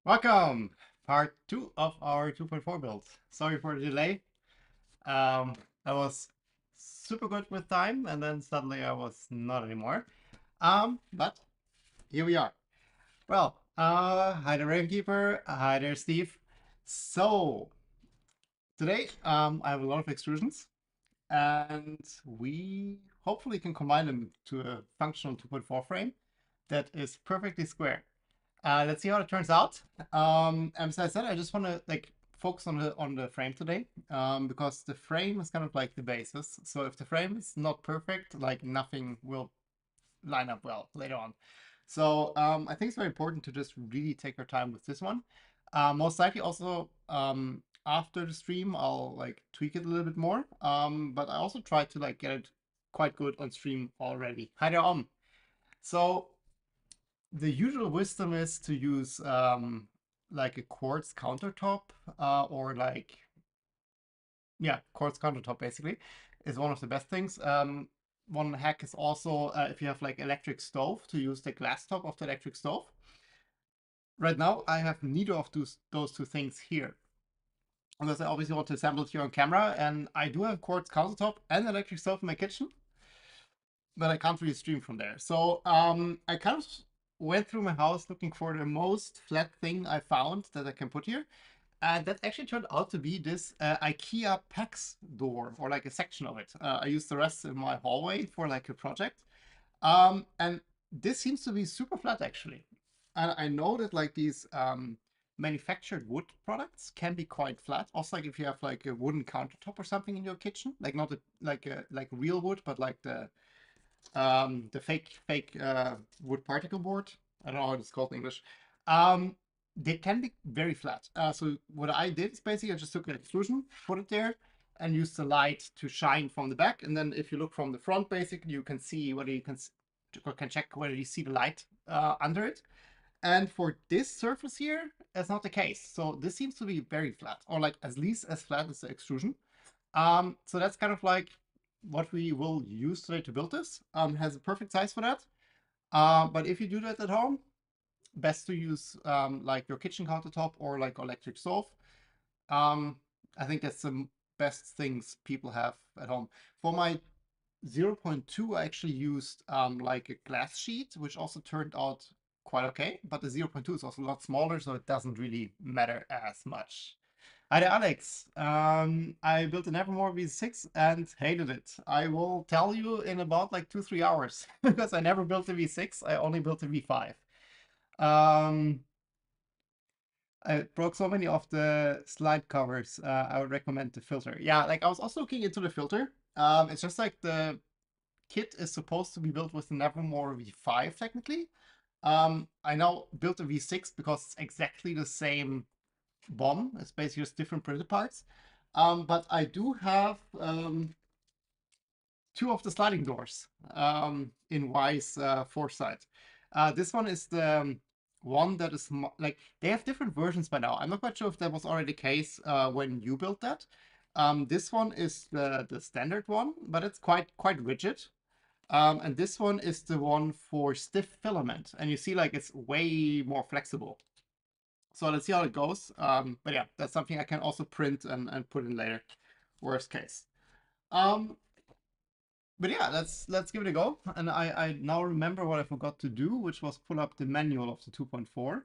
Welcome! Part 2 of our 2.4 build. Sorry for the delay. I was super good with time and then suddenly I was not anymore. But here we are. Well, hi there Ravenkeeper, hi there Steve. So, today I have a lot of extrusions and we hopefully can combine them to a functional 2.4 frame that is perfectly square. Let's see how it turns out. As I said, I just want to like focus on the frame today, because the frame is kind of like the basis. So if the frame is not perfect, like nothing will line up well later on. So I think it's very important to just really take our time with this one. Most likely also after the stream, I'll like tweak it a little bit more. But I also try to like get it quite good on stream already. Hi there, So the usual wisdom is to use like a quartz countertop, or like, yeah, quartz countertop basically is one of the best things. One hack is also if you have like electric stove, to use the glass top of the electric stove. Right now I have neither of those two things here because I obviously want to assemble it here on camera, and I do have quartz countertop and electric stove in my kitchen, but I can't really stream from there. So I kind of went through my house looking for the most flat thing I found that I can put here. And that actually turned out to be this IKEA PAX door, or like a section of it. I used the rest in my hallway for like a project. And this seems to be super flat actually. And I know that like these manufactured wood products can be quite flat. Also, like if you have like a wooden countertop or something in your kitchen, like not like real wood, but like the fake wood particle board. I don't know how it's called in English. They can be very flat. So what I did is basically I just took an extrusion, put it there, and used the light to shine from the back. And then if you look from the front, basically you can see whether you can check whether you see the light under it. And for this surface here, that's not the case. So this seems to be very flat, or like at least as flat as the extrusion. So that's kind of like what we will use today to build this. Has a perfect size for that. But if you do that at home, best to use like your kitchen countertop or like electric stove. Um, I think that's the best things people have at home. For my 0.2, I actually used like a glass sheet, which also turned out quite okay. But the 0.2 is also a lot smaller, so it doesn't really matter as much. Hi there, Alex. I built a Nevermore V6 and hated it. I will tell you in about like 2-3 hours because I never built a V6. I only built a V5. Um, I broke so many of the slide covers. I would recommend the filter. Yeah, like I was also looking into the filter. It's just like the kit is supposed to be built with the Nevermore V5 technically. I now built a V6 because it's exactly the same bomb. It's basically just different printed parts. But I do have two of the sliding doors in wise foresight. This one is the one that is like they have different versions by now. I'm not quite sure if that was already the case when you built that. This one is the standard one, but it's quite rigid. And this one is the one for stiff filament, and you see like it's way more flexible. So let's see how it goes. But yeah, that's something I can also print and put in later, worst case. Um, but yeah, let's give it a go. And I now remember what I forgot to do, which was pull up the manual of the 2.4,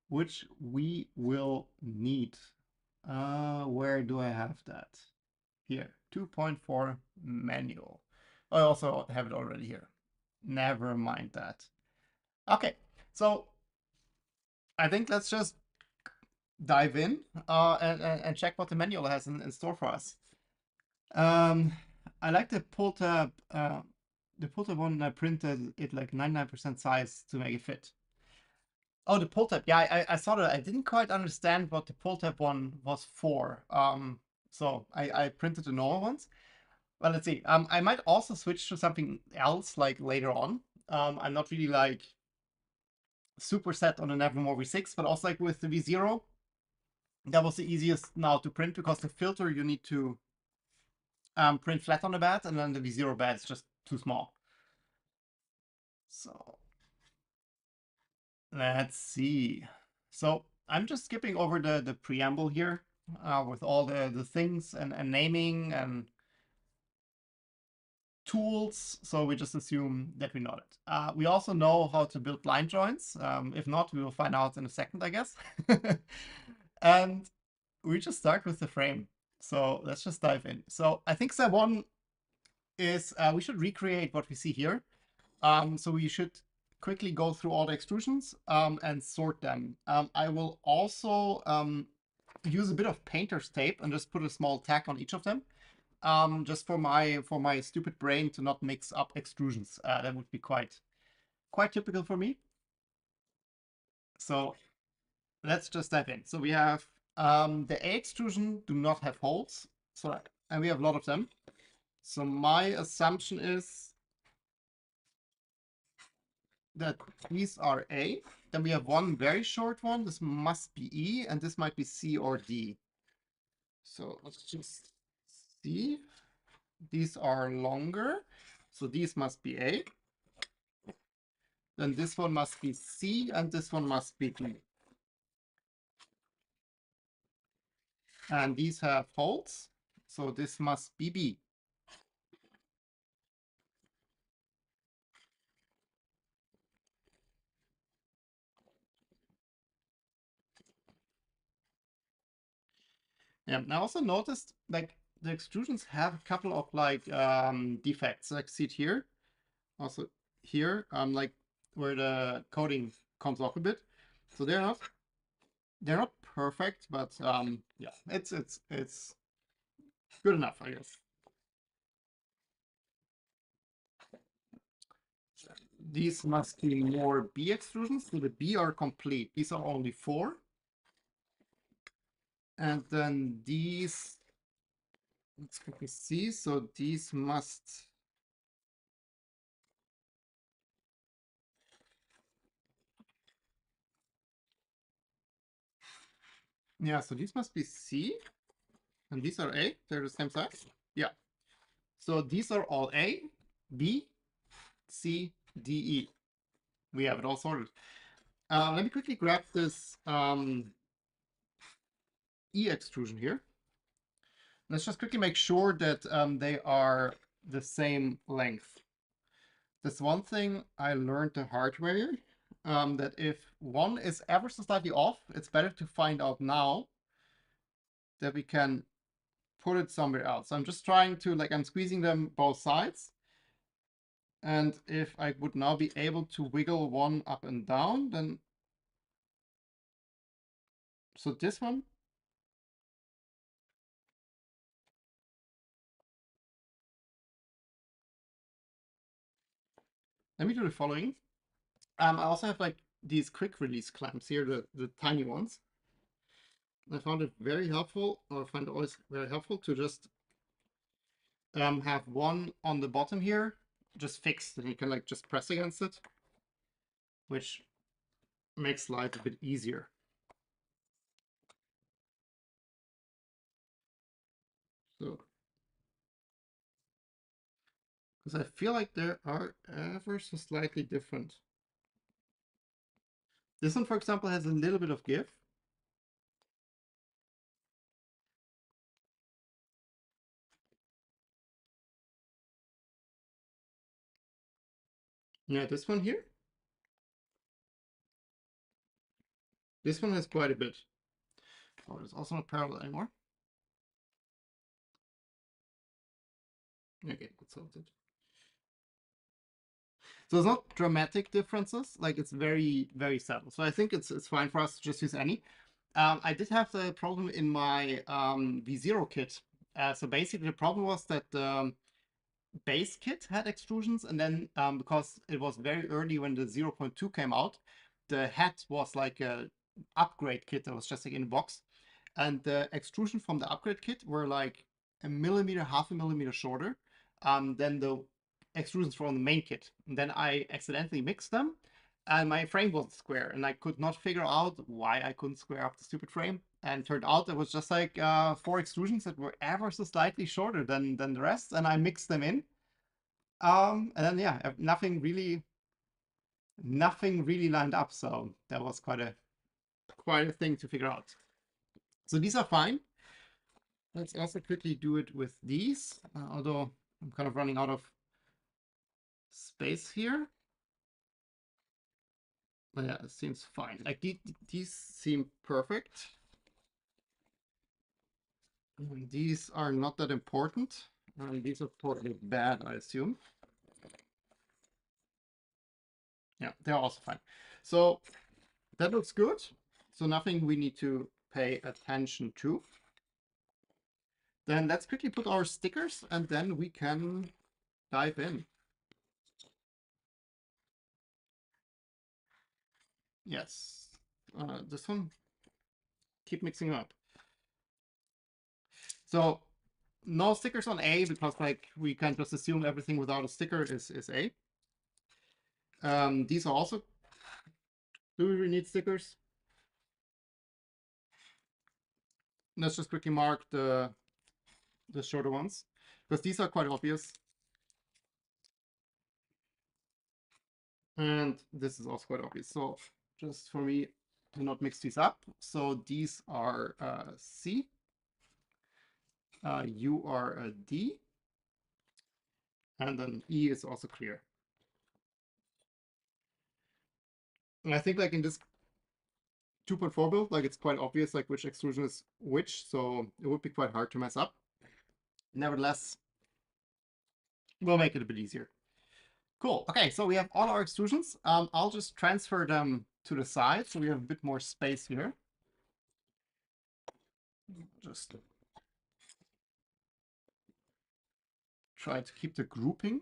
which we will need. Where do I have that? Here, 2.4 manual. I also have it already here. Never mind that. Okay, so I think let's just dive in and check what the manual has in store for us. I like the pull tab one. I printed it like 99% size to make it fit. Oh, the pull tab. Yeah, I saw that. I didn't quite understand what the pull tab one was for. So I printed the normal ones. Well, let's see. I might also switch to something else like later on. I'm not really like super set on the Nevermore V6, but also like with the V0, that was the easiest now to print because the filter you need to print flat on the bed, and then the V0 bed is just too small. So let's see. So I'm just skipping over the preamble here with all the things and naming and tools. So we just assume that we know it. We also know how to build line joints. If not, we will find out in a second, I guess. And we just start with the frame. So let's just dive in. So I think step one is we should recreate what we see here. So we should quickly go through all the extrusions and sort them. I will also use a bit of painter's tape and just put a small tag on each of them. Just for my stupid brain to not mix up extrusions. That would be quite typical for me. So let's just dive in. So we have the A extrusion do not have holes. So and we have a lot of them. So my assumption is that these are A. Then we have one very short one. This must be E, and this might be C or D. So let's just see. These are longer. So these must be A. Then this one must be C, and this one must be D. And these have holes. So this must be B. Yeah, and I also noticed like the extrusions have a couple of like defects. Like see it here, also here, like where the coating comes off a bit. So they're not perfect, but yeah, it's good enough, I guess. These must be more B extrusions. So the B are complete. These are only 4. And then these, let's quickly see. So these must, yeah, so these must be C. And these are A. They're the same size. Yeah. So these are all A, B, C, D, E. We have it all sorted. Let me quickly grab this E extrusion here. Let's just quickly make sure that they are the same length. This one thing I learned the hard way, that if one is ever so slightly off, it's better to find out now that we can put it somewhere else. So I'm just trying to, like, I'm squeezing them both sides. And if I would now be able to wiggle one up and down, then, so this one, let me do the following. I also have like these quick release clamps here, the tiny ones. I found it very helpful, or I find it always very helpful to just have one on the bottom here, just fixed, and you can like just press against it, which makes life a bit easier. So, because I feel like they are ever so slightly different. This one, for example, has a little bit of give. Yeah, this one here. This one has quite a bit. Oh, it's also not parallel anymore. Okay, that's sorted. So it's not dramatic differences, like it's very, very subtle. So I think it's fine for us to just use any. I did have the problem in my V0 kit. So basically the problem was that the base kit had extrusions, and then because it was very early when the 0.2 came out, the head was like a upgrade kit that was just like in a box. And the extrusion from the upgrade kit were like a millimeter, half a millimeter shorter than the extrusions from the main kit. And then I accidentally mixed them, and my frame wasn't square, and I could not figure out why I couldn't square up the stupid frame. And turned out it was just like 4 extrusions that were ever so slightly shorter than the rest, and I mixed them in. And then yeah, nothing really lined up. So that was quite a quite a thing to figure out. So these are fine. Let's also quickly do it with these, although I'm kind of running out of space here. But yeah, it seems fine. Like these seem perfect. These are not that important. These are totally bad, I assume. Yeah, they're also fine. So that looks good. So nothing we need to pay attention to. Then let's quickly put our stickers and then we can dive in. Yes. This one, keep mixing up. So no stickers on A because like we can just assume everything without a sticker is A. These are also, do we really need stickers? Let's just quickly mark the shorter ones because these are quite obvious. And this is also quite obvious. So just for me to not mix these up. So these are C. U are a D. And then E is also clear. And I think like in this 2.4 build, like it's quite obvious like which extrusion is which, so it would be quite hard to mess up. Nevertheless, we'll make it a bit easier. Cool. Okay, so we have all our extrusions. I'll just transfer them to the side so we have a bit more space here. Just try to keep the grouping.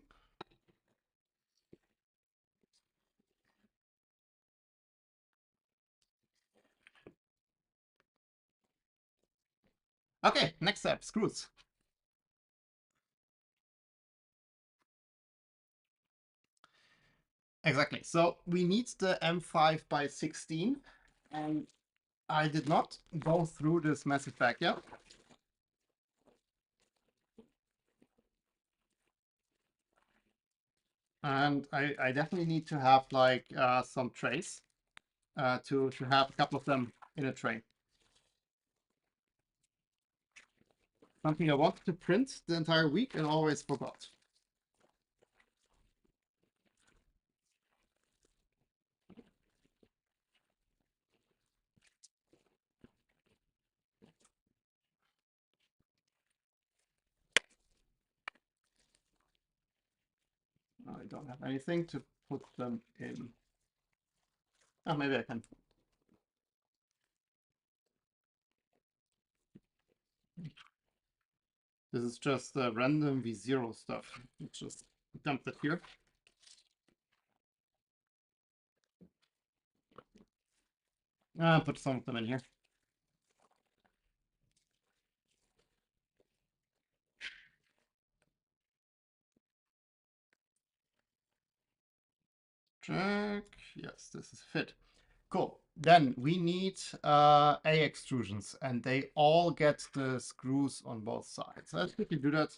Okay, next step, screws. Exactly. So we need the M5 by 16, and I did not go through this massive bag yet. And I definitely need to have like some trays to have a couple of them in a tray. Something I wanted to print the entire week and always forgot. I don't have anything to put them in. Oh, maybe I can. This is just random V0 stuff. Just dump that here. Put some of them in here. Check. Yes, this is fit. Cool. Then we need A extrusions, and they all get the screws on both sides. Let's quickly do that.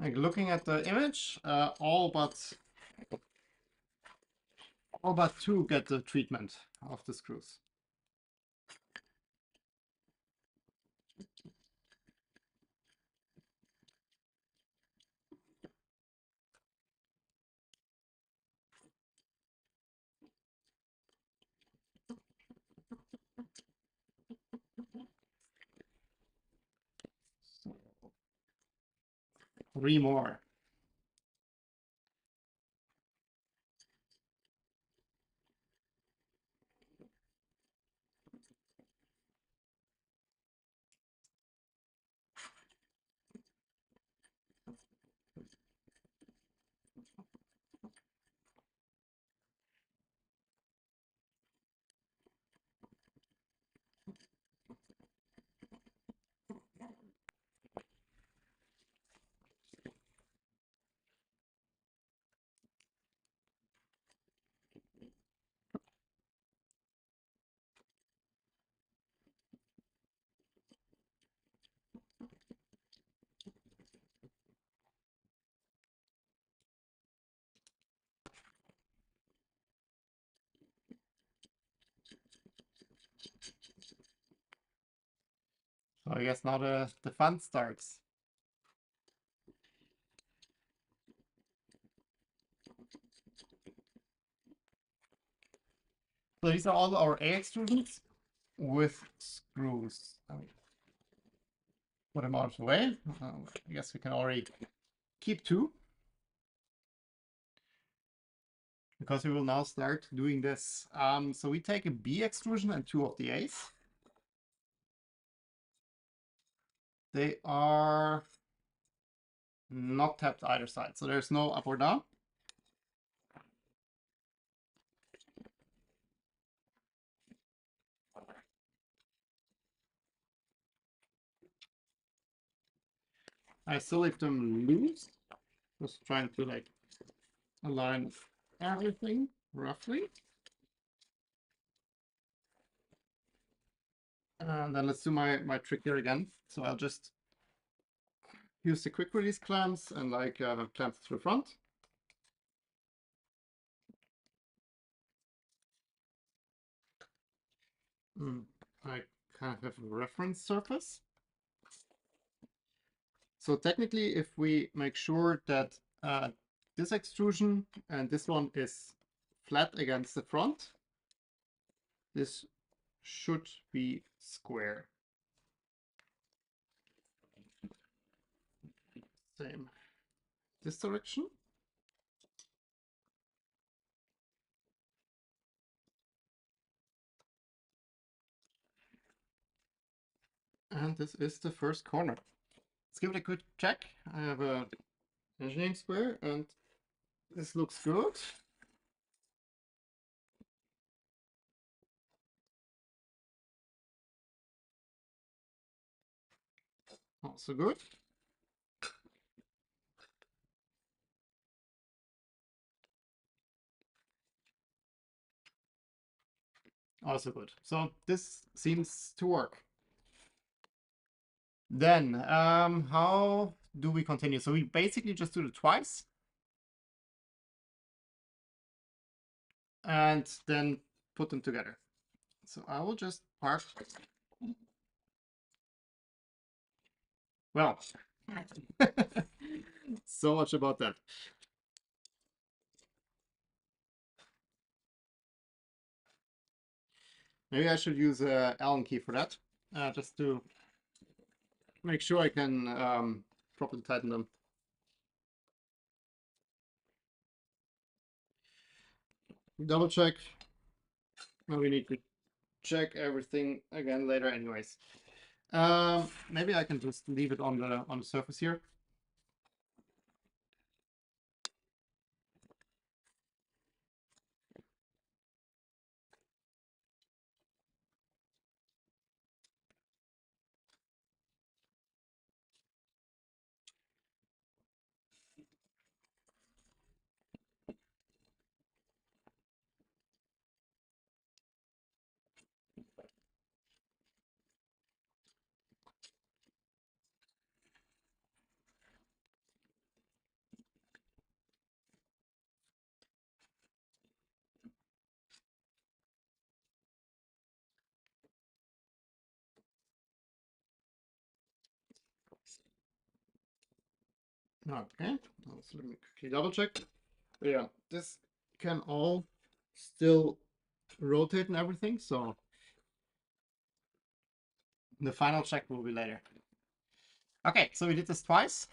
Like looking at the image, all but two get the treatment of the screws. Three more. So I guess now the fun starts. So these are all our A extrusions with screws. I mean, put them out of the way. I guess we can already keep two, because we will now start doing this. So we take a B extrusion and two of the A's. They are not tapped either side, so there's no up or down. I still leave them loose, just trying to like align everything roughly. And then let's do my trick here again. So I'll just use the quick release clamps and like clamp to the front. I kind of have a reference surface. So technically, if we make sure that this extrusion and this one is flat against the front, this should be square. Same this direction. And this is the first corner. Let's give it a quick check. I have a engineering square and this looks good. Also good. Also good. So this seems to work. Then, how do we continue? So we basically just do it twice. And then put them together. So I will just park. Well, so much about that. Maybe I should use a Allen key for that, just to make sure I can properly tighten them. Double check. Now we need to check everything again later anyways. Maybe I can just leave it on the surface here. Okay, so let me quickly double check. But yeah, this can all still rotate and everything, so the final check will be later. Okay, so we did this twice,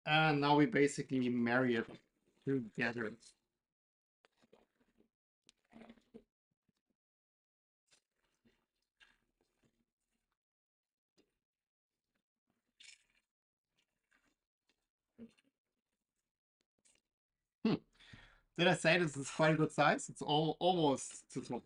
and now we basically marry it together. Hmm. Did I say this is quite a good size? It's almost too small.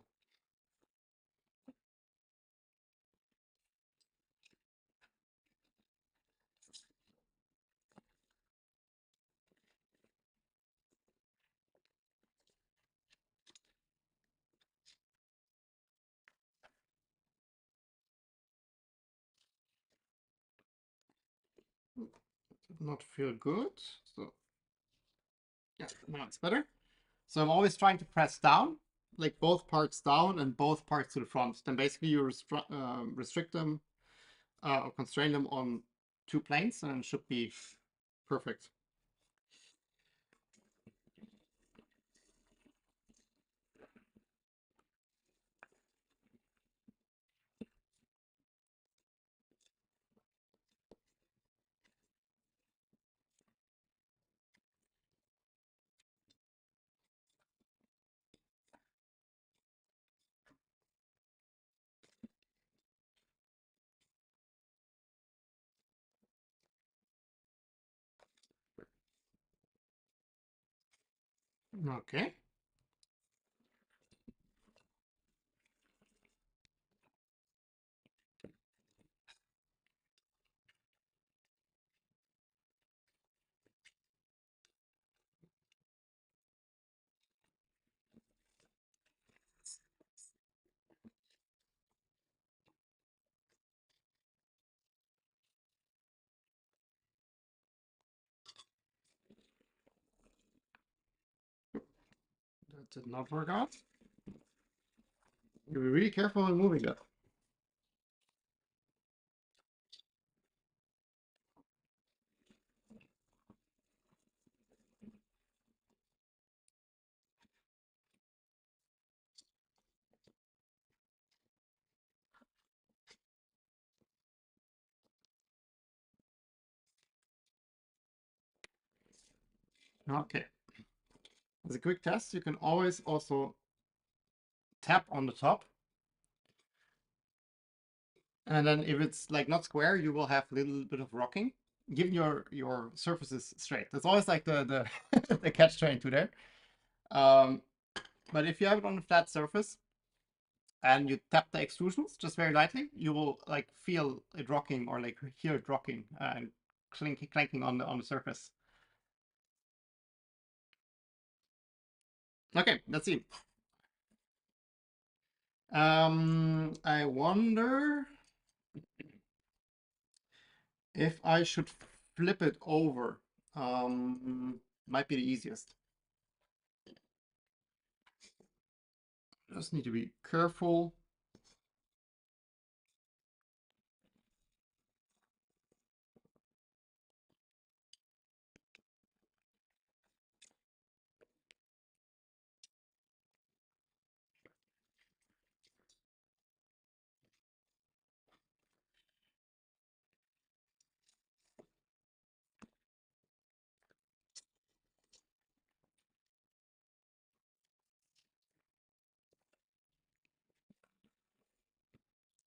Did not feel good. So yeah, now it's better. So I'm always trying to press down, like both parts down and both parts to the front. Then basically you restrict them or constrain them on two planes, and it should be perfect. Okay. That did not work out. You be really careful when moving that. Okay. As a quick test, you can always also tap on the top. And then if it's like not square, you will have a little bit of rocking, given your surface is straight. That's always like the the catch 22 there. But if you have it on a flat surface and you tap the extrusions just very lightly, you will like feel it rocking or like hear it rocking and clanking on the surface. Okay, let's see. I wonder if I should flip it over. Might be the easiest. Just need to be careful.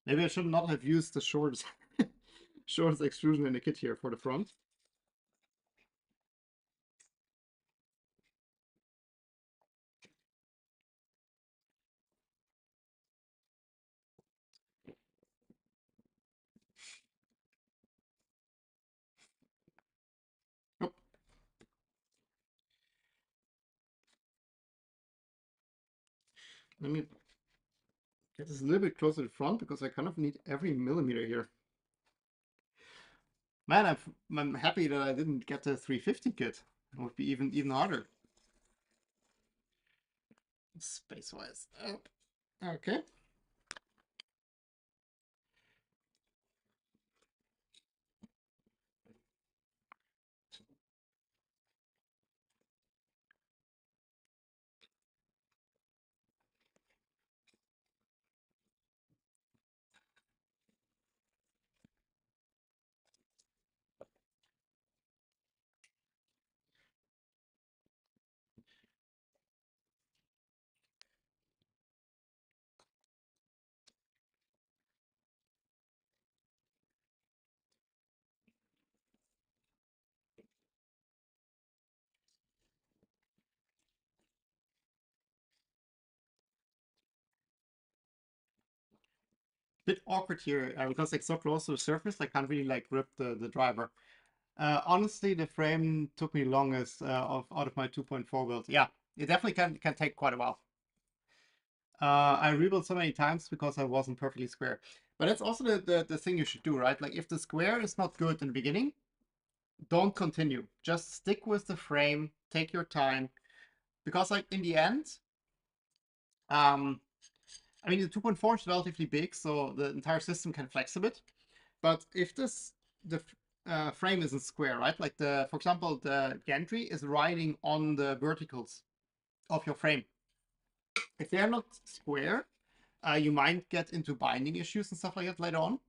Maybe I should not have used the shortest shortest extrusion in the kit here for the front. Oh, let me get this a little bit closer to the front because I kind of need every millimeter here. Man, I'm happy that I didn't get the 350 kit. It would be even harder. Space-wise. Oh, okay. Bit awkward here because like so close to the surface, I can't really like grip the driver. Honestly, the frame took me longest out of my 2.4 build. Yeah, it definitely can take quite a while. I rebuilt so many times because I wasn't perfectly square. But that's also the thing you should do, right? Like if the square is not good in the beginning, don't continue. Just stick with the frame, take your time. Because like in the end, um, I mean the 2.4 is relatively big, so the entire system can flex a bit. But if the frame isn't square, right? Like for example, the gantry is riding on the verticals of your frame. If they're not square, you might get into binding issues and stuff like that later on.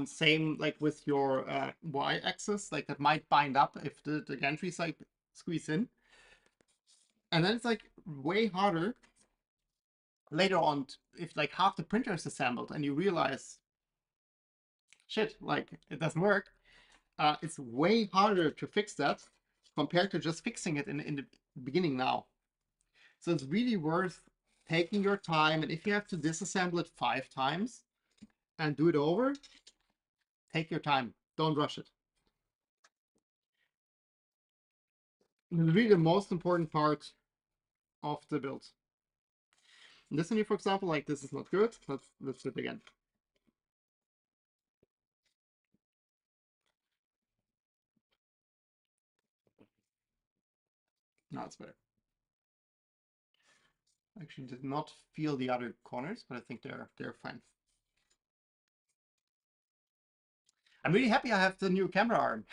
Same like with your y-axis, like that might bind up if the gantry is like squeezed in. And then it's like way harder later on if like half the printer is assembled and you realize, shit, like it doesn't work. It's way harder to fix that compared to just fixing it in the beginning now. So it's really worth taking your time. And if you have to disassemble it 5 times and do it over, take your time. Don't rush it. It's really the most important part of the build. And this one here, for example, like this is not good. Let's do it again. Now it's better. Actually did not feel the other corners, but I think they're fine. I'm really happy I have the new camera arm.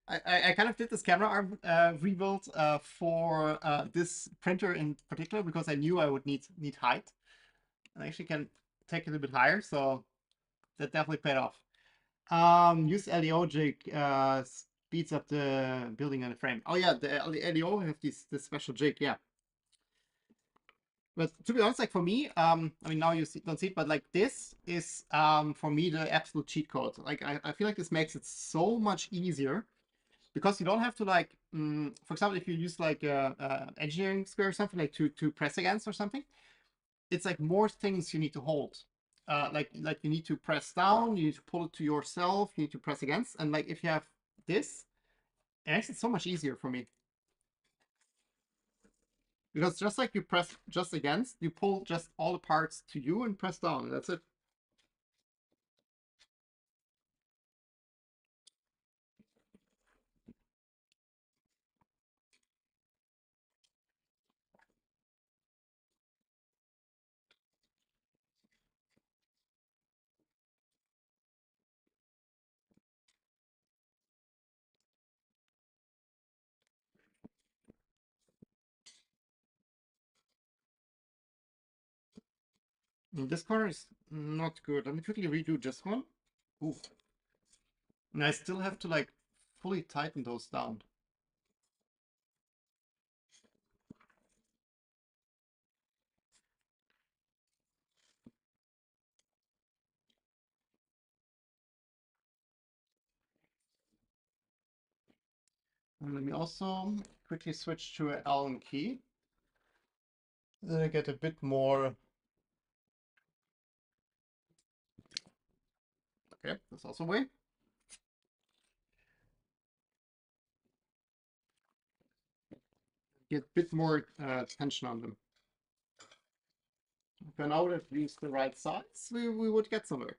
I kind of did this camera arm rebuild for this printer in particular because I knew I would need height. And I actually can take it a bit higher, so that definitely paid off. Use LEO jig speeds up the building on the frame. Oh yeah, the LEO have this special jig, yeah. But to be honest, like for me, I mean now you don't see it, but like this is for me the absolute cheat code. Like I feel like this makes it so much easier because you don't have to like, for example, if you use like a engineering square or something like to press against or something, it's like more things you need to hold. Like you need to press down, you need to pull it to yourself, you need to press against, and like if you have this, it makes it so much easier for me. Because just like you press just against, you pull just all the parts to you and press down, and that's it. And this corner is not good. Let me quickly redo this one. Oof. And I still have to like fully tighten those down. And let me also quickly switch to an Allen key. Then I get a bit more. Okay, that's also a way. Get a bit more tension on them. If I now would have used the right size, we would get somewhere.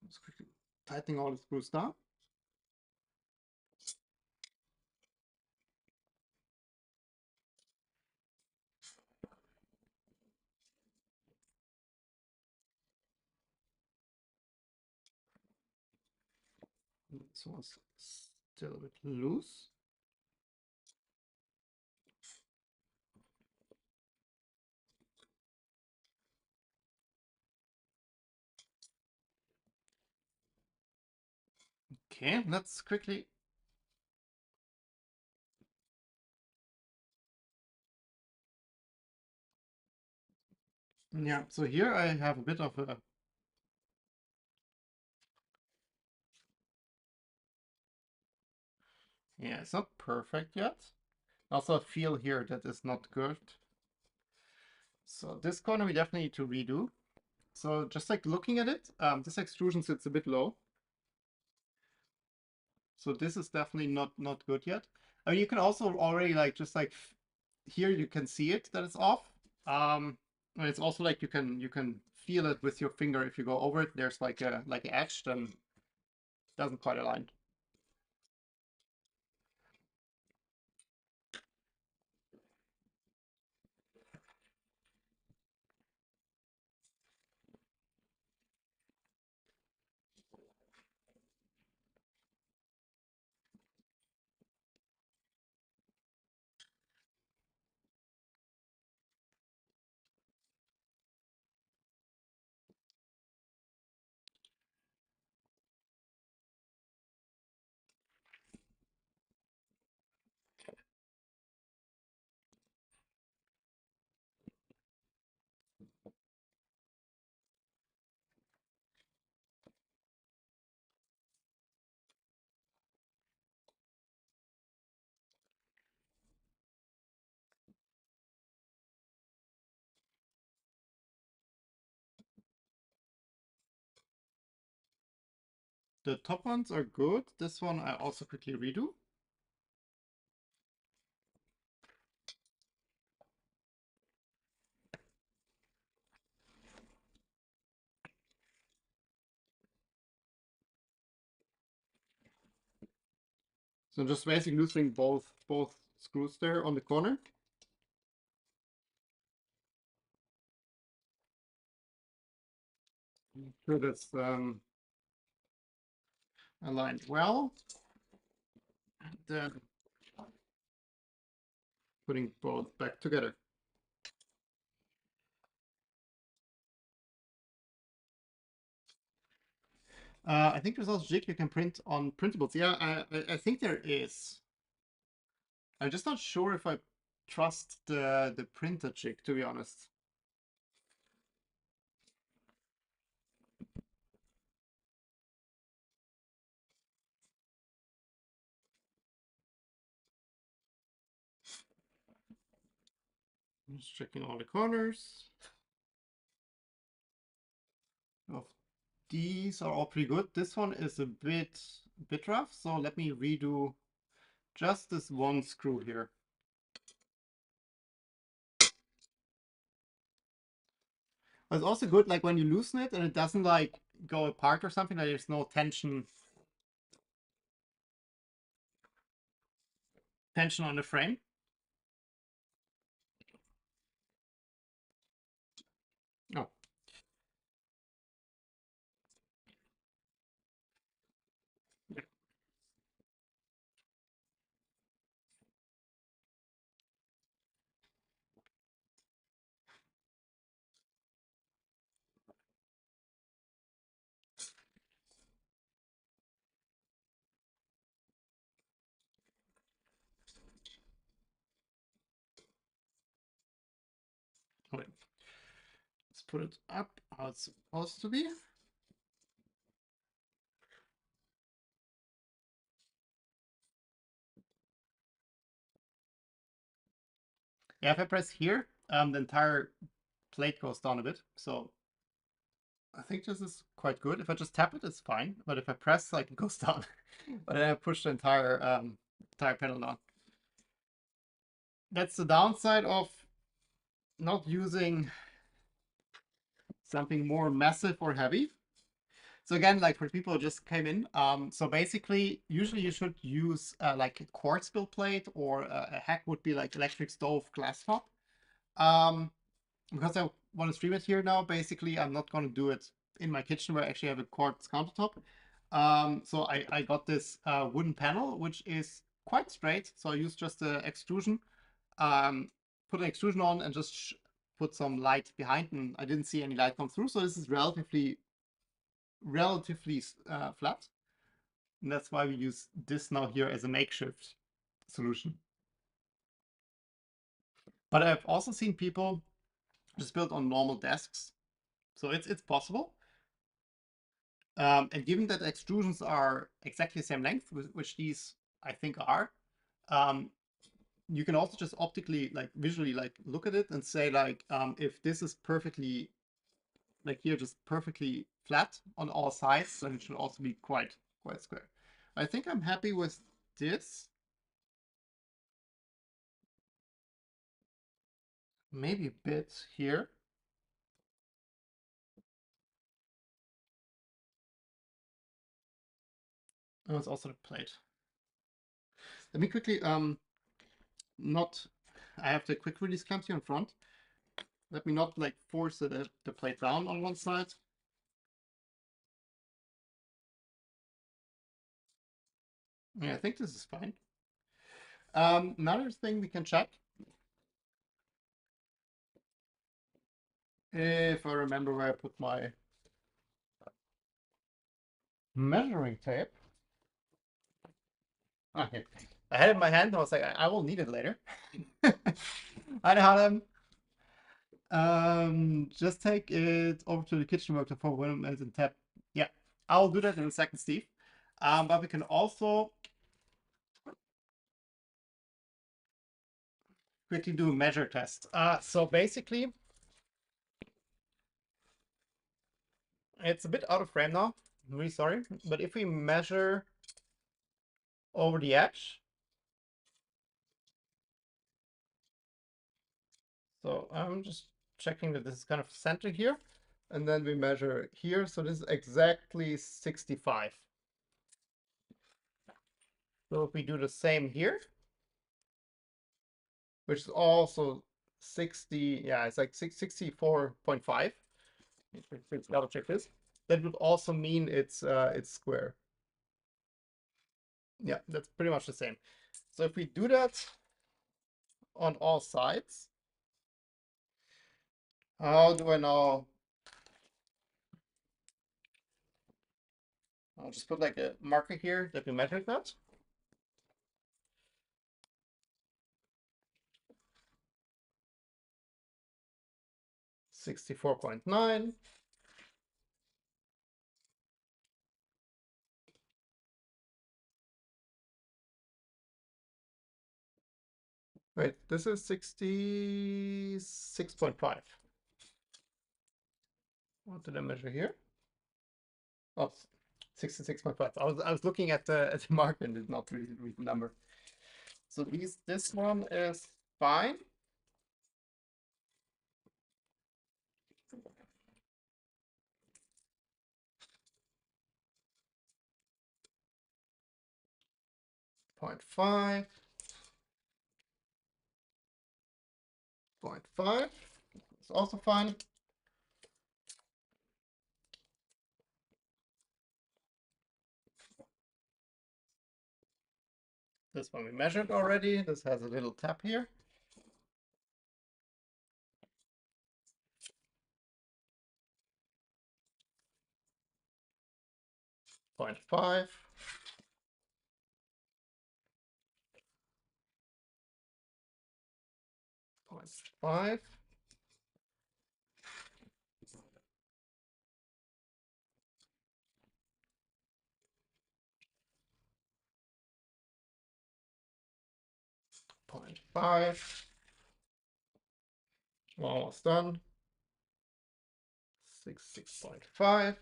Just quickly tightening all the screws down. This one's still a bit loose. Okay, let's quickly. Yeah, so here I have a bit of a... Yeah, it's not perfect yet. Also a feel here that is not good. So this corner we definitely need to redo. So just like looking at it, this extrusion sits a bit low. So this is definitely not good yet. I mean, you can also already like just like here you can see it that it's off. And it's also like you can feel it with your finger if you go over it. There's like a edge, then it doesn't quite align. The top ones are good. This one I also quickly redo. So just basically loosening both screws there on the corner. Sure that's aligned well. Then putting both back together. I think there's also jig you can print on printables. Yeah, I think there is. I'm just not sure if I trust the printer jig, to be honest. I'm just checking all the corners. Of these are all pretty good. This one is a bit rough, so let me redo just this one screw here. But it's also good like when you loosen it and it doesn't like go apart or something, like there's no tension on the frame. Oh, wait. Let's put it up how it's supposed to be. Yeah, if I press here, the entire plate goes down a bit. So I think this is quite good. If I just tap it, it's fine. But if I press, like it goes down. But then I push the entire panel down. That's the downside of not using something more massive or heavy. So again, like for people who just came in, so basically, usually you should use like a quartz build plate, or a hack would be like electric stove glass top. Because I want to stream it here now, basically, I'm not going to do it in my kitchen where I actually have a quartz countertop. So I got this wooden panel, which is quite straight. So I use just the extrusion, put an extrusion on and just put some light behind, and I didn't see any light come through. So this is relatively flat. And that's why we use this now here as a makeshift solution. But I've also seen people just built on normal desks. So it's possible. And given that extrusions are exactly the same length, which these I think are, um, you can also just optically, like visually, like look at it and say like, if this is perfectly, like here, just perfectly flat on all sides, then it should also be quite square. I think I'm happy with this. Maybe a bit here. Oh, it's also the plate. Let me quickly not. I have the quick release clamps here in front. Let me not like force the plate down on one side. Yeah, I think this is fine. Another thing we can check, if I remember where I put my measuring tape. Okay. I had it in my hand. I was like, I will need it later. I know how them. Just take it over to the kitchen worktop for 1 minute and tap. Yeah, I'll do that in a second, Steve. But we can also quickly do a measure test. So basically, it's a bit out of frame now. I'm really sorry. But if we measure over the edge, so I'm just checking that this is kind of centered here. And then we measure here. So this is exactly 65. So if we do the same here, which is also 60, yeah, it's like 64.5. Let's double check this. That would also mean it's square. Yeah, that's pretty much the same. So if we do that on all sides, how do I know? I'll just put like a marker here that we measured that. $64.9. Wait, this is 66.5. What did I measure here? Oh, 66.5. I was looking at the marker and did not really read the number. So this one is fine. Point 0.5. 0.5. It's also fine. This one we measured already. This has a little tap here. 0.5. 0.5. 0.5. Almost done. 6.5.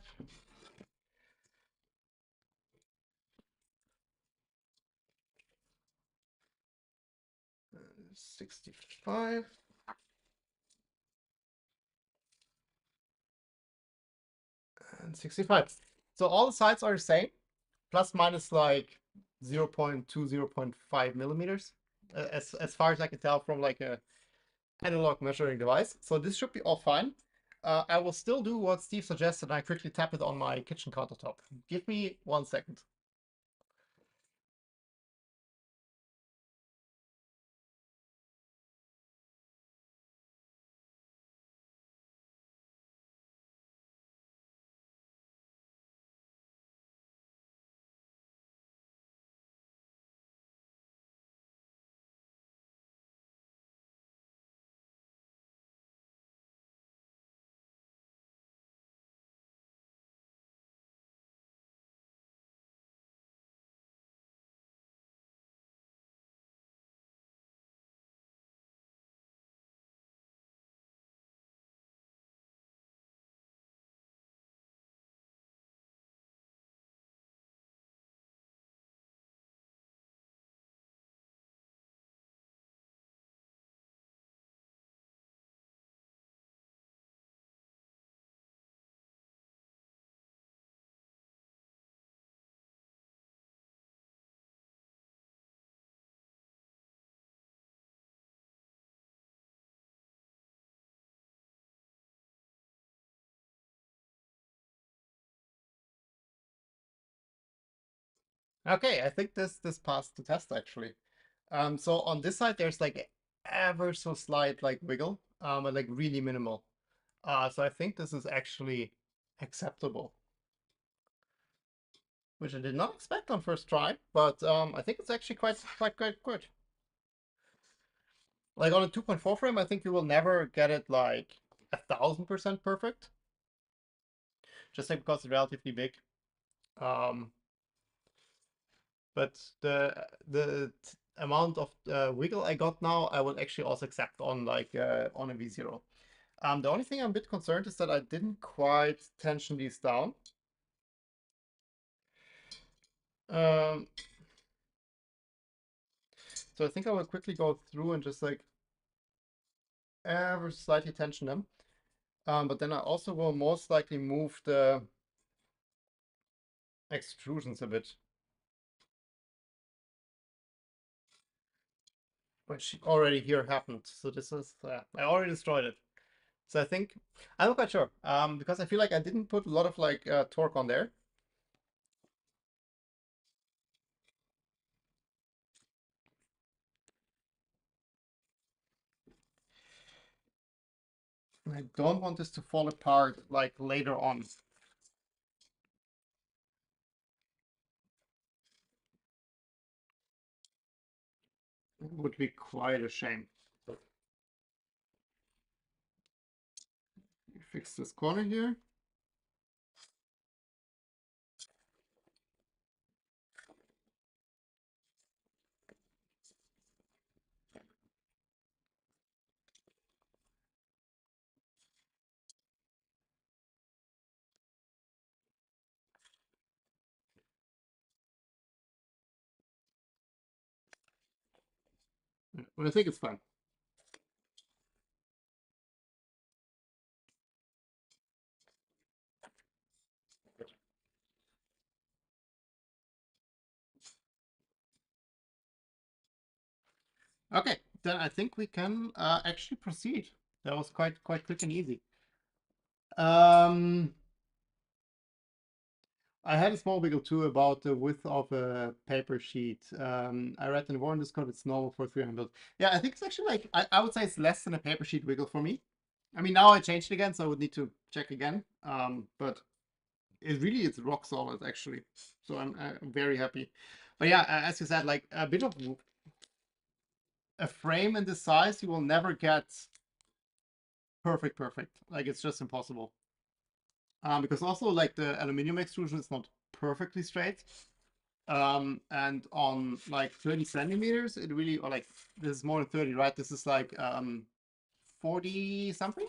65. And 65. So all the sides are the same, plus minus like 0.2, 0.5 millimeters, as far as I can tell from like a analog measuring device. So this should be all fine. I will still do what Steve suggested. I quickly tap it on my kitchen countertop. Give me 1 second. Okay, I think this passed the test actually. So on this side, there's like ever so slight like wiggle, but like really minimal. So I think this is actually acceptable, which I did not expect on first try, but I think it's actually quite good. Like on a 2.4 frame, I think you will never get it like 1,000% perfect, just like because it's relatively big. Um, but the amount of wiggle I got now, I would actually also accept on like on a V0. The only thing I'm a bit concerned is that I didn't quite tension these down. Um, so I think I will quickly go through and just like ever slightly tension them. But then I also will most likely move the extrusions a bit, which already here happened. So this is, I already destroyed it. So I think, I'm not quite sure, because I feel like I didn't put a lot of like torque on there. I don't want this to fall apart like later on. It would be quite a shame. Fix this corner here. Well, I think it's fine. Okay, then I think we can actually proceed. That was quite quick and easy. Um, I had a small wiggle too about the width of a paper sheet. I read in the Voron Discord it's normal for 300 build. Yeah, I think it's actually like I would say it's less than a paper sheet wiggle for me. I mean now I changed it again, so I would need to check again. But it really is rock solid actually. So I'm very happy. But yeah, as you said, like a bit of a frame in this size, you will never get perfect. Like it's just impossible. Because also like the aluminum extrusion is not perfectly straight. And on like 30 centimeters, it really, or like this is more than 30, right? This is like 40 something,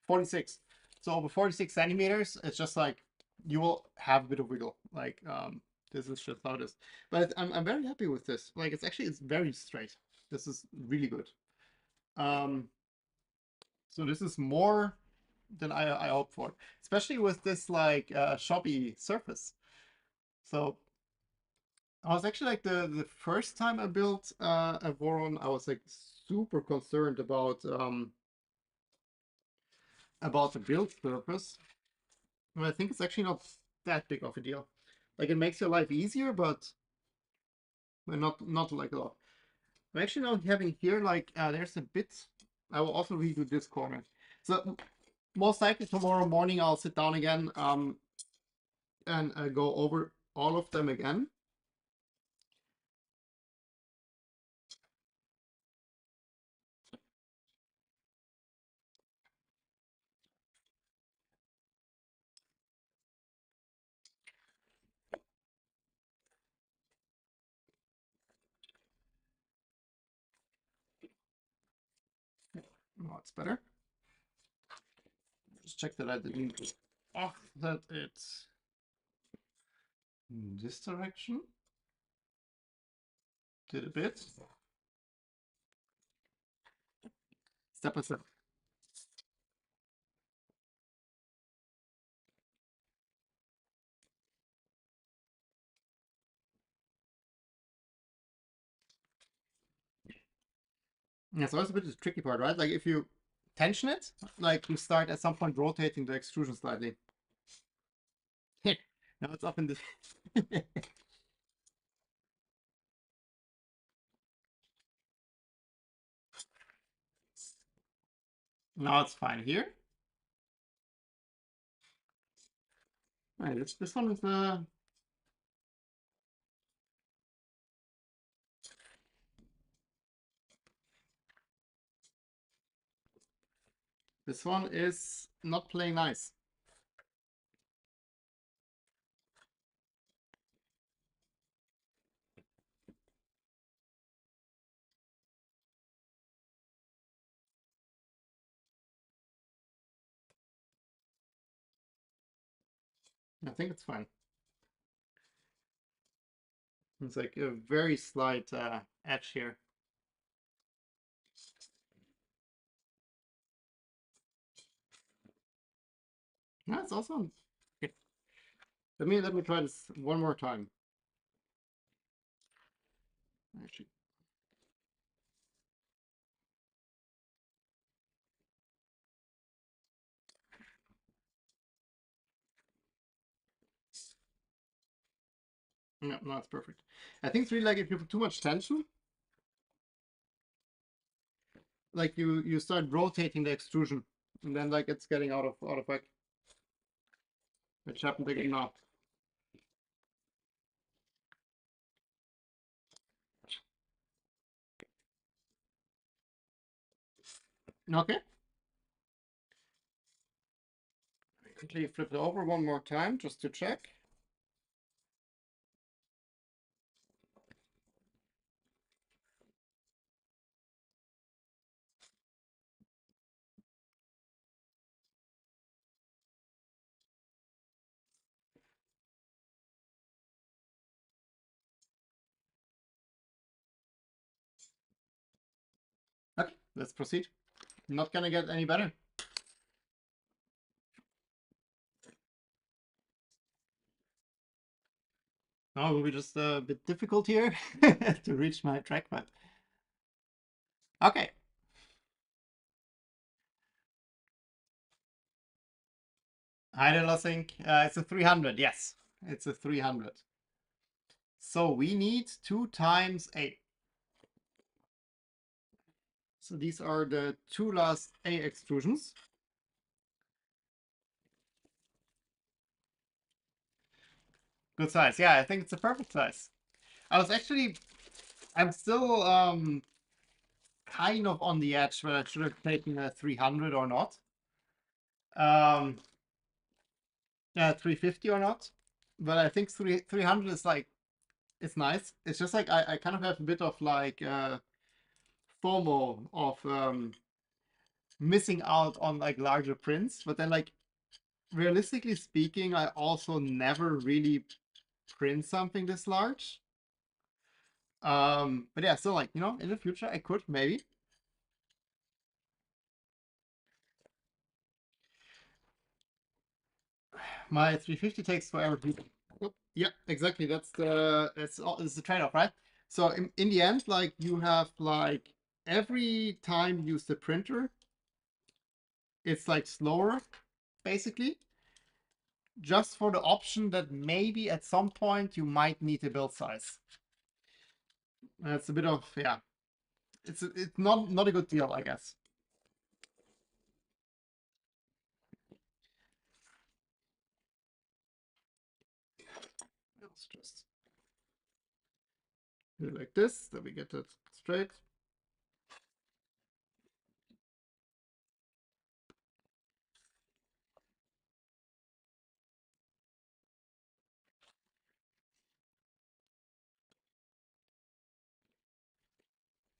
46. So over 46 centimeters, it's just like you will have a bit of wiggle. Like this is just how it is. But I'm very happy with this. Like it's very straight. This is really good. Um, so this is more than I hoped for, especially with this like choppy surface. So I was actually like the first time I built a Voron, I was like super concerned about the build surface. And I think it's actually not that big of a deal. Like it makes your life easier, but not like a lot. I'm actually now having here like there's a bit. I will also redo this corner. So most likely tomorrow morning I'll sit down again and go over all of them again. Oh, it's better. Just check that I didn't off that it's in this direction. Did a bit. Step by step. Yeah, so that's a bit of the tricky part, right? Like if you tension it, like you start at some point rotating the extrusion slightly. Now it's up in this. Now it's fine here. Right, this one is this one is not playing nice. I think it's fine. It's like a very slight edge here. That's awesome. Okay. Let me try this one more time. Actually, no, no, it's perfect. I think it's really like if you put too much tension, like you start rotating the extrusion, and then like it's getting out of whack. Which happened again now. Okay. Quickly flip it over one more time just to check. Okay, let's proceed. Not gonna get any better. Now it will be just a bit difficult here to reach my trackpad. Okay. Hi, Lossink. It's a 300. Yes, it's a 300. So we need 2 times A. So these are the 2 last A extrusions. Good size. Yeah, I think it's a perfect size. I'm still kind of on the edge whether I should have taken a 300 or not. Yeah, 350 or not. But I think 300 is like, it's nice. It's just like I kind of have a bit of like FOMO of missing out on like larger prints. But then like realistically speaking, I also never really print something this large. But yeah, so like, in the future I could maybe. My 350 takes forever to. Oh, yeah, exactly. That's the trade-off, right? So in the end, like you have like every time you use the printer, it's like slower, basically, just for the option that maybe at some point you might need a build size. It's a bit of, yeah, it's not a good deal, I guess. Let's just do it like this, then we get it straight.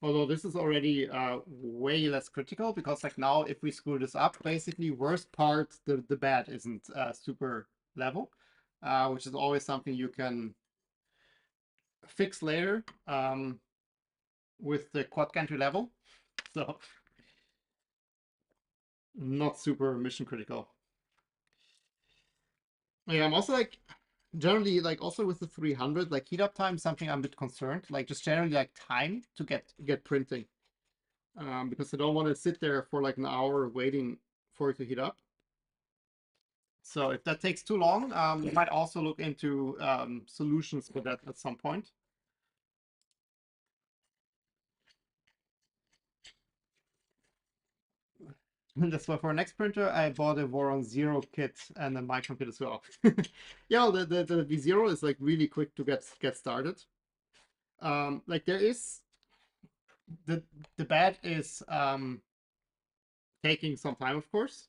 Although this is already way less critical because like now if we screw this up, basically worst part, the bed isn't super level, which is always something you can fix later with the quad gantry level. So not super mission critical. Yeah, I'm also like generally like also with the 300 like heat up time something I'm a bit concerned, like just generally like time to get printing. Because I don't want to sit there for like an hour waiting for it to heat up. So if that takes too long, we might also look into solutions for that at some point. That's why for our next printer, I bought a Voron Zero kit and a micron kit as well. Yeah, the V0 is like really quick to get started. Like there is the bed is taking some time, of course.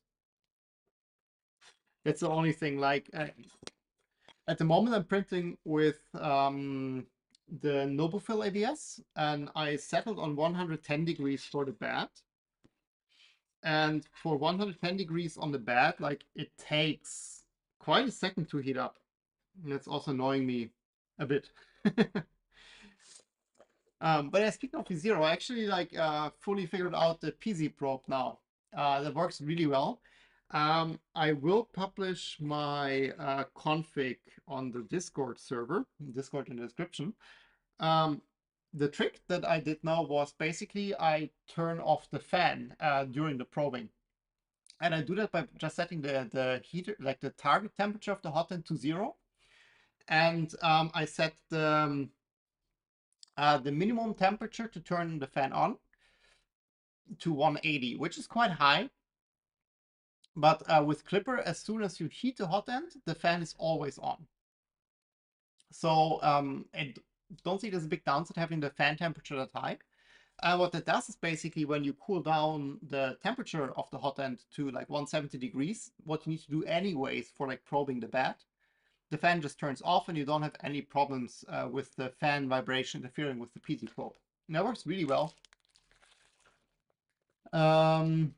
That's the only thing. Like at the moment, I'm printing with the Nobufill ABS, and I settled on 110 degrees for the bed. And for 110 degrees on the bed, like it takes quite a second to heat up. And that's also annoying me a bit. But yeah, speaking of V0, I actually like fully figured out the PZ probe now. That works really well. I will publish my config on the Discord server, Discord in the description. The trick that I did now was basically I turn off the fan during the probing. And I do that by just setting the heater, like the target temperature of the hot end to 0. And I set the minimum temperature to turn the fan on to 180, which is quite high. But with Clipper, as soon as you heat the hot end, the fan is always on. So I don't see there's a big downside having the fan temperature that high. What that does is basically when you cool down the temperature of the hot end to like 170 degrees, what you need to do anyways for like probing the bed, the fan just turns off and you don't have any problems with the fan vibration interfering with the PZ probe. And that works really well. 30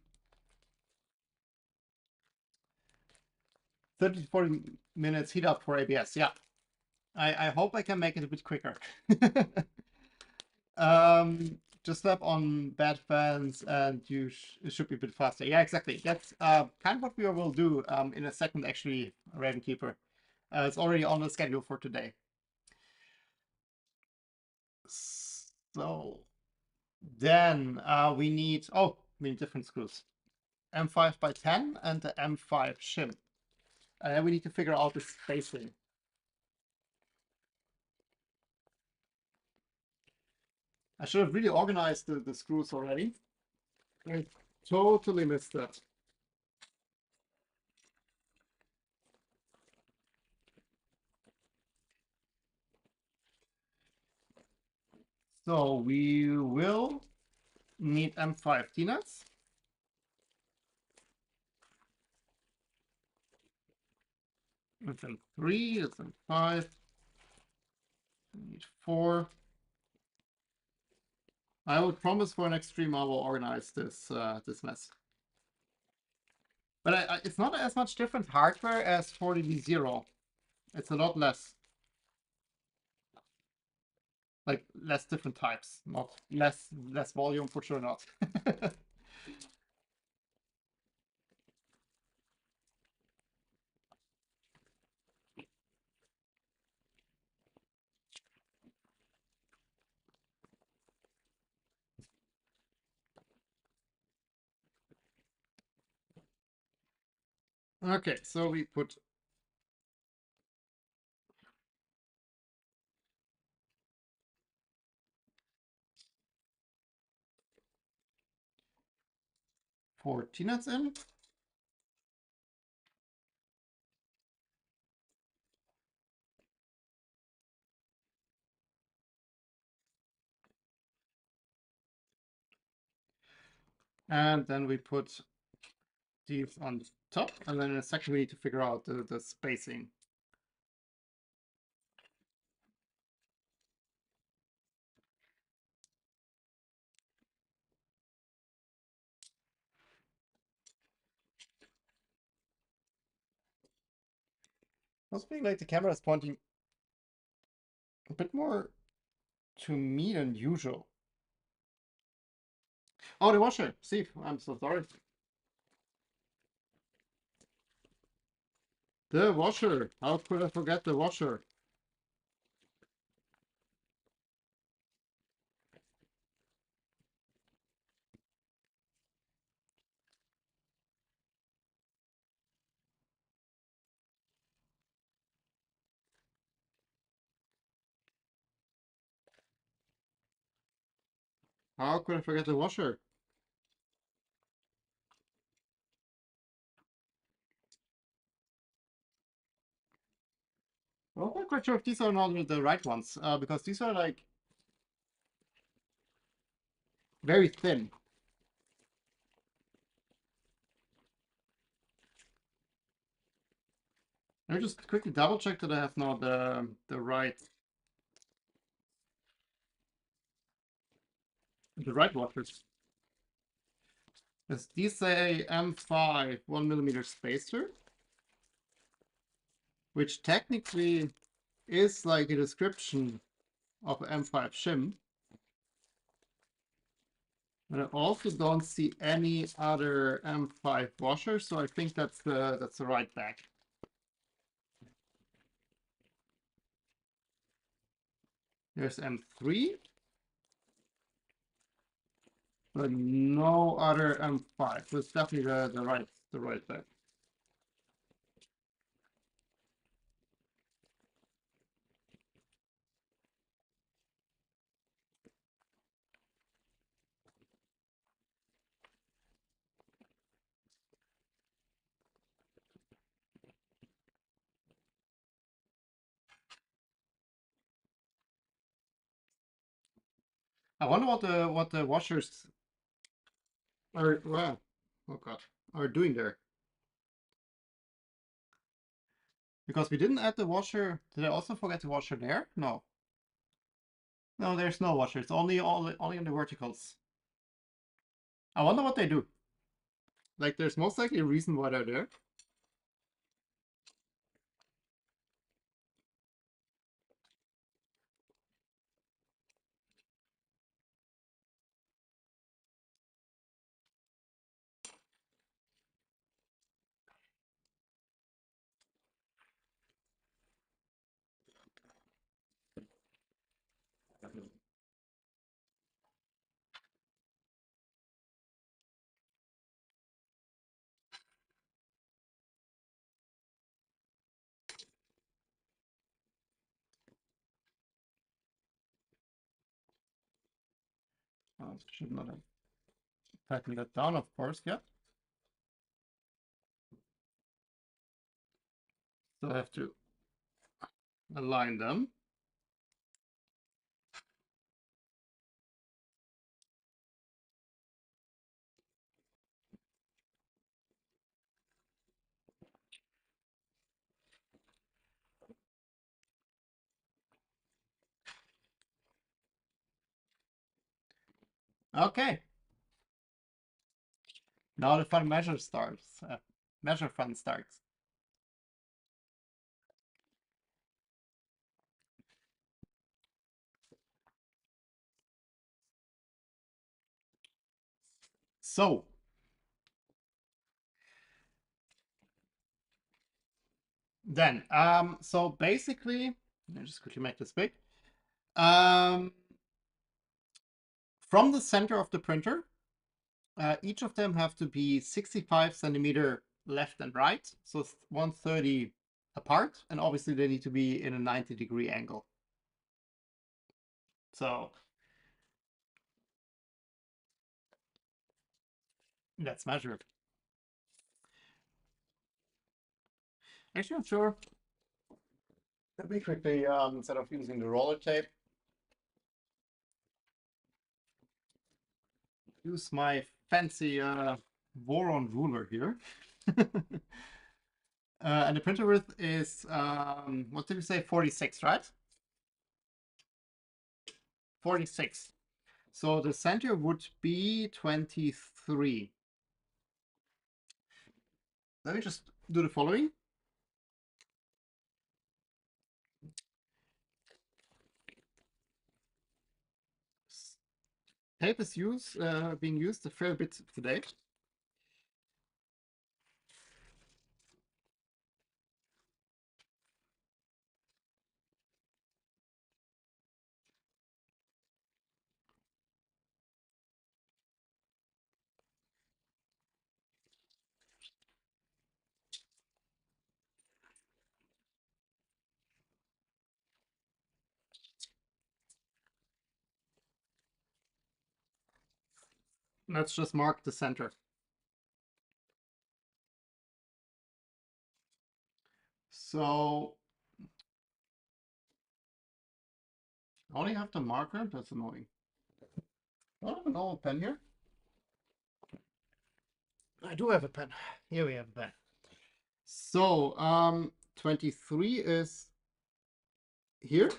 to 40 minutes heat up for ABS. Yeah, I hope I can make it a bit quicker. Just slap on bed fans and it should be a bit faster. Yeah, exactly. That's kind of what we will do in a second, actually, Ravenkeeper. It's already on the schedule for today. So then we need different screws. M5 by 10 and the M5 shim. And then we need to figure out the spacing. I should have really organized the screws already. I totally missed that. So we will need M5 T-nuts. It's M3, it's M5. We need 4. I will promise for next stream I will organize this this mess. But it's not as much different hardware as for the V0. It's a lot less. Like less different types, not less volume for sure not. Okay, so we put four T-nuts in. And then we put these on top, and then in a second we need to figure out the spacing. Must be like the camera is pointing a bit more to me than usual. Oh, the washer. Steve, I'm so sorry. The washer. How could I forget the washer? How could I forget the washer? Well, I'm not quite sure if these are not the right ones, because these are like very thin. Let me just quickly double check that I have now the right washers. Yes, these say M5 1mm spacer, which technically is like a description of M5 shim. But I also don't see any other M5 washers, so I think that's the right bag. There's M3, but no other M5. So it's definitely the right bag. I wonder what the washers are, well, oh god, are doing there. Because we didn't add the washer. Did I also forget the washer there? No. No, there's no washer. It's only on the verticals. I wonder what they do. Like, there's most likely a reason why they're there. Should not have tightened that down, of course, yeah. So I have to align them. Okay. Now the fun measure starts. Measure fun starts. So then, so basically, let me just quickly make this big. From the center of the printer, each of them have to be 65 centimeter left and right, so 130 apart, and obviously they need to be in a 90-degree angle. So let's measure it. Actually, I'm sure. Let me quickly, instead of using the roller tape, use my fancy Voron ruler here. And the printer width is, what did we say, 46, right? 46. So the center would be 23. Let me just do the following. Tape is being used a fair bit today. Let's just mark the center. So I only have the marker. That's annoying. I don't have an old pen here. I do have a pen. Here we have a pen. So 23 is here.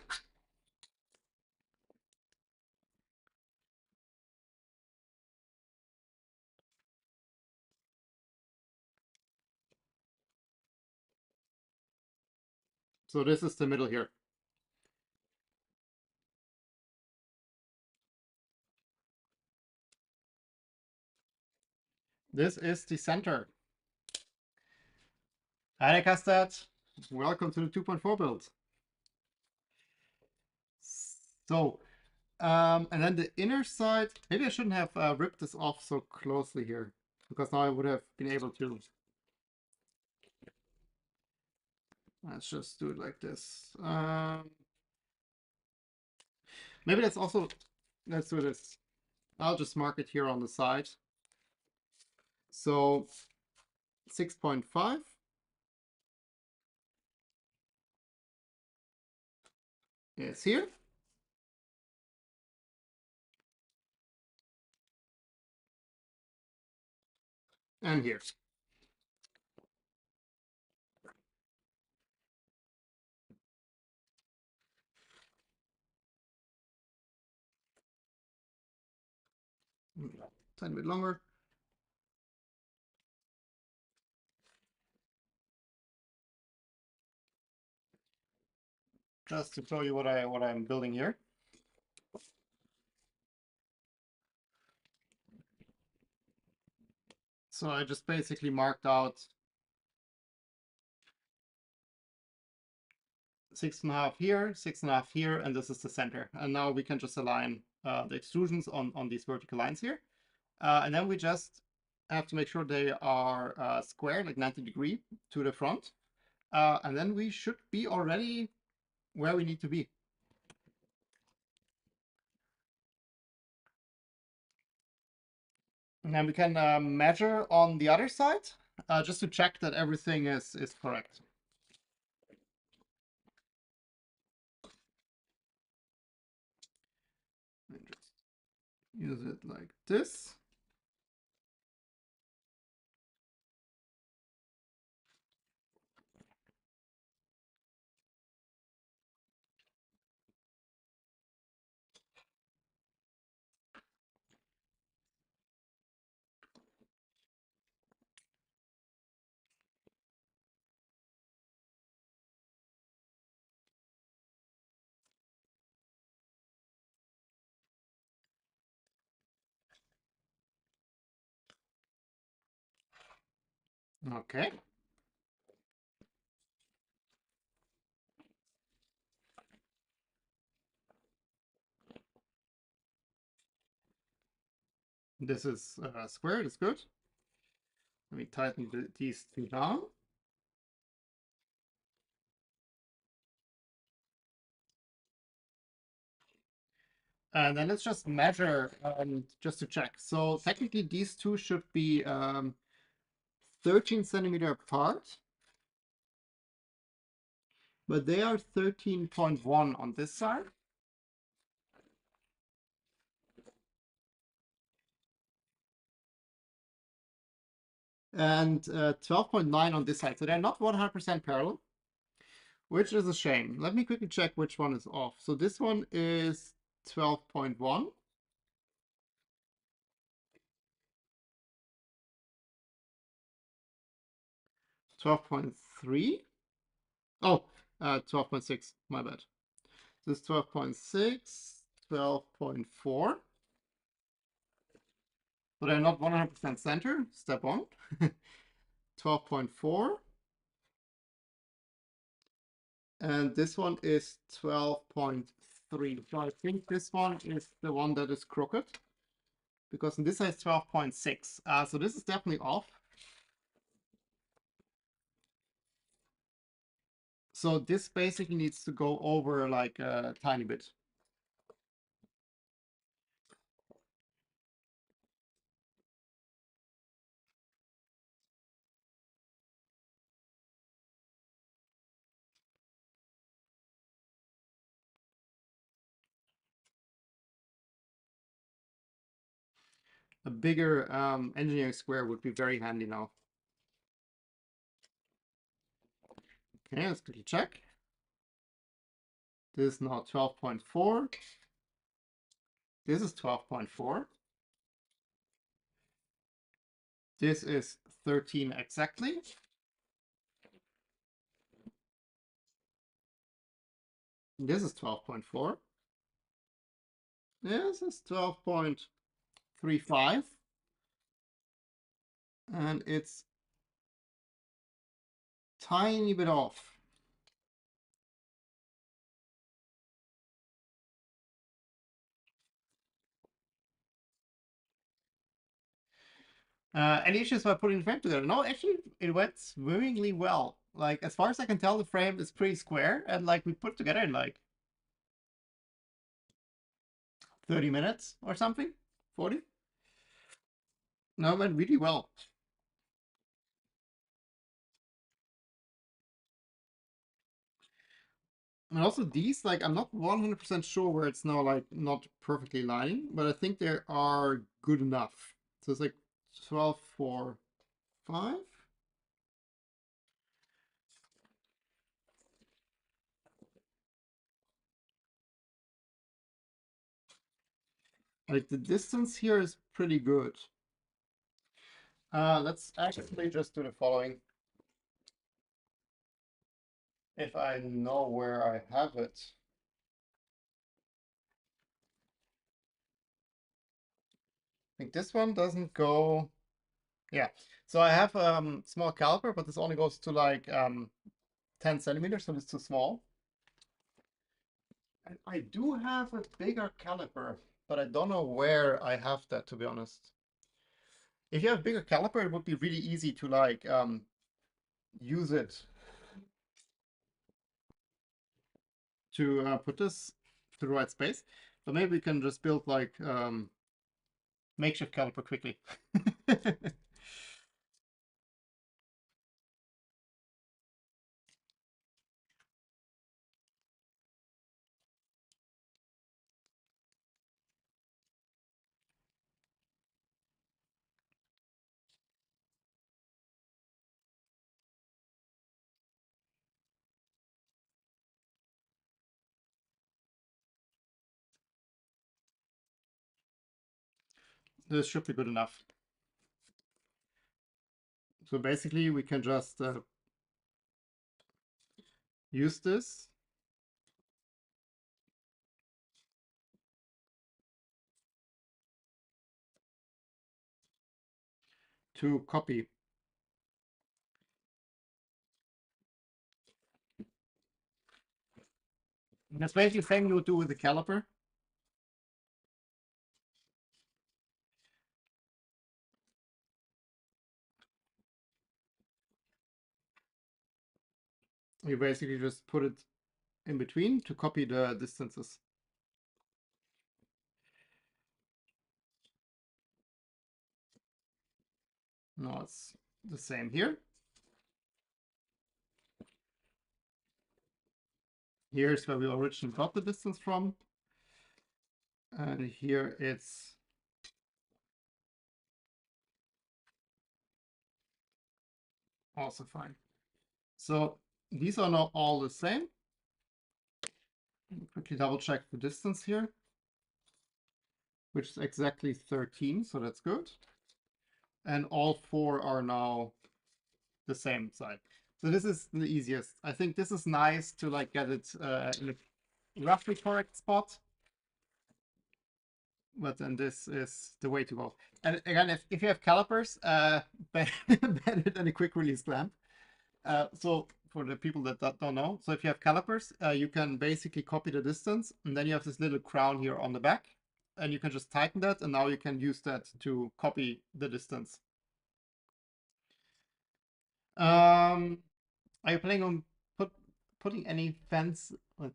So this is the middle here. This is the center. Hi, Kastad. Welcome to the 2.4 build. So, and then the inner side, maybe I shouldn't have ripped this off so closely here, because now I would have been able to. Let's just do it like this. Maybe let's do this. I'll just mark it here on the side. So 6.5. is here. And here. Tiny bit longer. Just to show you what I'm building here. So I just basically marked out 6.5 here, 6.5 here, and this is the center. And now we can just align the extrusions on these vertical lines here. And then we just have to make sure they are square, like 90 degree to the front. And then we should be already where we need to be. And then we can measure on the other side, just to check that everything is correct. And just use it like this. Okay. This is square, it's good. Let me tighten these two down. And then let's just measure just to check. So technically these two should be 13 centimeter apart, but they are 13.1 on this side. And 12.9 on this side. So they're not 100% parallel, which is a shame. Let me quickly check which one is off. So this one is 12.1. 12.3. Oh, 12.6. My bad. This is 12.6, 12.4. So they're not 100% center. Step one. 12.4. And this one is 12.3. So I think this one is the one that is crooked, because this has 12.6. So this is definitely off. So this basically needs to go over like a tiny bit. a bigger engineering square would be very handy now. Okay, let's quickly check. This is now 12.4. This is 12.4. This is 13 exactly. This is 12.4. This is 12.35. And it's tiny bit off. Any issues by putting the frame together? No, actually, it went swimmingly well. Like, as far as I can tell, the frame is pretty square, and like we put together in like 30 minutes or something, 40. No, it went really well. And also these, like, I'm not 100% sure where it's now like not perfectly lining, but I think they are good enough. So it's like 12 for 5. Like the distance here is pretty good. Let's actually just do the following. If I know where I have it. I think this one doesn't go. Yeah. So I have small caliper, but this only goes to like 10 centimeters, so it's too small. And I do have a bigger caliper, but I don't know where I have that, to be honest. If you have a bigger caliper, it would be really easy to like use it to put this to the right space. So maybe we can just build like makeshift caliper quickly. This should be good enough. So basically we can just use this to copy. That's basically the same you would do with the caliper. You basically just put it in between to copy the distances. Now it's the same here. Here's where we originally got the distance from. And here it's also fine. So these are now all the same. Quickly double check the distance here, which is exactly 13, so that's good. And all 4 are now the same side. So this is the easiest. I think this is nice to like get it in a roughly correct spot. But then this is the way to go. And again, if you have calipers, better than a quick release clamp. So for the people that don't know, so if you have calipers, you can basically copy the distance, and then you have this little crown here on the back, and you can just tighten that, and now you can use that to copy the distance. Are you planning on putting any fence?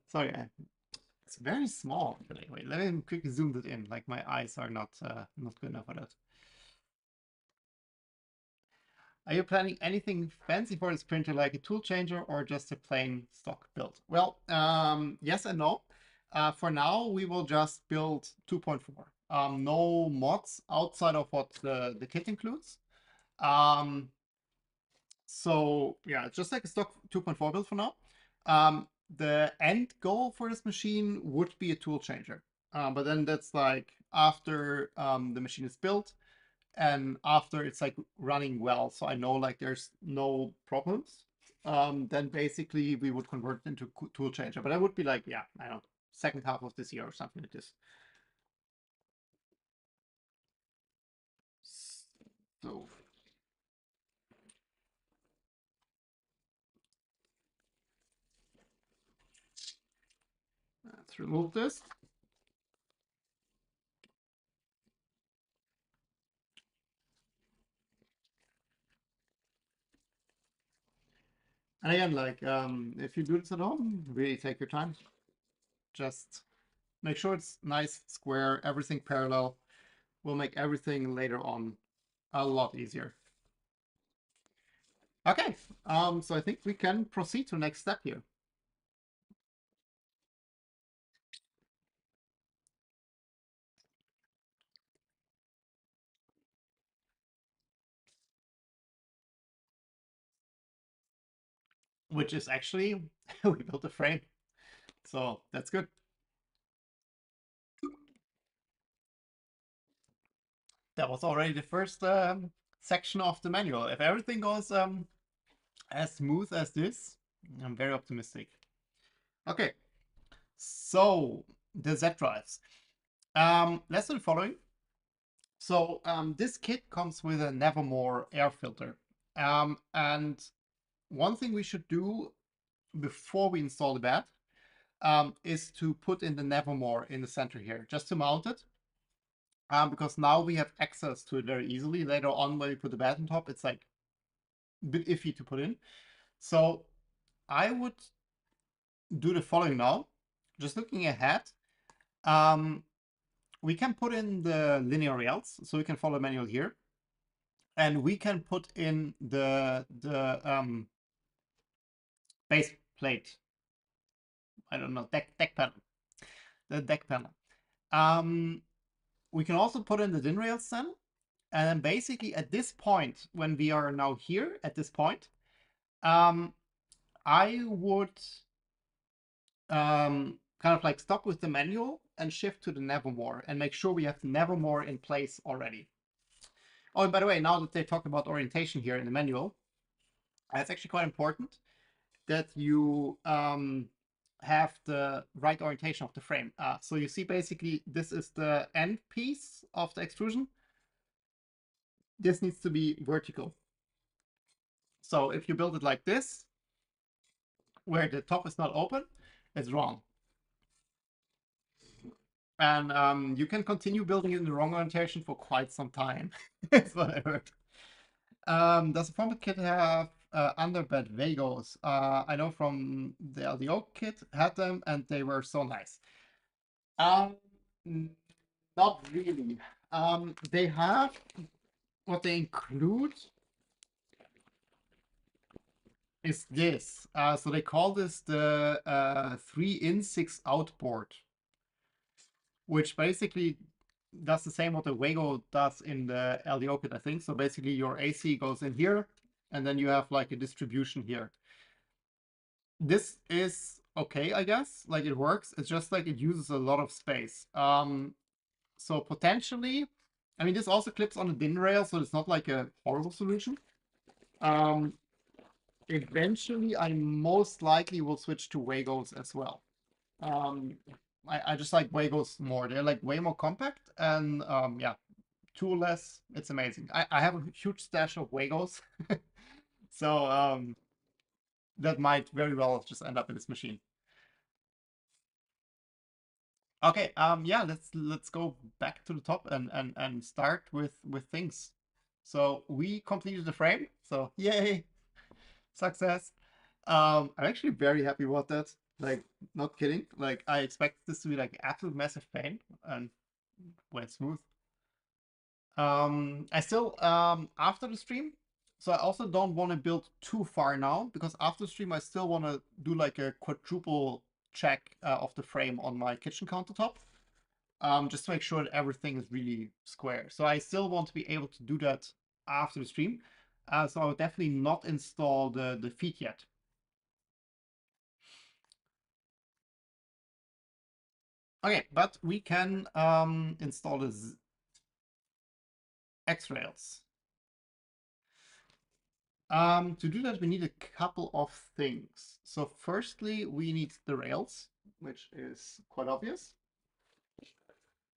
Sorry, it's very small. Wait, let me quickly zoom it in. Like my eyes are not good enough for that. Are you planning anything fancy for this printer, like a tool changer or just a plain stock build? Well, yes and no. For now, we will just build 2.4. no mods outside of what the kit includes. Um, so yeah, it's just like a stock 2.4 build for now. The end goal for this machine would be a tool changer. But then that's like after the machine is built and after it's like running well, so I know like there's no problems. Then basically we would convert it into tool changer. But that would be like, yeah, I don't know, second half of this year or something like this. So let's remove this. And again, like if you do this at home, really take your time. Just make sure it's nice, square, everything parallel. Will make everything later on a lot easier. Okay, so I think we can proceed to the next step here. Which is actually, we built a frame. So that's good. That was already the first section of the manual. If everything goes as smooth as this, I'm very optimistic. Okay, so the Z drives. Let's do the following. So this kit comes with a Nevermore air filter. And one thing we should do before we install the bed is to put in the Nevermore in the center here, just to mount it. Because now we have access to it very easily. Later on, when we put the bed on top, it's like a bit iffy to put in. So I would do the following now. Just looking ahead, we can put in the linear rails, so we can follow the manual here. And we can put in the base plate. I don't know, deck panel. The deck panel. We can also put in the DIN rails then. And then basically at this point, when we are now here at this point, I would kind of like stop with the manual and shift to the Nevermore and make sure we have the Nevermore in place already. Oh, and by the way, now that they talked about orientation here in the manual, it's actually quite important that you have the right orientation of the frame. So you see basically this is the end piece of the extrusion. This needs to be vertical. So if you build it like this, where the top is not open, it's wrong. And you can continue building it in the wrong orientation for quite some time. That's what I heard. Does the Formbot kit have underbed Vagos? I know from the LDO kit had them and they were so nice. Um, Not really. They have what they include is this. So they call this the 3-in 6-out board, which basically does the same what the Wago does in the LDO kit, I think. So basically your AC goes in here, and then you have like a distribution here. This is okay, I guess. Like it works. It's just like it uses a lot of space. So potentially, I mean, this also clips on the DIN rail, so it's not like a horrible solution. Eventually, I most likely will switch to Wagos as well. I just like Wagos more. They're like way more compact and yeah, toolless. It's amazing. I have a huge stash of Wagos, so that might very well just end up in this machine. Okay, yeah, let's go back to the top and start with things. So we completed the frame, so yay, success. I'm actually very happy about that. Like, not kidding. Like, I expect this to be like absolute massive pain, and went smooth. I still after the stream, so I also don't want to build too far now because after the stream I still want to do like a quadruple check of the frame on my kitchen countertop. just to make sure that everything is really square. So I still want to be able to do that after the stream. So I will definitely not install the feed yet. Okay, but we can install the X Rails. To do that, we need a couple of things. So firstly, we need the rails, which is quite obvious.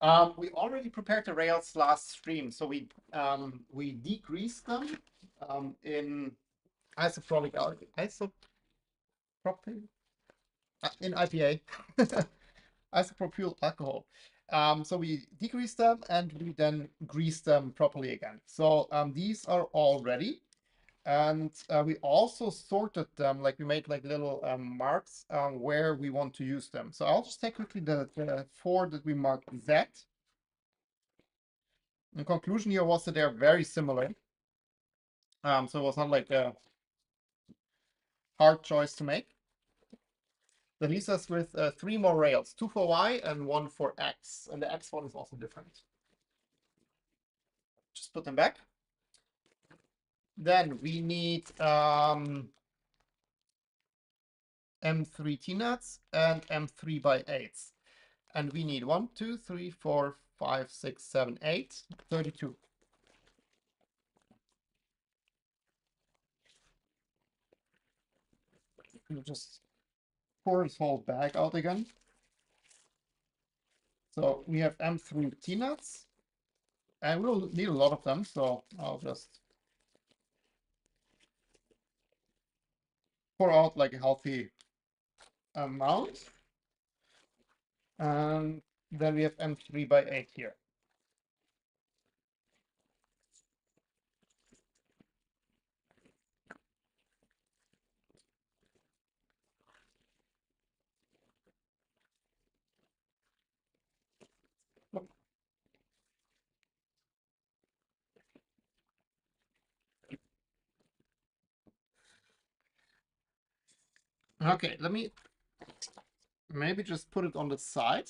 We already prepared the rails last stream, so we degreased them in isopropyl in IPA isopropyl alcohol. So we degreased them and we then greased them properly again. So these are all ready. And we also sorted them, like we made like little marks where we want to use them. So I'll just take quickly the four that we marked Z. The conclusion here was that they're very similar. So it was not like a hard choice to make. That leaves us with three more rails, two for Y and one for X. And the X one is also different. Just put them back. Then we need M3 T-nuts and M3 by 8s. And we need 1, 2, 3, 4, 5, 6, 7, 8, 32. We'll just pour this whole bag out again. So we have M3 T-nuts, and we'll need a lot of them, so I'll just pour out like a healthy amount. And then we have M3 by 8 here. Okay, let me maybe just put it on the side.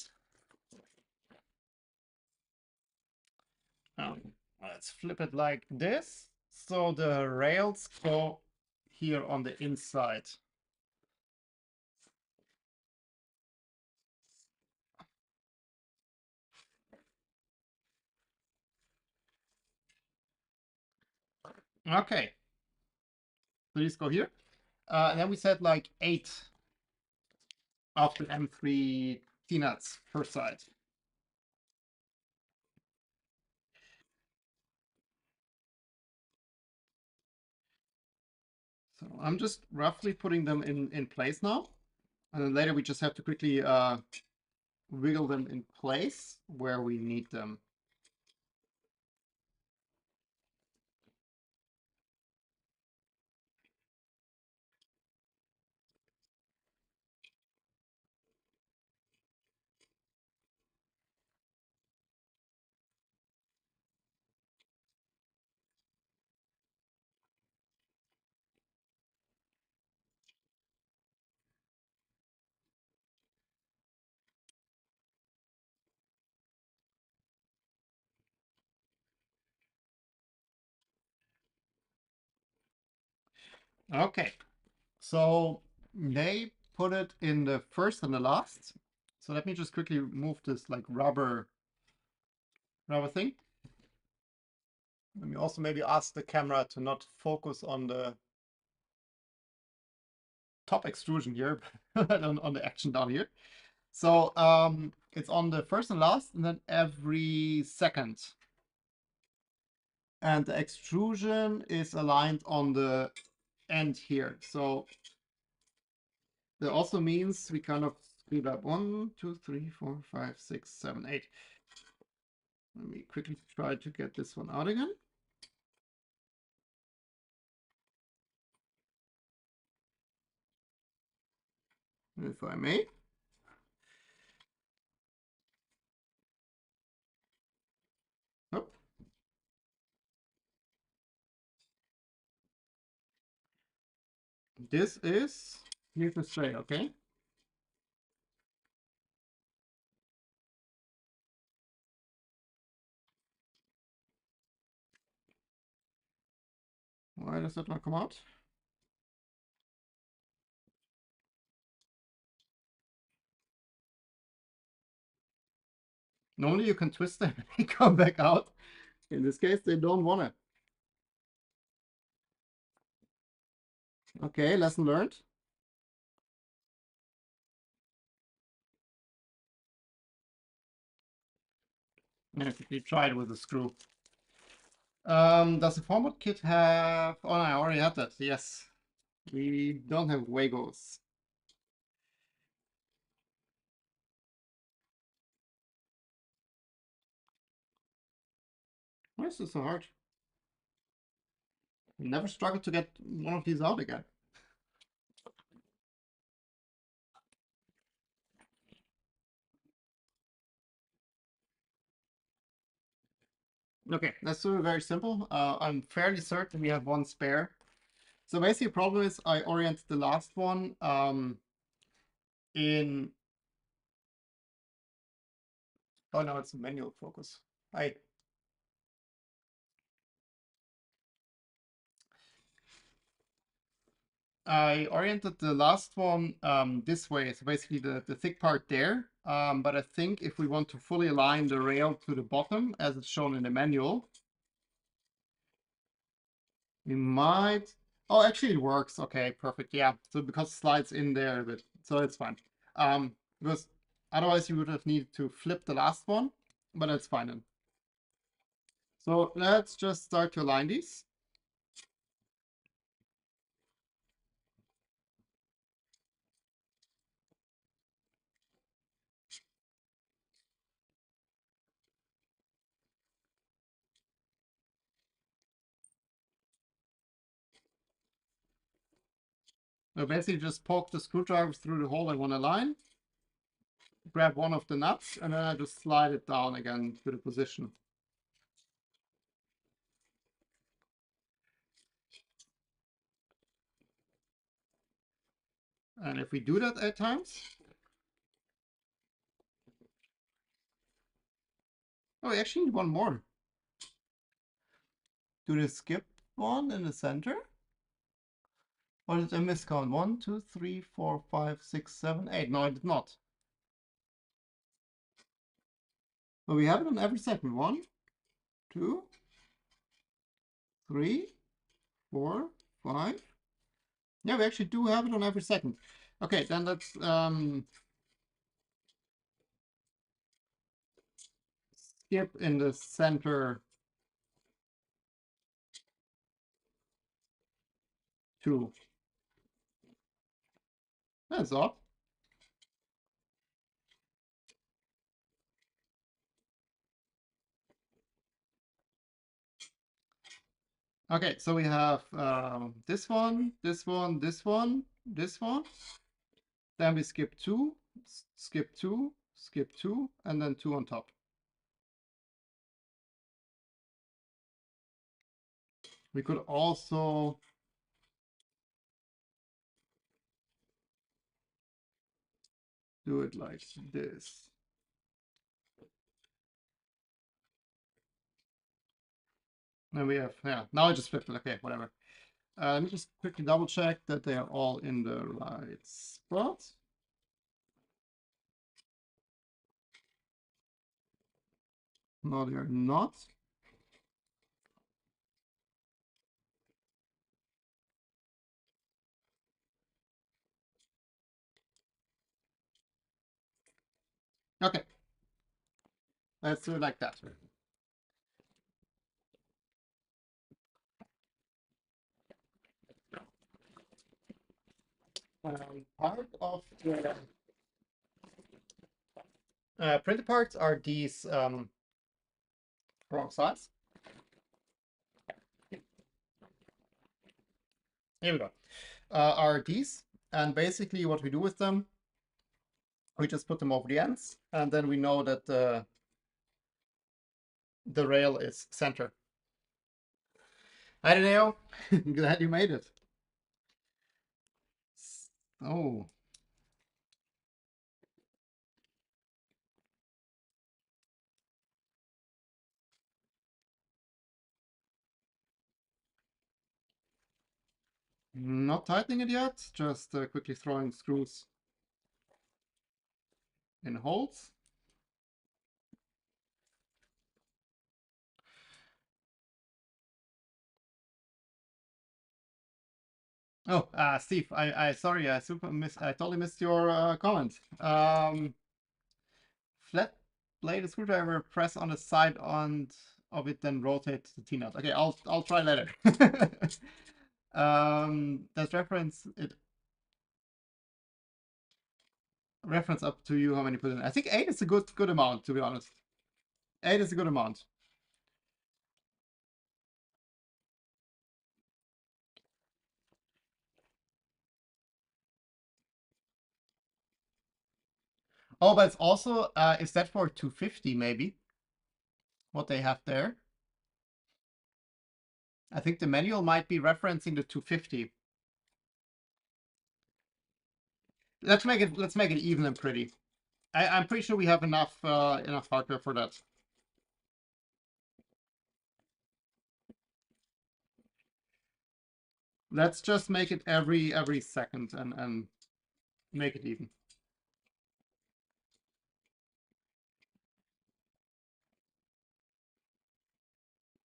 Let's flip it like this. So the rails go here on the inside. Okay. So these go here. And then we said like 8 of the M3 T-nuts per side. So I'm just roughly putting them in place now. And then later we just have to quickly wiggle them in place where we need them. Okay. So they put it in the first and the last. So let me just quickly move this like rubber thing. Let me also maybe ask the camera to not focus on the top extrusion here, but on the action down here. So it's on the first and last, and then every second. And the extrusion is aligned on the end here. So that also means we kind of speed up 1, 2, 3, 4, 5, 6, 7, 8. Let me quickly try to get this one out again. If I may. Oh. This is here to stay, okay? Why does that not come out? Normally you can twist them and they come back out. In this case, they don't want it. Okay, lesson learned. Yeah, quickly try it with a screw. Does the Formbot kit have... Oh, I already had that. Yes. We don't have Wagos. Why is this so hard? Never struggled to get one of these out again. Okay, let's do it very simple. I'm fairly certain we have one spare. So basically the problem is I orient the last one in... Oh no, it's a manual focus. I oriented the last one this way, so basically the thick part there. But I think if we want to fully align the rail to the bottom, as it's shown in the manual, we might... Oh, actually it works. Okay, perfect. Yeah, so because it slides in there a bit, so it's fine. Because otherwise you would have needed to flip the last one, but that's fine then. So let's just start to align these. So basically just poke the screwdriver through the hole I want to align, grab one of the nuts, and then I just slide it down again to the position. And if we do that 8 times... Oh, we actually need one more. Do the skip one in the center? Or did I miscount? 1, 2, 3, 4, 5, 6, 7, 8. No, I did not. But we have it on every second. 1, 2, 3, 4, 5. Yeah, we actually do have it on every second. Okay, then let's skip in the center 2. That's odd. Okay, so we have this one, this one, this one, this one. Then we skip 2, skip 2, skip 2, and then 2 on top. We could also do it like this. And we have, yeah, now I just flipped it. Okay, whatever. Let me just quickly double check that they are all in the right spot. No, they are not. Okay, let's do it like that. Part of the printed parts are these wrong size. Here we go. Are these, and basically what we do with them, we just put them over the ends, and then we know that the rail is center. Hi, Leo. Glad you made it. Oh. Not tightening it yet, just quickly throwing screws in holes. Oh, Steve, sorry, I totally missed your comment. Flat blade screwdriver, press on the side of it, then rotate the T-nut. Okay, I'll try later. That's reference up to you how many put in. I think 8 is a good amount, to be honest. 8 is a good amount. Oh, but it's also is that for 250 maybe? What they have there? I think the manual might be referencing the 250. Let's make it even and pretty. I'm pretty sure we have enough hardware for that. Let's just make it every second and make it even.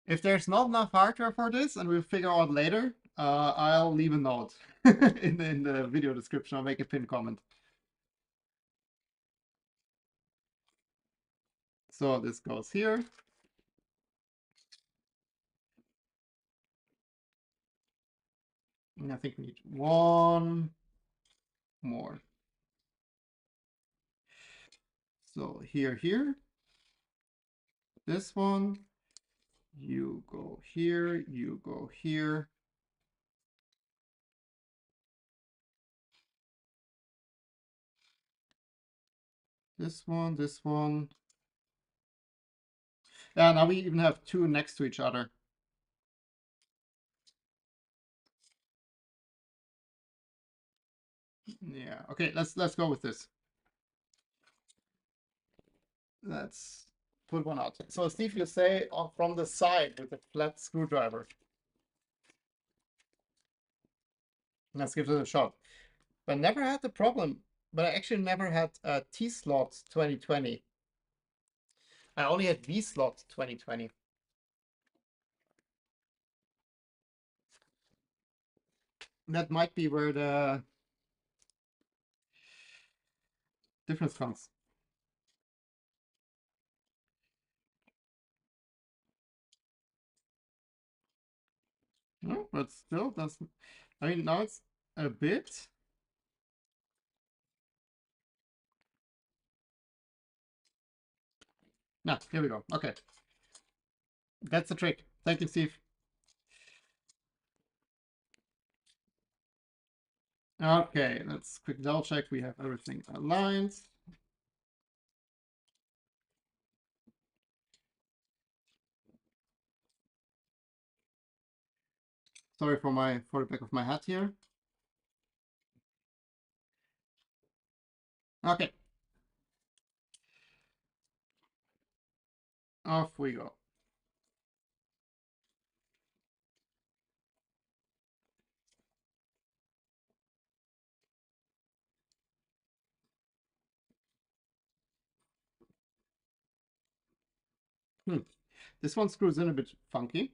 If there's not enough hardware for this and we'll figure out later, I'll leave a note in the video description. I'll make a pinned comment. So this goes here. And I think we need one more. So here. This one. You go here, you go here. This one. Yeah, now we even have two next to each other. Yeah, okay, let's go with this. Let's put one out. So Steve, you say from the side with a flat screwdriver. Let's give it a shot. But I never had the problem, but I actually never had T-slot 2020. I only had V-slot 2020. That might be where the difference comes. No, but still doesn't. I mean, now it's a bit. Nah, here we go. Okay. That's the trick. Thank you, Steve. Okay, let's quick double check. We have everything aligned. Sorry for the back of my hat here. Okay. Off we go. This one screws in a bit funky.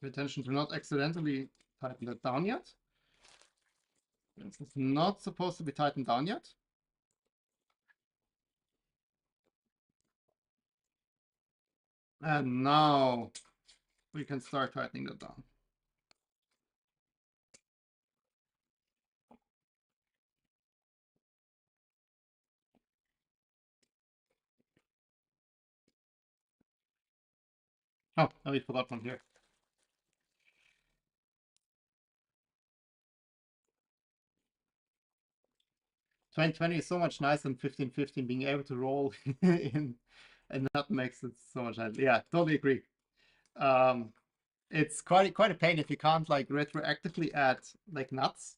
Pay attention to not accidentally tighten that down yet. This is not supposed to be tightened down yet. And now we can start tightening that down. Oh, we forgot one here. 2020 is so much nicer than 1515. Being able to roll in and that makes it so much nicer. Yeah, totally agree. Um, it's quite a pain if you can't like retroactively add like nuts.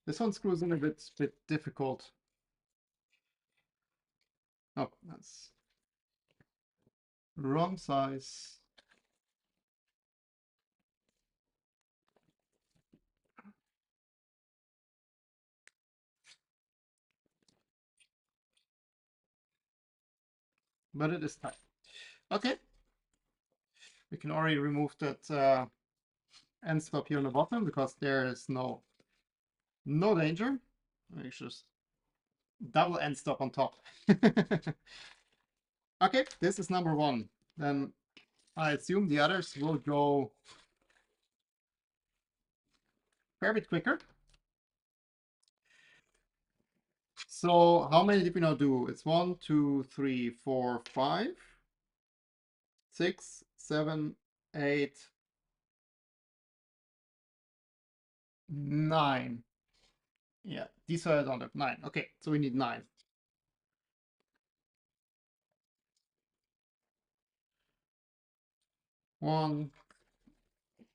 This one screws in a bit difficult. Oh, that's wrong size. But it is tight. Okay, we can already remove that end stop here on the bottom because there is no danger. It's just double end stop on top. Okay, this is number one. Then I assume the others will go a fair bit quicker. So how many did we now do? It's 1, 2, 3, 4, 5, 6, 7, 8, 9. Yeah, these are on the 9. Okay, so we need 9. 1,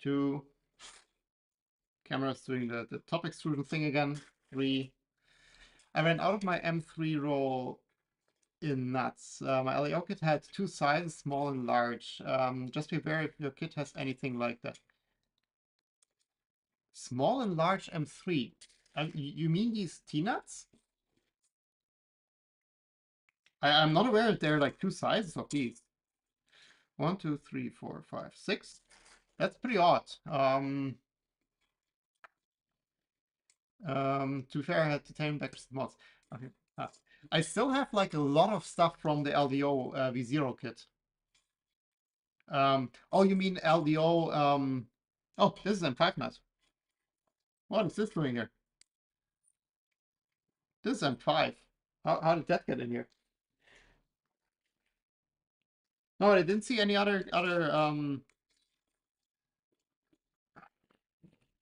2. Camera's doing the top extrusion thing again. 3. I ran out of my M3 roll in nuts. My LEO kit had two sizes, small and large. Just be aware if your kit has anything like that. Small and large M3. You mean these T-nuts? I'm not aware that there are like two sizes of these. 1, 2, 3, 4, 5, 6. That's pretty odd. To be fair, I had to turn back to the mods. Okay. I still have like a lot of stuff from the LDO V0 kit. Oh, you mean LDO? Oh, this is M5 nut. What is this doing here? This is M5. How did that get in here? No, I didn't see any other. Let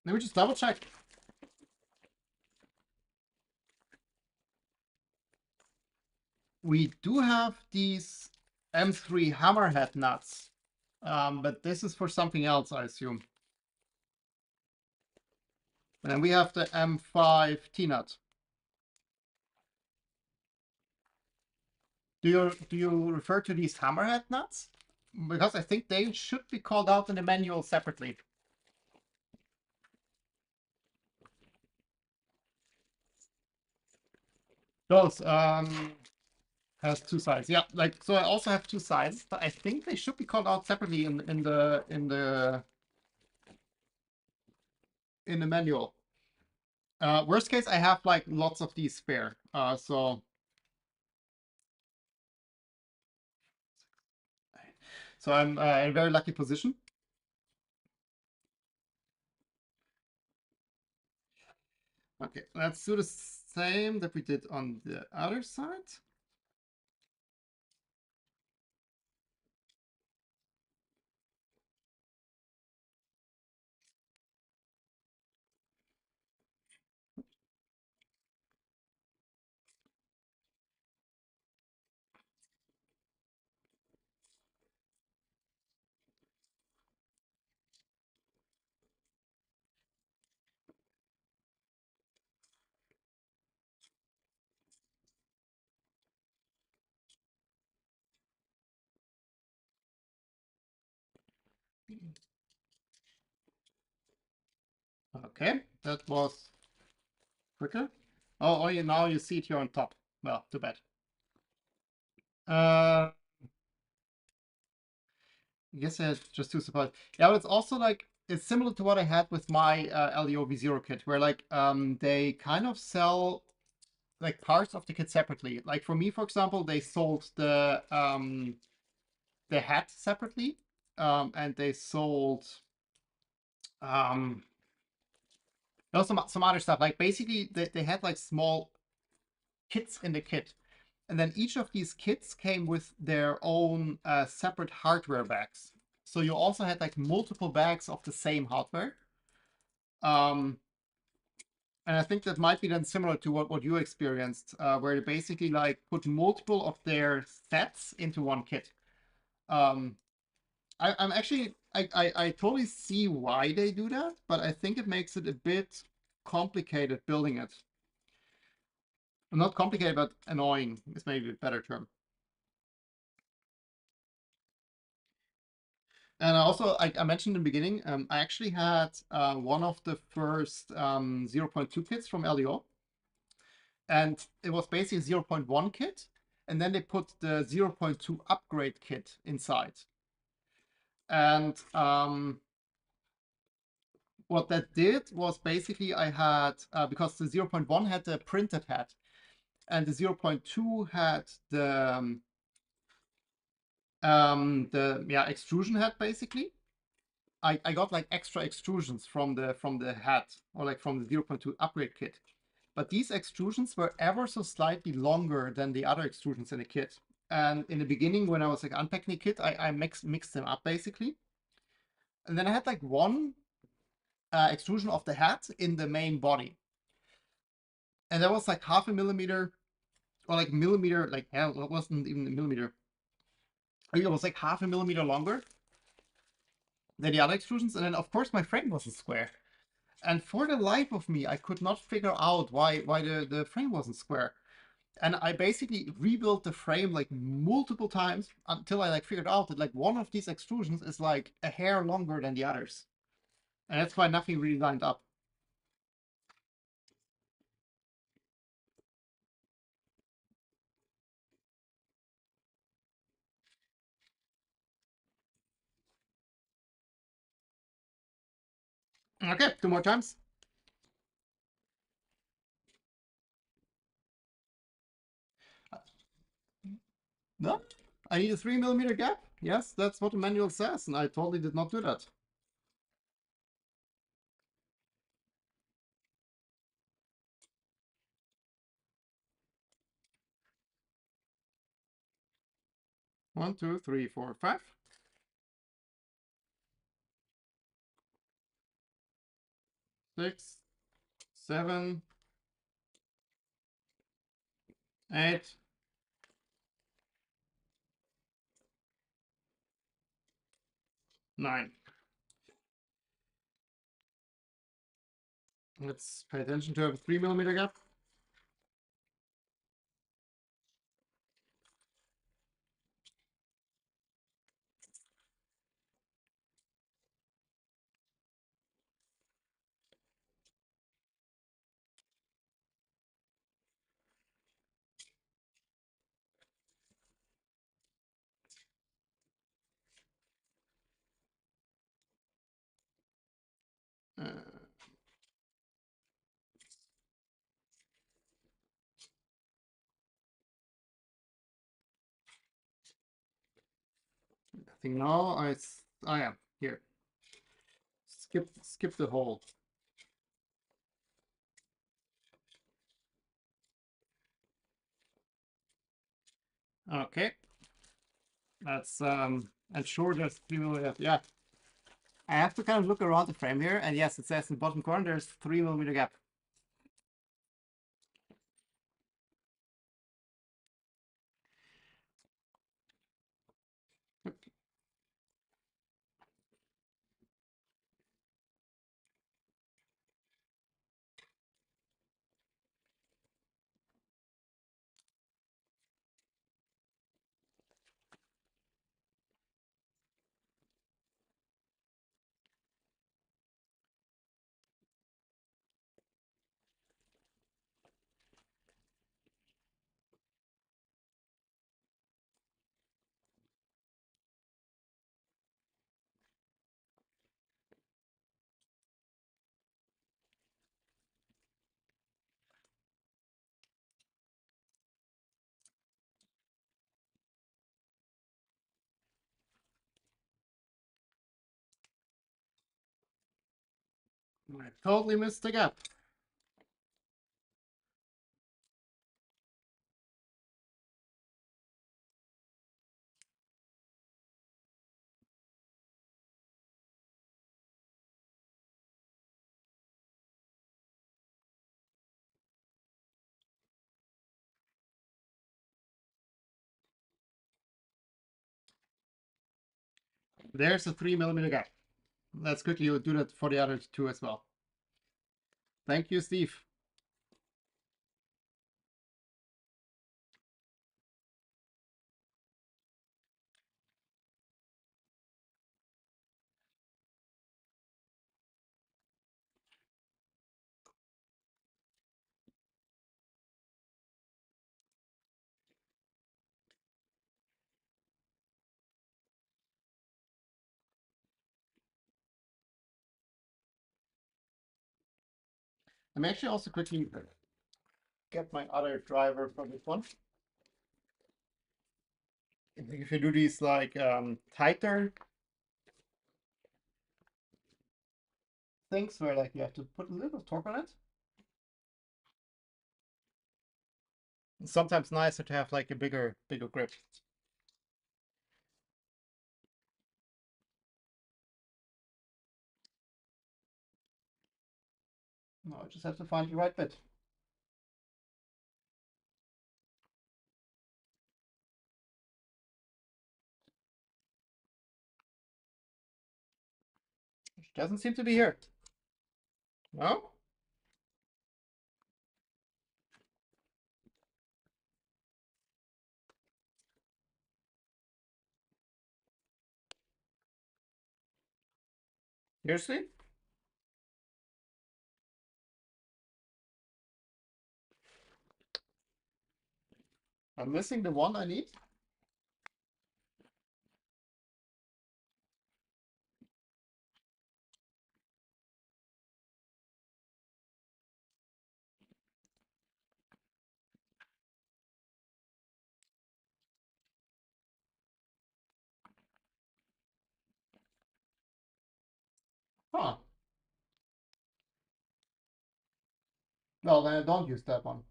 me just double check. We do have these M3 hammerhead nuts, but this is for something else, I assume. And then we have the M5 T-nut. Do you refer to these hammerhead nuts? Because I think they should be called out in the manual separately. Those has two sides. Yeah, like so I also have two sides, but I think they should be called out separately in the manual. Worst case, I have like lots of these spare. So I'm in a very lucky position. Okay, let's do the same that we did on the other side. Okay, that was quicker. Oh, now you see it here on top. Well, too bad. I guess I had just two supplies. Yeah, but it's also like it's similar to what I had with my LEO V0 kit, where like they kind of sell like parts of the kit separately. Like for me, for example, they sold the hat separately, and they sold no, some other stuff. Like basically, they had like small kits in the kit. And then each of these kits came with their own separate hardware bags. So you also had like multiple bags of the same hardware. And I think that might be then similar to what you experienced, where they basically like put multiple of their sets into one kit. Um, I'm actually, I totally see why they do that, but I think it makes it a bit complicated building it. Not complicated, but annoying is maybe a better term. And also, I mentioned in the beginning, I actually had one of the first 0.2 kits from LEO. And it was basically a 0.1 kit. And then they put the 0.2 upgrade kit inside. And what that did was basically I had, because the 0.1 had the printed head, and the 0.2 had the extrusion head basically. I got like extra extrusions from the head, or like from the 0.2 upgrade kit. But these extrusions were ever so slightly longer than the other extrusions in the kit. And in the beginning, when I was like unpacking the kit, I mixed them up basically. And then I had like one extrusion of the head in the main body. And that was like 0.5 mm, or like millimeter, like hell, it wasn't even a millimeter. I think it was like 0.5 mm longer than the other extrusions. And then of course my frame wasn't square. And for the life of me, I could not figure out why the frame wasn't square. And I basically rebuilt the frame like multiple times until I like figured out that like one of these extrusions is like a hair longer than the others. And that's why nothing really lined up. Okay, two more times. No, I need a 3 mm gap. Yes, that's what the manual says, and I totally did not do that. One, two, three, four, five, 6, 7, 8, 9. Let's pay attention to have a 3 mm gap. Uh, I think now I am here. Skip the hole. Okay. Let's ensure there's 3 mm. Yeah. I have to kind of look around the frame here, and yes, it says in the bottom corner there's 3 mm gap. I totally missed the gap. There's a 3mm gap. Let's quickly do that for the other two as well. Thank you, Steve. I'm actually also quickly get my other driver for this one. If you do these like tighter things where like you have to put a little torque on it, it's sometimes nicer to have like a bigger grip. No, I just have to find the right bit. Which doesn't seem to be here. No? Seriously? I'm missing the one I need? Huh. Well, then I don't use that one.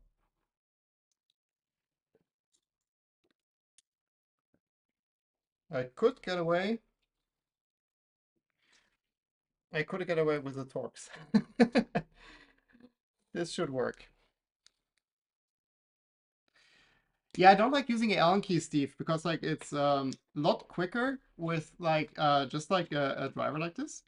I could get away. I could get away with the torques. This should work. Yeah, I don't like using Allen key, Steve, because like it's a lot quicker with like just like a driver like this.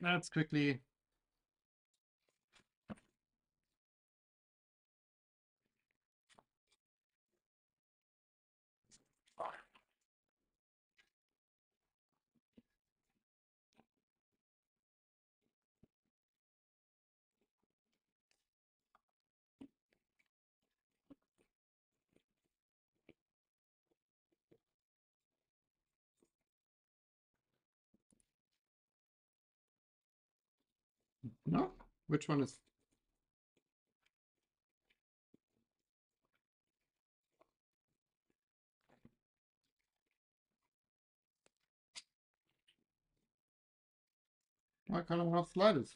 Let's quickly. No? Which one is? I kind of want to slide it.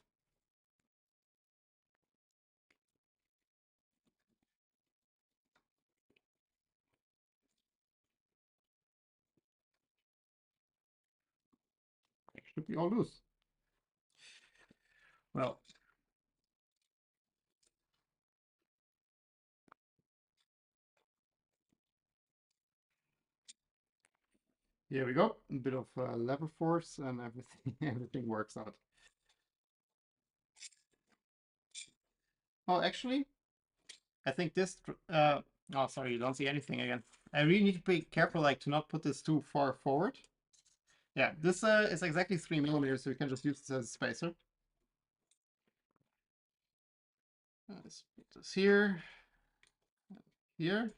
Should be all loose. Well, here we go. A bit of lever force and everything. Everything works out. Oh, actually, I think this. Oh, sorry, you don't see anything again. I really need to be careful, like, to not put this too far forward. Yeah, this is exactly 3mm, so you can just use this as a spacer. Let's put this here, here.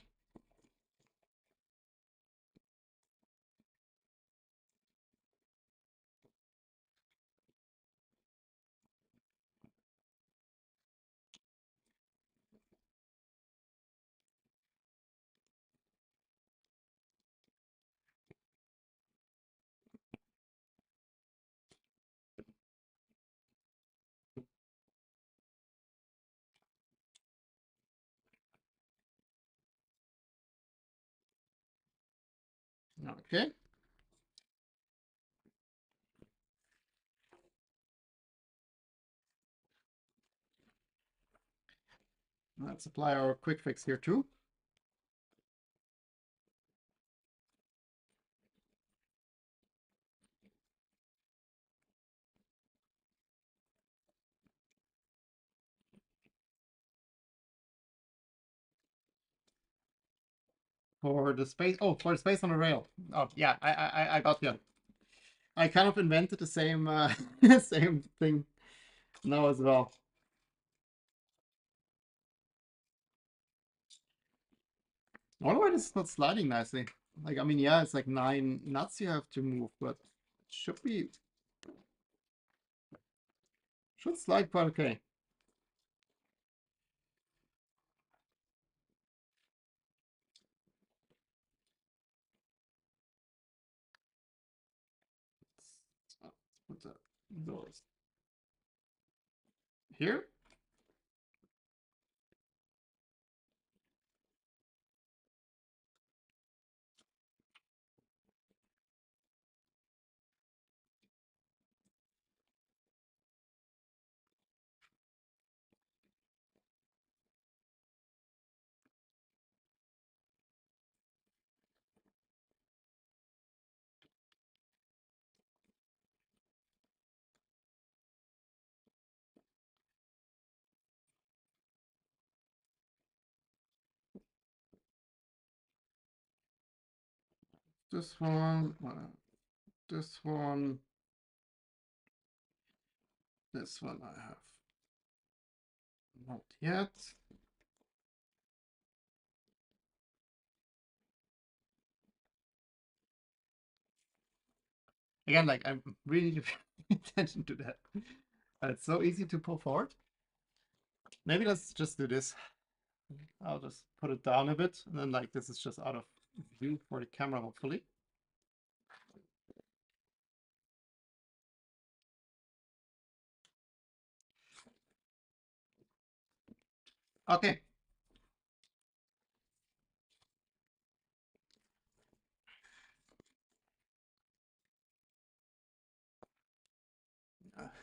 Okay. Let's apply our quick fix here too. For the space, oh, for the space on the rail. Oh, yeah, I got you. I kind of invented the same same thing now as well. I wonder why this is not sliding nicely. Like, I mean, yeah, it's like 9 nuts you have to move, but it should slide quite okay. Let's put those here. This one, this one, this one I have not yet. Again, like I'm really paying attention to that. It's so easy to pull forward. Maybe let's just do this. I'll just put it down a bit, and then like this is just out of view for the camera, hopefully. Okay.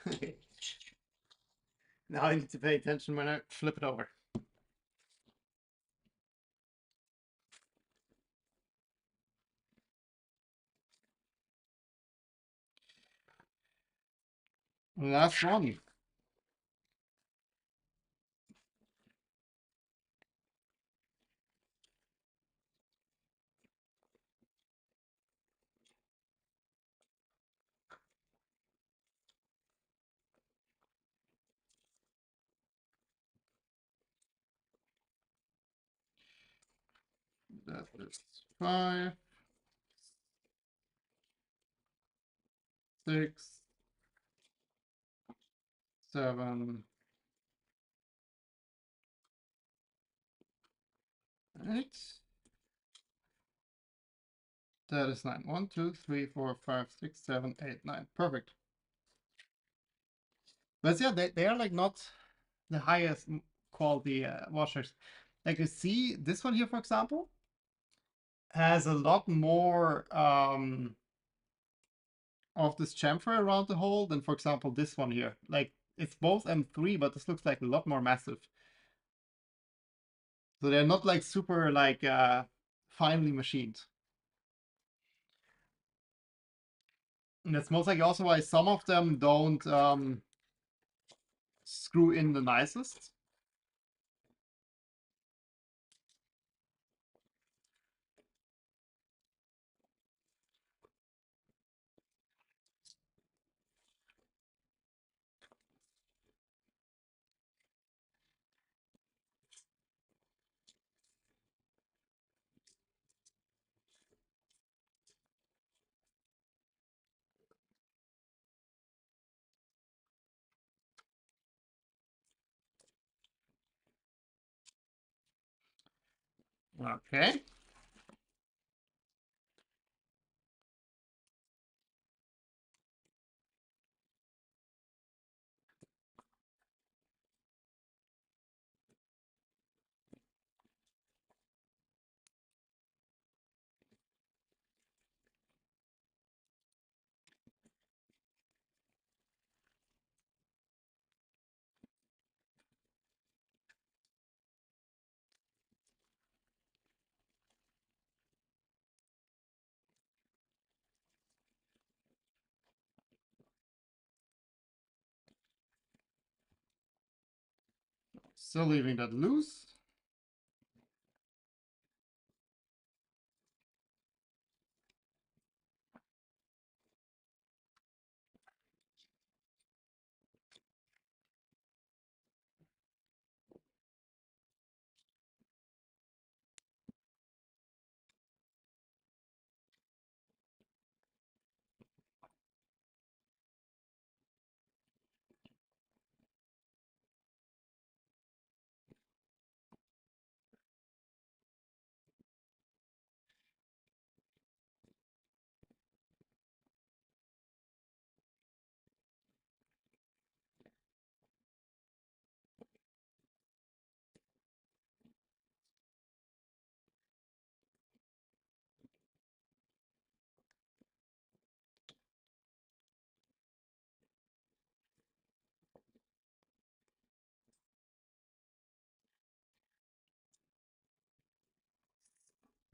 Okay. Now I need to pay attention when I flip it over. Last one. That is 5, 6, 7, 8. That is 9. 1, 2, 3, 4, 5, 6, 7, 8, 9. Perfect. But yeah, they are like not the highest quality washers. Like you see, this one here, for example, has a lot more of this chamfer around the hole than, for example, this one here. Like it's both M3, but this looks like a lot more massive. So they're not like super like finely machined. And that's most likely also why some of them don't screw in the nicest. Okay. Still leaving that loose.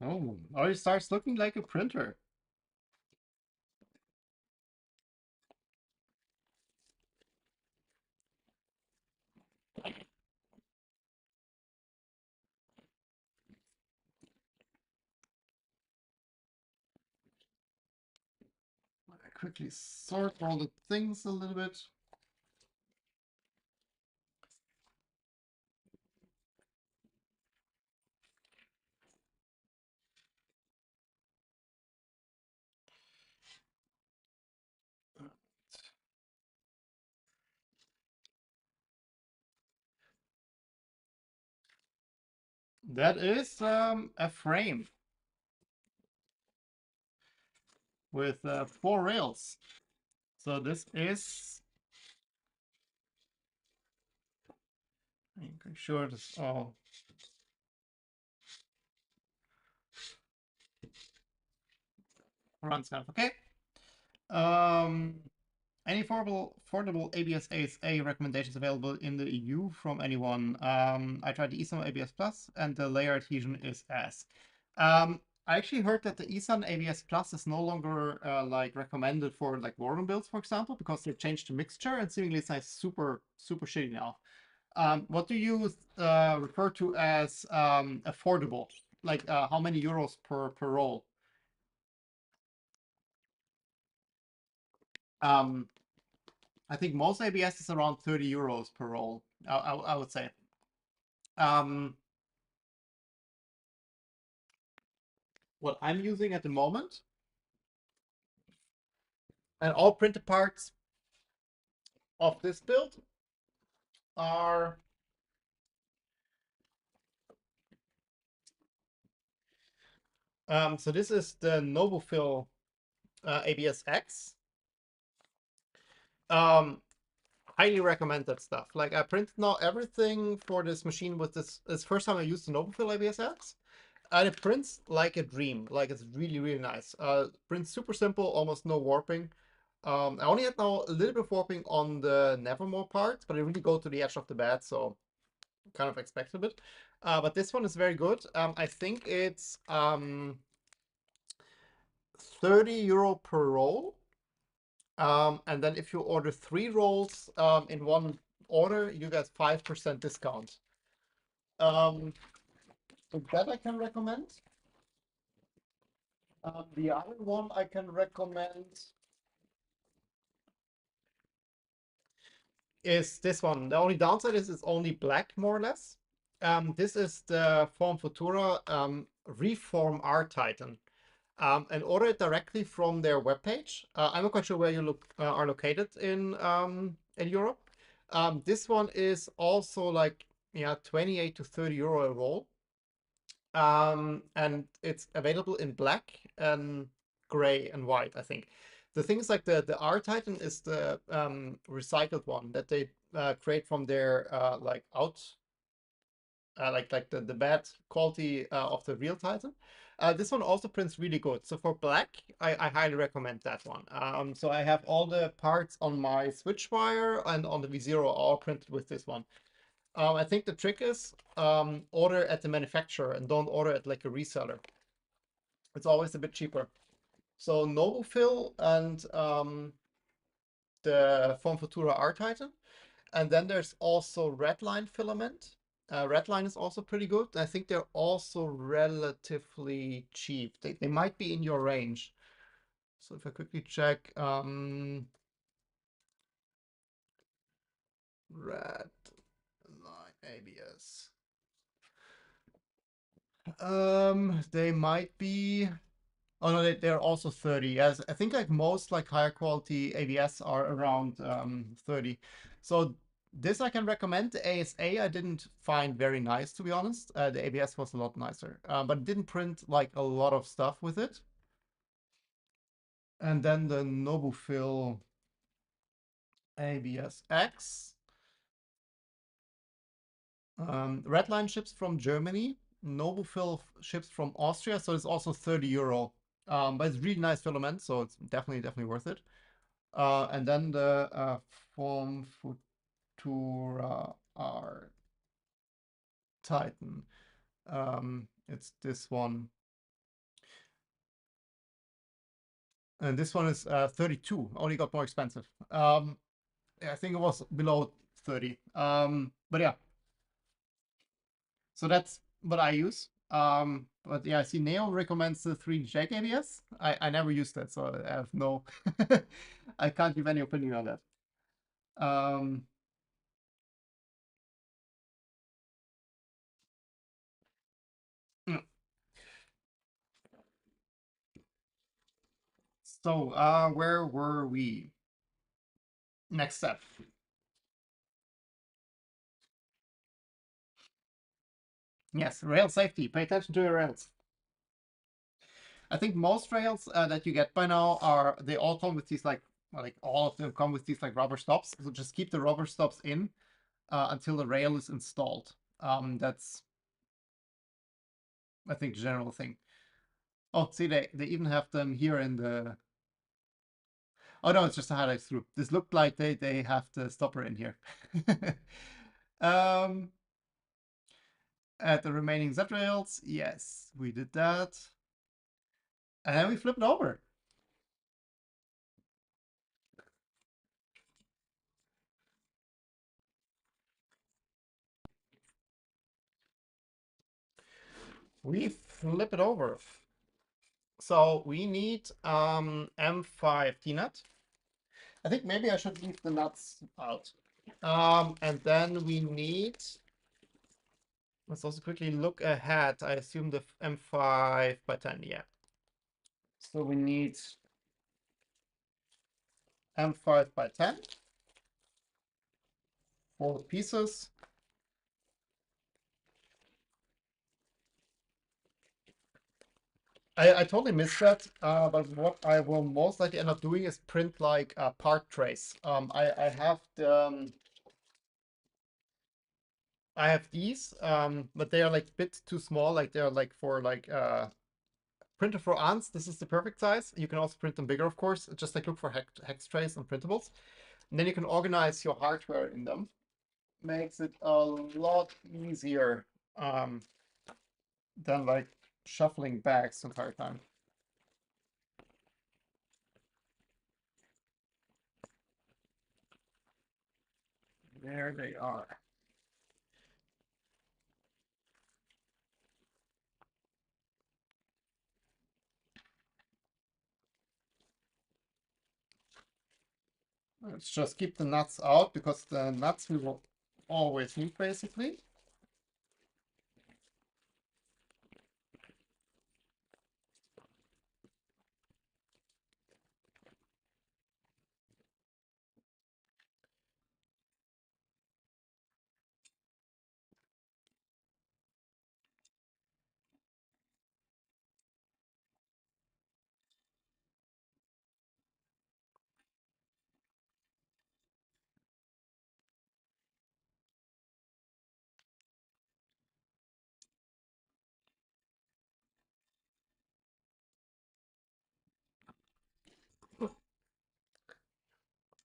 Oh, already starts looking like a printer. I quickly sort all the things a little bit. That is a frame with 4 rails. So this is, I'm sure this all runs kind of okay. Um, any affordable ABS ASA recommendations available in the EU from anyone? I tried the eSun ABS Plus and the layer adhesion is ass. I actually heard that the eSun ABS Plus is no longer like recommended for like Voron builds, for example, because they changed the mixture and seemingly it's like super shitty now. What do you refer to as affordable? Like how many euros per roll? Um, I think most ABS is around 30 euros per roll. I would say. Um, what I'm using at the moment, and all printed parts of this build are so this is the Novofill ABS X. Highly recommend that stuff. Like I printed now everything for this machine with this. It's first time I used the Novofill ABS X. And it prints like a dream. Like it's really nice. Prints super simple, almost no warping. I only had now a little bit of warping on the Nevermore part, but I really go to the edge of the bed, so kind of expect a bit. But this one is very good. I think it's 30 euro per roll. And then if you order 3 rolls in one order, you get 5% discount. So that I can recommend. The other one I can recommend is this one. The only downside is it's only black, more or less. This is the Form Futura Reform Art Titan. And order it directly from their webpage. I'm not quite sure where you are located in Europe. This one is also like 28 to 30 euro a roll. And it's available in black and gray and white, I think. The thing is like the R Titan is the recycled one that they create from their like the bad quality of the real Titan. This one also prints really good. So for black, I highly recommend that one. So I have all the parts on my switch wire and on the V0 all printed with this one. I think the trick is order at the manufacturer and don't order at like a reseller. It's always a bit cheaper. So Novofill and the Form Futura R Titan. And then there's also Redline filament. Redline is also pretty good. I think they're also relatively cheap. They might be in your range. So if I quickly check, Redline ABS. They might be. Oh no, they're also 30. Yes, I think like most like higher quality ABS are around 30. So this I can recommend. The ASA I didn't find very nice, to be honest. The ABS was a lot nicer, but it didn't print like a lot of stuff with it. And then the Nobufill ABS X. Redline ships from Germany. Nobufill ships from Austria, so it's also 30 euro. But it's really nice filament, so it's definitely worth it. And then the Form Futura R Titan. It's this one. And this one is 32. Only got more expensive. I think it was below 30. But yeah. So that's what I use. But yeah, I see Neo recommends the 3 jack ABS. I never used that, so I have no I can't give any opinion on that. Um, mm. So where were we? Next step. Yes, rail safety. Pay attention to your rails. I think most rails that you get by now they all come with these like all of them come with these like rubber stops. So just keep the rubber stops in until the rail is installed. That's I think the general thing. Oh, see, they even have them here in the. Oh no, it's just a highlight screw. This looked like they have the stopper in here. um, at the remaining Z rails, yes, we did that, and then we flipped over. We flip it over. So we need M5 T-nut. I think maybe I should leave the nuts out. And then we need. Let's also quickly look ahead. I assume the M5 by 10, yeah. So we need M5 by 10. 4 pieces. I totally missed that, but what I will most likely end up doing is print like part trays. I have I have these, but they are like a bit too small. Like they're like for like printer for aunts. This is the perfect size. You can also print them bigger, of course. Just like look for hex trays and printables, and then you can organize your hardware in them. Makes it a lot easier than like shuffling bags the entire time. There they are. Let's just keep the nuts out because the nuts we will always need basically.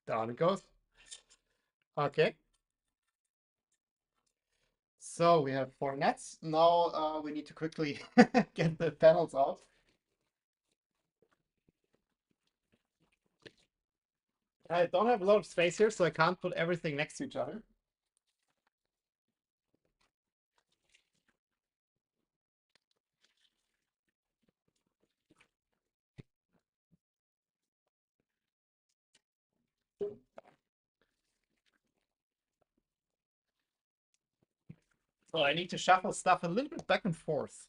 Down it goes. Okay. So we have 4 nuts. Now we need to quickly get the panels out. I don't have a lot of space here, so I can't put everything next to each other. So I need to shuffle stuff a little bit back and forth.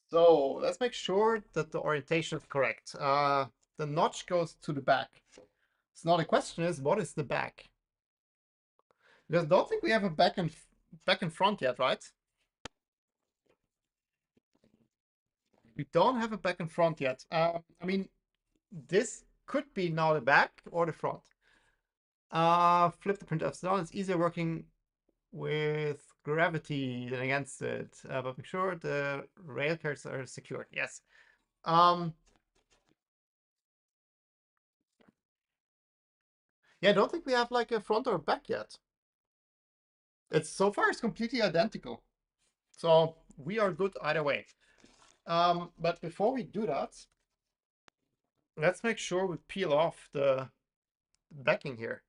So let's make sure that the orientation is correct. The notch goes to the back. So now the question is, what is the back? Because I don't think we have a back and front yet, right? We don't have a back and front yet. I mean, this could be now the back or the front. Flip the print upside down. It's easier working with gravity than against it, but make sure the rail cars are secured. Yes. Yeah, I don't think we have like a front or back yet. It's so far it's completely identical. So we are good either way. But before we do that, let's make sure we peel off the backing here.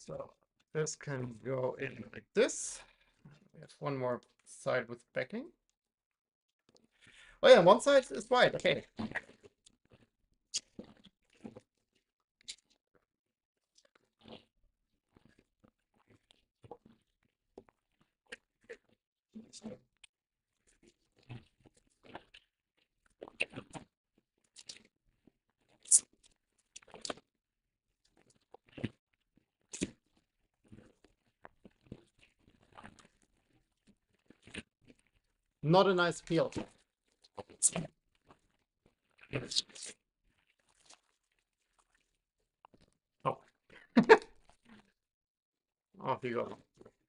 So this can go in like this. We have one more side with backing. Oh yeah, one side is wide. Okay. Not a nice peel. Oh. Off you go.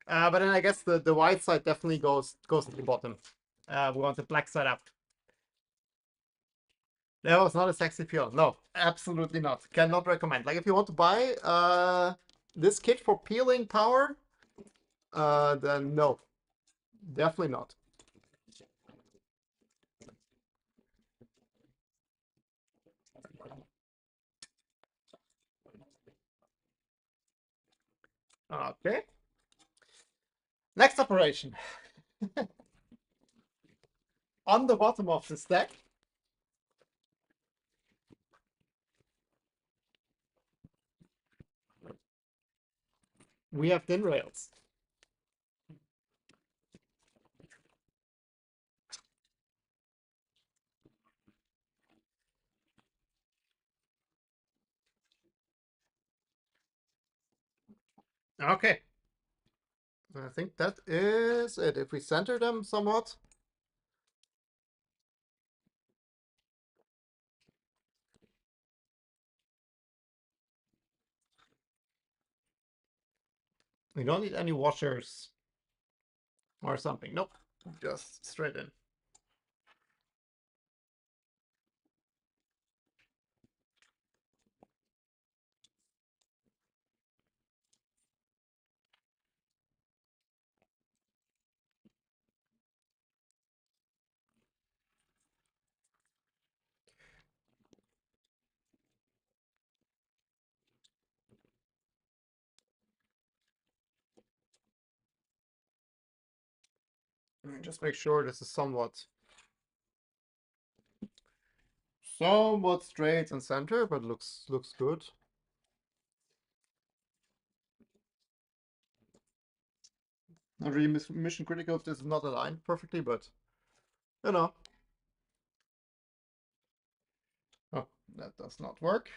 But then I guess the white side definitely goes to the bottom. We want the black side up. That was not a sexy peel. No, absolutely not. Cannot recommend. Like if you want to buy this kit for peeling power, then no, definitely not. Okay. Next operation. On the bottom of the stack, we have thin rails. Okay. I think that is it. If we center them somewhat. We don't need any washers or something. Nope. Just straight in. Just make sure this is somewhat straight and center, but looks good. Not really mission critical if this is not aligned perfectly, but you know. Oh, that does not work.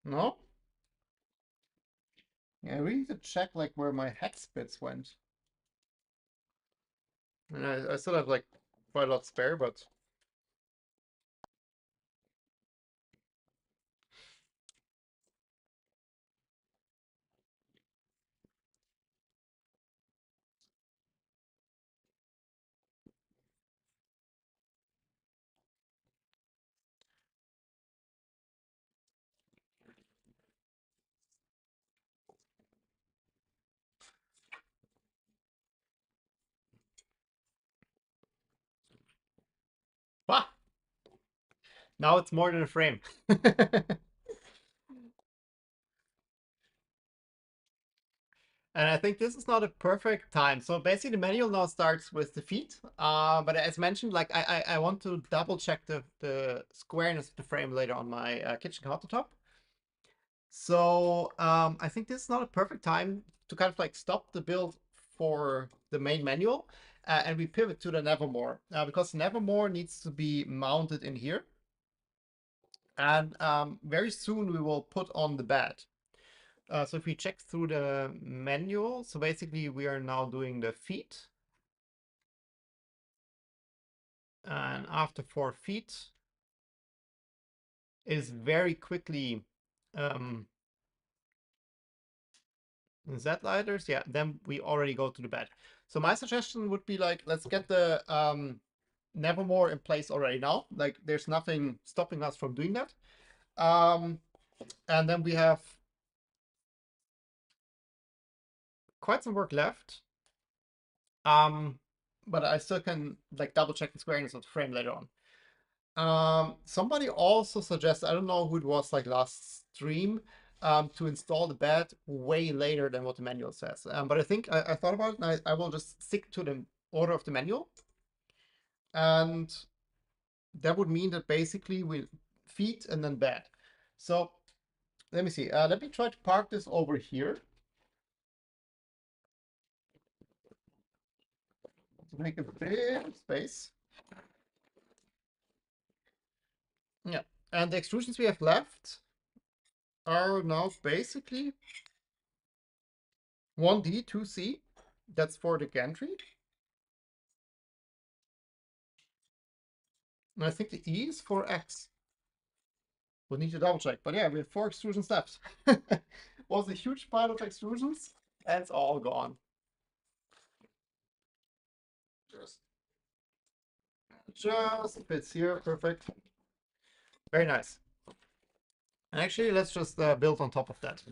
No? Yeah, we need to check like where my hex bits went. And I still have like quite a lot spare, but Now it's more than a frame. And I think this is not a perfect time. So basically the manual now starts with the feet. But as mentioned, like I want to double check the squareness of the frame later on my kitchen countertop. So I think this is not a perfect time to kind of like stop the build for the main manual. And we pivot to the Nevermore because Nevermore needs to be mounted in here. And very soon we will put on the bed. So if we check through the manual, so basically we are now doing the feet. And after 4 feet is very quickly Z lighters. Yeah, then we already go to the bed. So my suggestion would be like, let's get the Nevermore in place already now. Like there's nothing stopping us from doing that. And then we have quite some work left. But I still can like double check the squareness of the frame later on. Somebody also suggests, I don't know who it was like last stream, to install the bed way later than what the manual says. But I think I thought about it and I will just stick to the order of the manual. And that would mean that basically we feet and then bed. So let me see. Let me try to park this over here to make a big space. Yeah. And the extrusions we have left are now basically 1D, 2C. That's for the gantry. And I think the E is for X. We'll need to double check. But yeah, we have 4 extrusion steps. Was a huge pile of extrusions, and it's all gone. Just fits here. Perfect. Very nice. And actually, let's just build on top of that.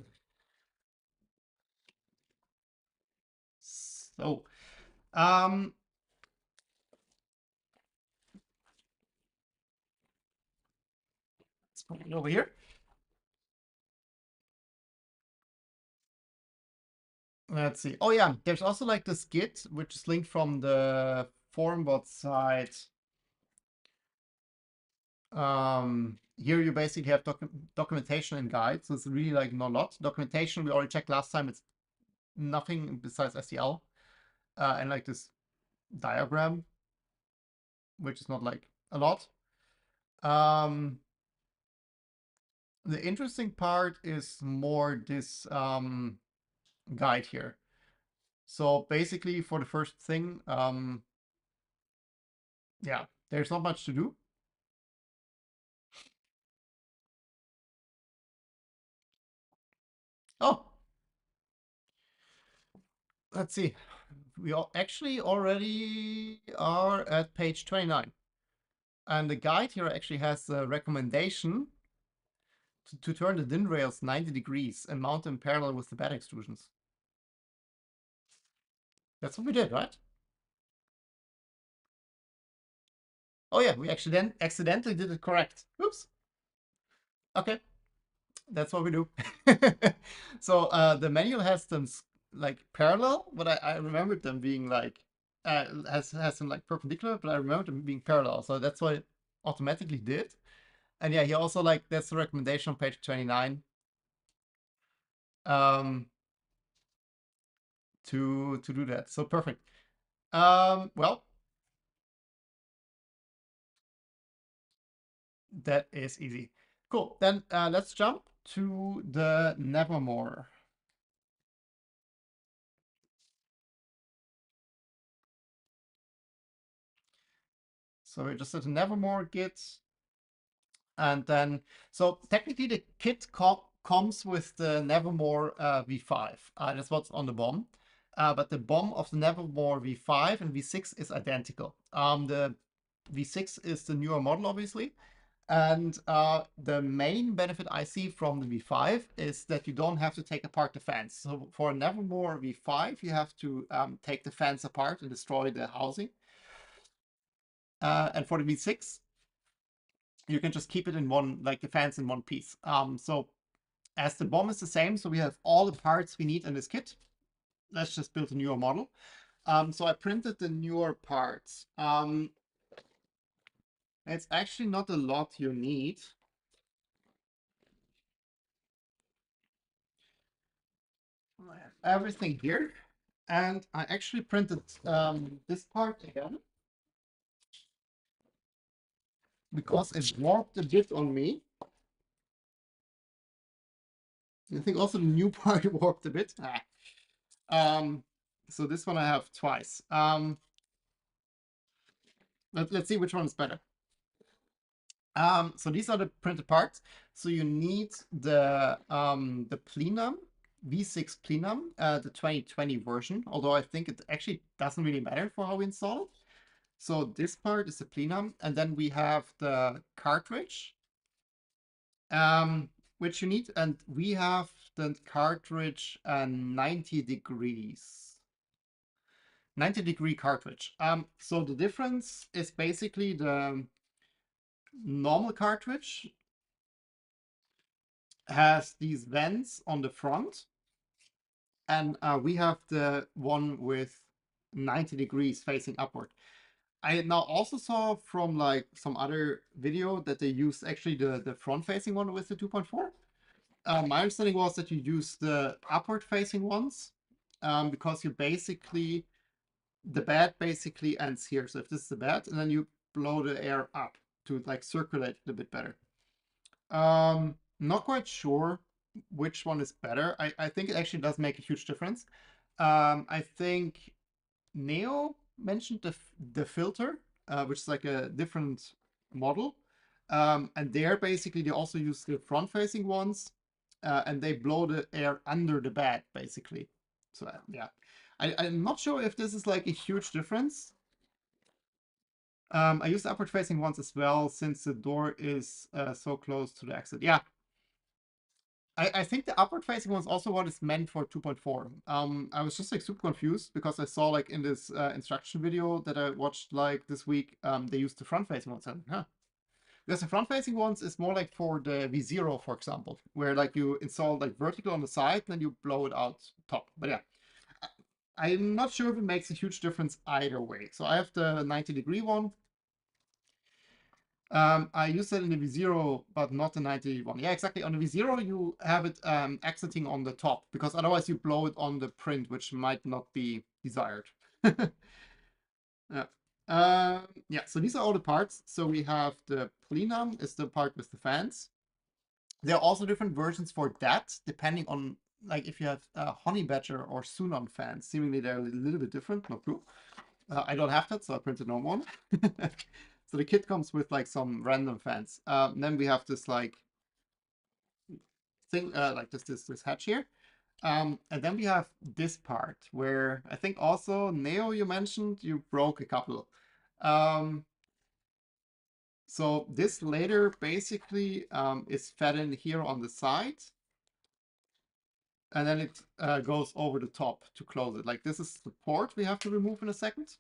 So, let's put it over here. Let's see. Oh yeah, there's also like this Git, which is linked from the Formbot side. Here you basically have documentation and guides, so it's really like not a lot. Documentation we already checked last time. It's nothing besides STL, and like this diagram, which is not like a lot. The interesting part is more this guide here. So basically for the first thing, yeah, there's not much to do. Oh, let's see. We actually already are at page 29. And the guide here actually has a recommendation to turn the din rails 90 degrees and mount them parallel with the bed extrusions. That's what we did, right? Oh yeah, we actually then accidentally did it correct. Oops. Okay, that's what we do. So the manual has them like parallel, but I remembered them being like has them like perpendicular, but I remember them being parallel. So that's what it automatically did. And yeah, he also like that's the recommendation on page 29. To do that. So perfect. Well, that is easy. Cool. Then let's jump to the Nevermore. So we just did the Nevermore Git. And then, so technically the kit comes with the Nevermore V5. That's what's on the BOM. But the BOM of the Nevermore V5 and V6 is identical. The V6 is the newer model, obviously. And the main benefit I see from the V5 is that you don't have to take apart the fans. So for Nevermore V5, you have to take the fans apart and destroy the housing. And for the V6, you can just keep it in one, like the fans in one piece. So as the bomb is the same, so we have all the parts we need in this kit. Let's just build a newer model. So I printed the newer parts. It's actually not a lot you need. I have everything here, and I actually printed this part again because it warped a bit on me. I think also the new part warped a bit. So this one I have twice. Let's see which one is better. So these are the printed parts. So you need the plenum, V6 plenum, the 2020 version, although I think it actually doesn't really matter for how we install it. So this part is the plenum, and then we have the cartridge, which you need, and we have the cartridge 90 degrees. 90-degree cartridge. So the difference is basically the normal cartridge has these vents on the front, and we have the one with 90 degrees facing upward. I now also saw from like some other video that they use actually the front facing one with the 2.4. My understanding was that you use the upward facing ones because you basically, the bed basically ends here. So if this is the bed, and then you blow the air up to like circulate it a bit better. Not quite sure which one is better. I think it actually does make a huge difference. I think Neo mentioned the filter, which is like a different model. And there basically they also use the front-facing ones, and they blow the air under the bed basically. So yeah, I'm not sure if this is like a huge difference. I use the upward-facing ones as well since the door is so close to the exit. Yeah, I think the upward facing one is also what is meant for 2.4. I was just like super confused because I saw like in this instruction video that I watched like this week, they used the front facing ones. And, huh. Because the front facing ones is more like for the V0, for example, where like you install like vertical on the side and then you blow it out top. But yeah, I'm not sure if it makes a huge difference either way. So I have the 90-degree one. I use that in the V0, but not the 91. Yeah, exactly. On the V0, you have it exiting on the top, because otherwise you blow it on the print, which might not be desired. Yeah. Yeah, so these are all the parts. So we have the plenum is the part with the fans. There are also different versions for that, depending on like if you have honey badger or Sunon fans. Seemingly they're a little bit different. Not true. I don't have that, so I printed no one. So the kit comes with like some random fans. Then we have this like thing, like this hatch here. And then we have this part where I think also Neo, you mentioned you broke a couple. So this later basically is fed in here on the side. And then it goes over the top to close it. Like this is the port we have to remove in a second.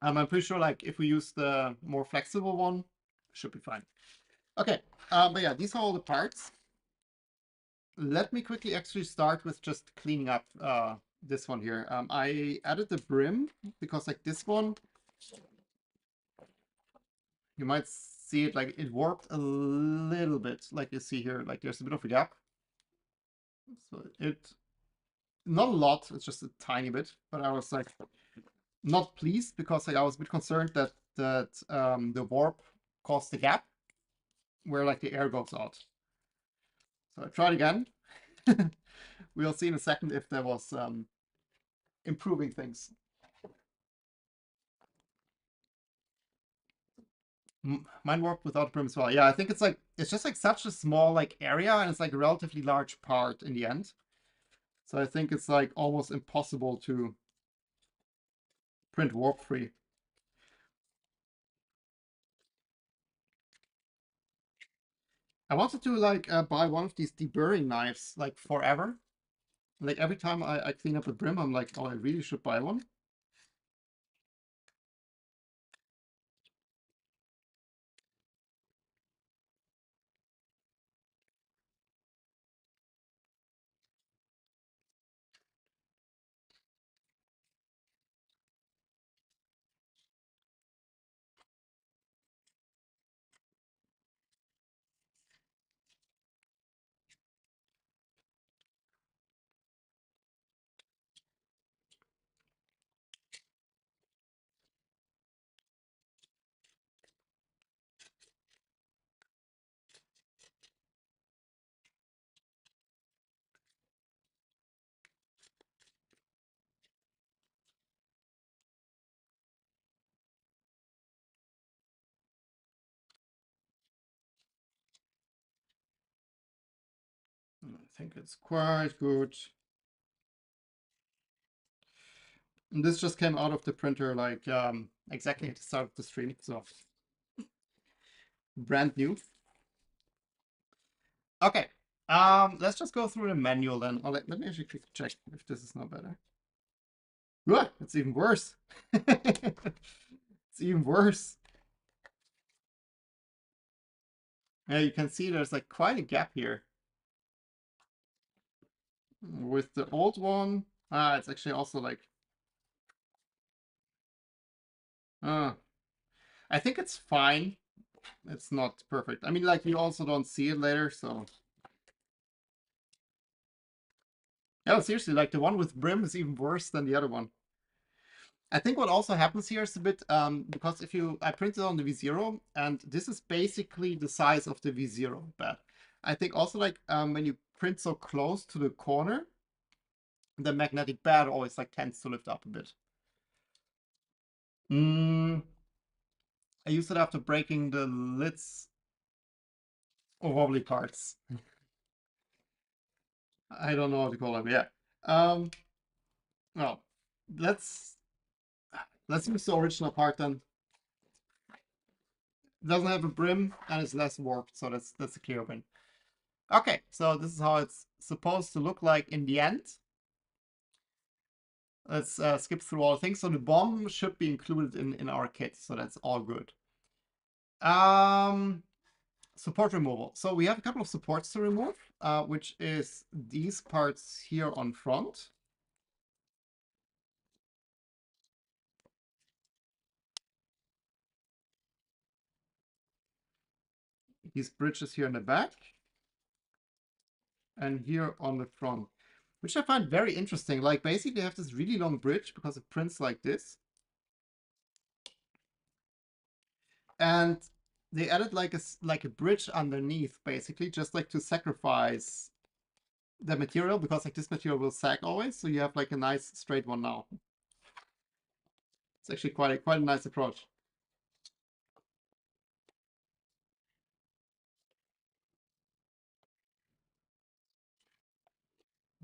I'm pretty sure like if we use the more flexible one, it should be fine. Okay, but yeah, these are all the parts. Let me quickly actually start with just cleaning up this one here. I added the brim because like this one, you might see it like it warped a little bit, like you see here, like there's a bit of a gap. So it, not a lot, it's just a tiny bit, but I was like not pleased because I was a bit concerned that the warp caused the gap where like the air goes out. So I tried again. We'll see in a second if there was improving things. Mine worked without brim as well. Yeah, I think it's just like such a small like area, and it's like a relatively large part in the end. So I think it's like almost impossible to print warp free. I wanted to like buy one of these deburring knives like forever. Like every time I clean up a brim, I'm like, oh, I really should buy one. think it's quite good. And this just came out of the printer like exactly at the start of the stream, so brand new. Okay, let's just go through the manual then. Oh, let me actually quick check if this is not better. Ugh, it's even worse. It's even worse. Yeah, you can see there's like quite a gap here. With the old one, it's actually also like, uh, I think it's fine. It's not perfect. I mean, like you also don't see it later, so. Yeah, seriously, like the one with brim is even worse than the other one. I think what also happens here is a bit, because if I printed on the V0, and this is basically the size of the V0 bed. I think also like when you print so close to the corner, the magnetic bed always like tends to lift up a bit. I used it after breaking the lids of wobbly parts. I don't know what to call them. Yeah. Well, let's use the original part then. It doesn't have a brim and it's less warped, so that's a clear win. Okay, so this is how it's supposed to look like in the end. Let's skip through all the things. So the bomb should be included in our kit, so that's all good. Support removal. So we have a couple of supports to remove, which is these parts here on front. These bridges here in the back. And here on the front, which I find very interesting. Like basically they have this really long bridge because it prints like this. And they added like a bridge underneath, basically, just like to sacrifice the material, because like this material will sag always, so you have like a nice straight one now. It's actually quite a nice approach.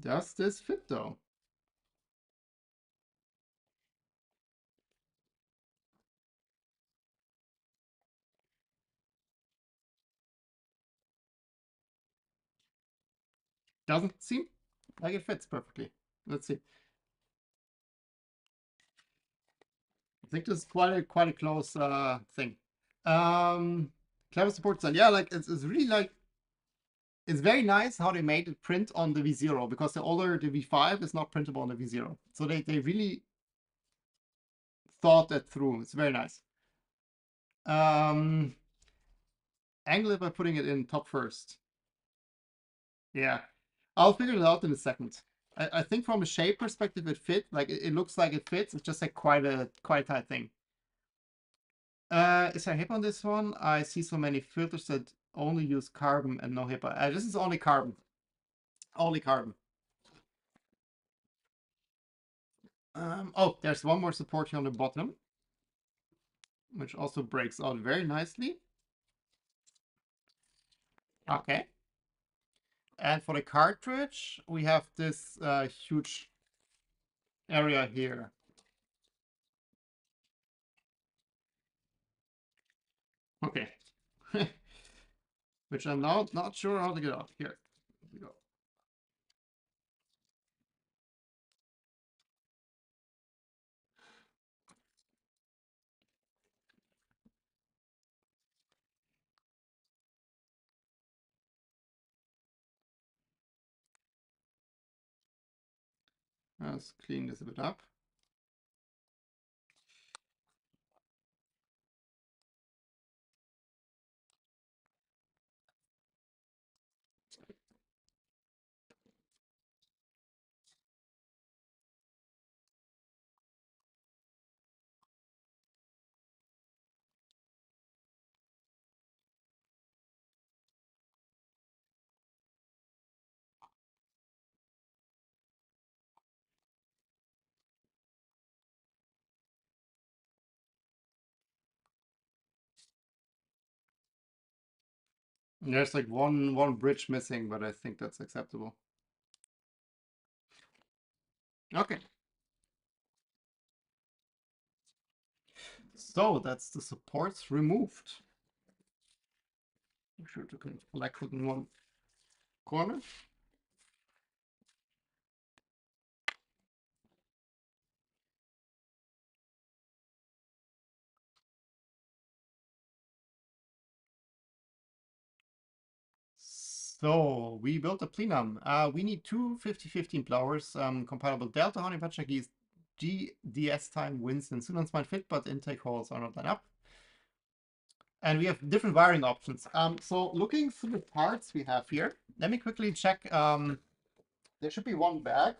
Does this fit though? Doesn't seem like it fits perfectly. Let's see. I think this is quite a close thing. Clever support design. Yeah, like it's really like, it's very nice how they made it print on the V0, because the older the V5 is not printable on the V0. So they really thought that through. It's very nice. Angle it by putting it in top first. Yeah, I'll figure it out in a second. I think from a shape perspective it fit. Like it looks like it fits. It's just like quite a tight thing. Is there HIPAA on this one? I see so many filters that only use carbon and no HIPAA. This is only carbon. Only carbon. Oh, there's one more support here on the bottom, which also breaks out very nicely. Okay. And for the cartridge, we have this huge area here. Okay. Which I'm now not sure how to get out. Here we go. Let's clean this a bit up. There's like one bridge missing, but I think that's acceptable. Okay. So that's the supports removed. Make sure to collect it in one corner. So we built a plenum. We need two 50-15 blowers, compatible Delta Honey Badger geese, GDS time wins and Sunans might fit, but intake holes are not lined up. And we have different wiring options. So looking through the parts we have here, let me quickly check. There should be one bag.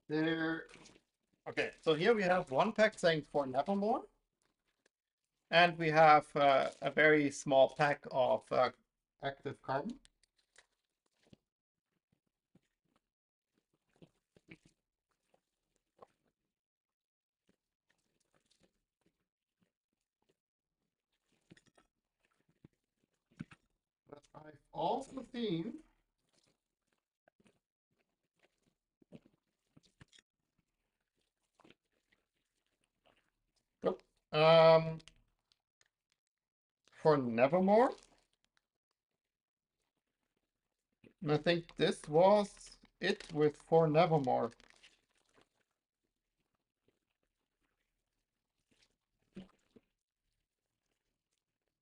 There. Okay, so here we have one pack saying for Nevermore. And we have a very small pack of active carbon. But I've also seen um, for Nevermore. And I think this was it with for Nevermore.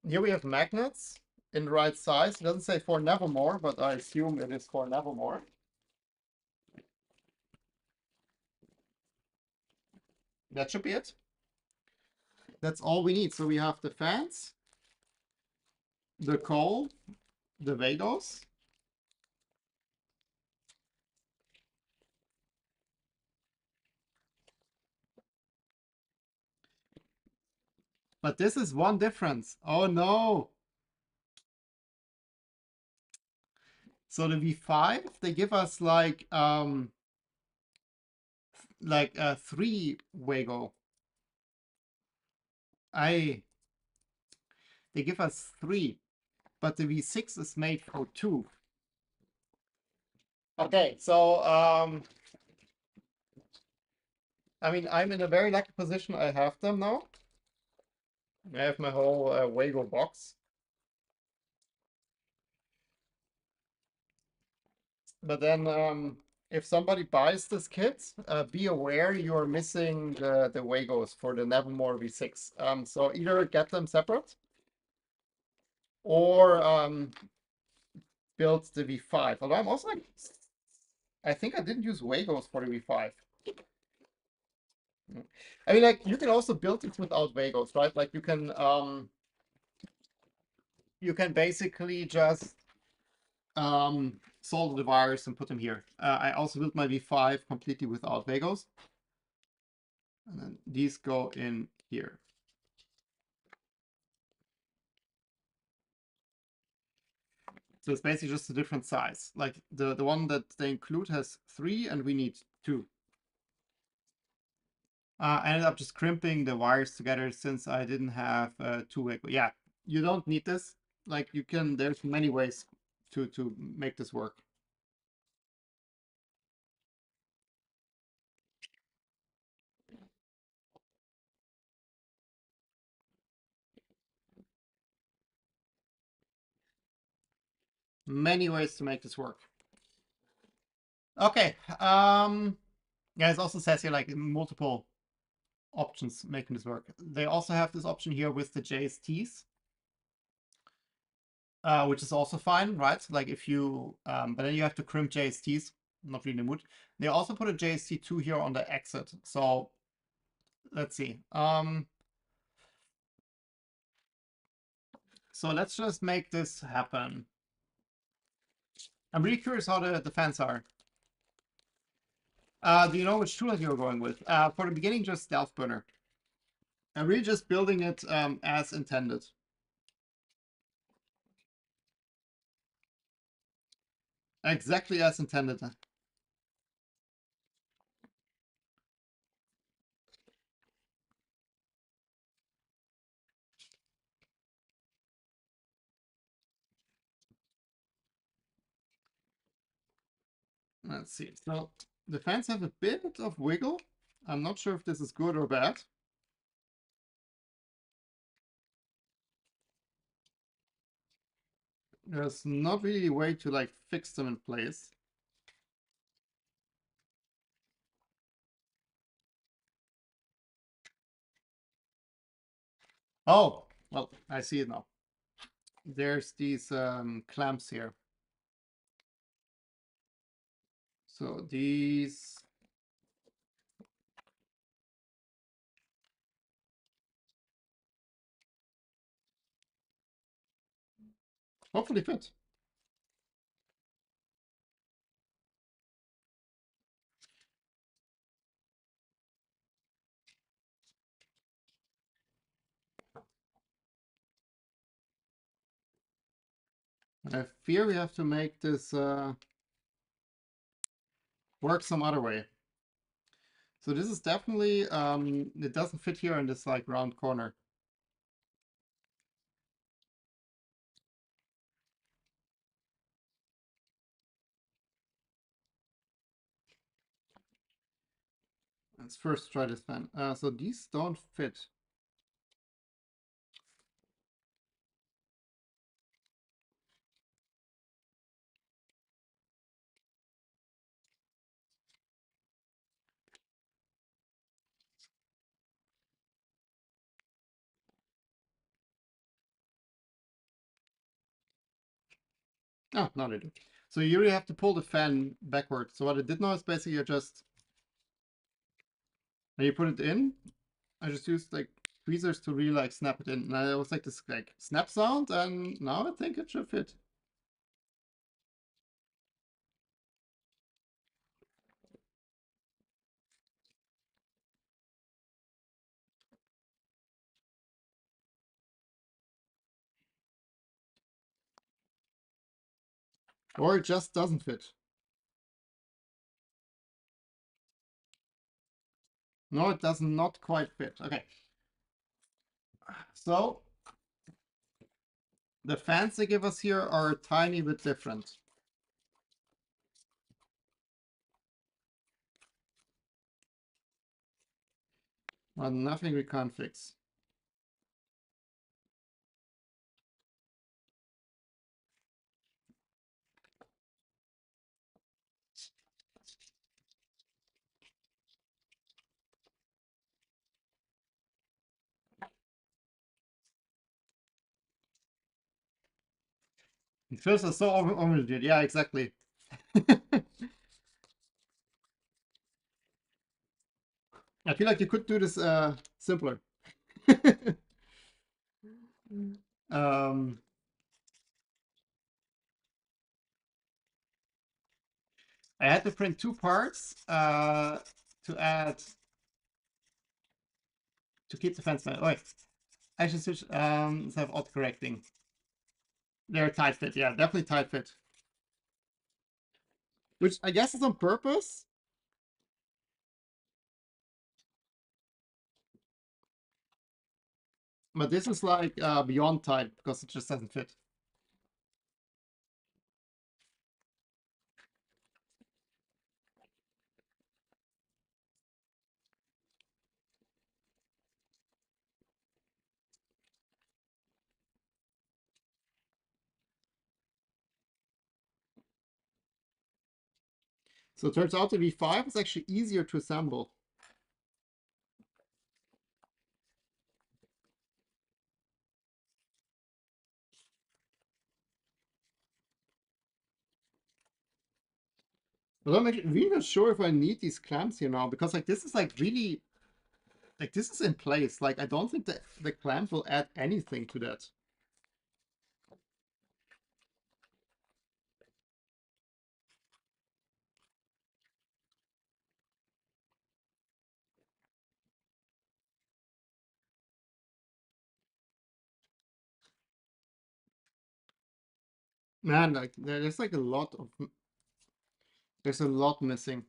Here we have magnets in the right size. It doesn't say for Nevermore, but I assume it is for Nevermore. That should be it. That's all we need. So we have the fans, the coal, the Vagos. But this is one difference. Oh no. So the V5, they give us like 3 Wago. They give us 3, but the V6 is made for 2. Okay, so I mean, I'm in a very lucky position. I have them now. I have my whole Wago box. But then if somebody buys this kit, be aware you're missing the Wagos for the Nevermore V6. So either get them separate or build the V5. Although I'm also like, I think I didn't use Wagos for the V5. I mean, like, you can also build it without Vagos, right? Like, you can basically just solder the wires and put them here. I also built my V5 completely without Vagos. And then these go in here. So it's basically just a different size. Like, the one that they include has 3 and we need 2. I ended up just crimping the wires together since I didn't have 2-way. Yeah, you don't need this. Like, you can, there's many ways to make this work. Many ways to make this work. Okay. Yeah, it also says here like multiple options making this work. They also have this option here with the JSTs. Which is also fine, right? Like if you, but then you have to crimp JSTs, not really in the mood. They also put a JST2 here on the exit. So let's see. So let's just make this happen. I'm really curious how the fans are. Do you know which tool you're going with? For the beginning, just Stealth Burner. I'm really just building it as intended. Exactly as intended. Let's see. So the fans have a bit of wiggle. I'm not sure if this is good or bad. There's not really a way to like fix them in place. Oh, well, I see it now. There's these clamps here. So these hopefully fit. I fear we have to make this work some other way. So this is definitely, it doesn't fit here in this like round corner. Let's first try this fan. So these don't fit. Oh, now they do. So you really have to pull the fan backwards. So what I did now is basically you just, when you put it in, I just used like tweezers to really like snap it in. And it was like this like snap sound, and now I think it should fit. Or it just doesn't fit. No, it does not quite fit. Okay. So the fans they give us here are a tiny bit different. Well, nothing we can't fix. It feels so overrated. Yeah, exactly. I feel like you could do this simpler. um, I had to print two parts to add to keep the fence. Oh, wait, I should switch instead of auto-correcting. They're tight fit. Yeah, definitely tight fit. Which I guess is on purpose. But this is like beyond tight because it just doesn't fit. So it turns out the V5 is actually easier to assemble. But I'm actually really not sure if I need these clamps here now because like this is like really like this is in place. Like I don't think that the clamp will add anything to that. Man, like there's like a lot of there's a lot missing.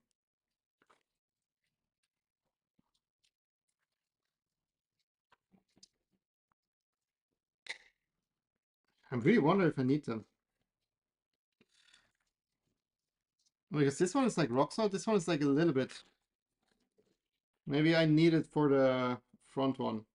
I really wonder if I need them. Because this one is like rock salt, this one is like a little bit. Maybe I need it for the front one.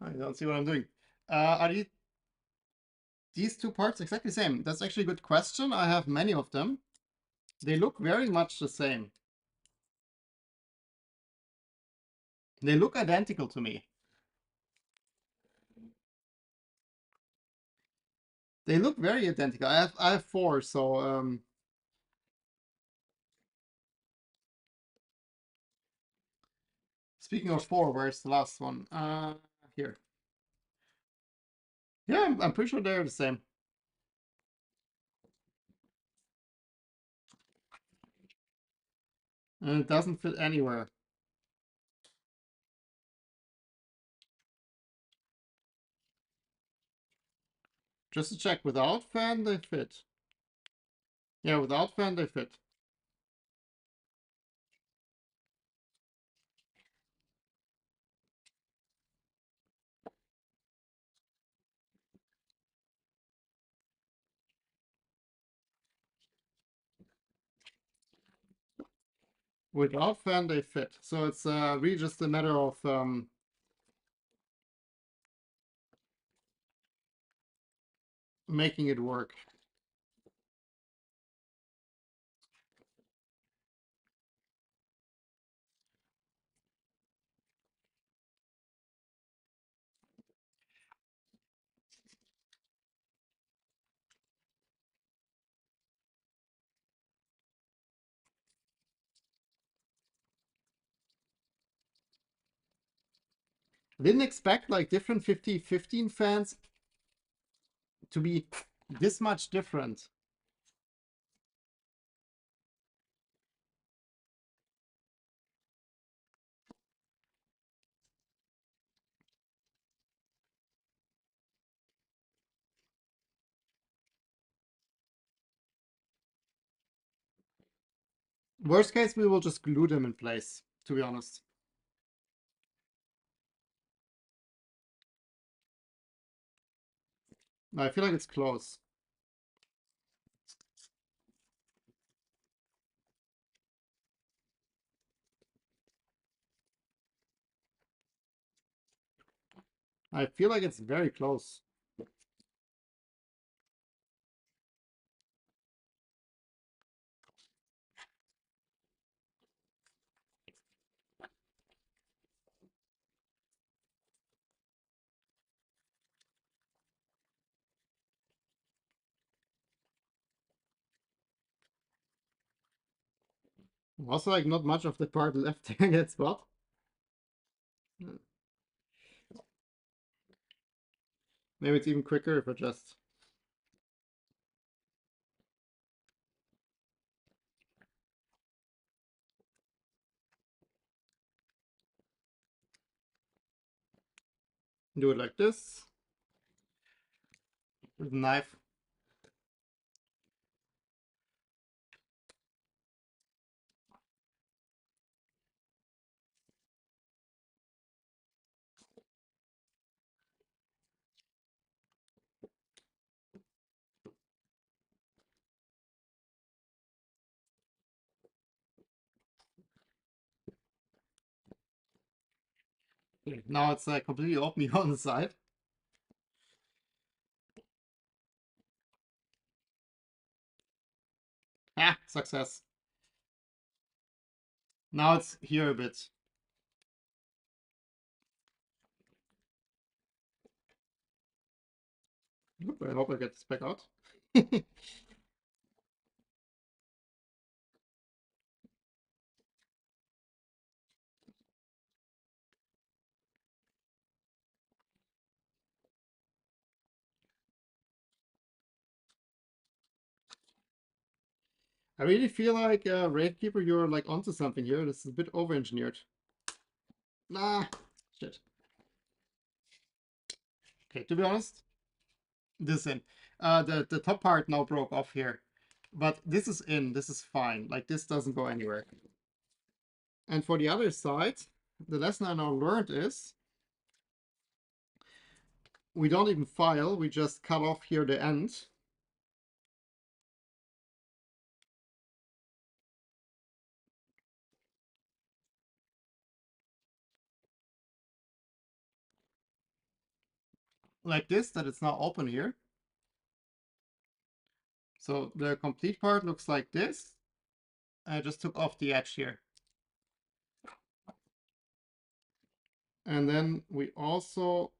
I don't see what I'm doing. Are these two parts exactly the same? That's actually a good question. I have many of them. They look very much the same. They look identical to me. They look very identical. I have four, so speaking of four, where's the last one? Here. Yeah, I'm pretty sure they're the same. And it doesn't fit anywhere. Just to check, without fan they fit. Yeah, without fan they fit. Without fan they fit. So it's really just a matter of making it work. I didn't expect like different 50-15 fans to be this much different. Worst case, we will just glue them in place, to be honest. I feel like it's close. I feel like it's very close. Also, like not much of the part left in that spot. Maybe it's even quicker if I just do it like this with a knife. Now it's completely open on the side. Ah, success. Now it's here a bit. I hope I get this back out. I really feel like Raidkeeper, you're like onto something here. This is a bit over-engineered. Nah, shit. Okay, to be honest, this is in. The top part now broke off here, but this is in. This is fine. Like this doesn't go anywhere. And for the other side, the lesson I now learned is we don't even file. We just cut off here the end. Like this, that it's now open here. So the complete part looks like this. I just took off the edge here. And then we also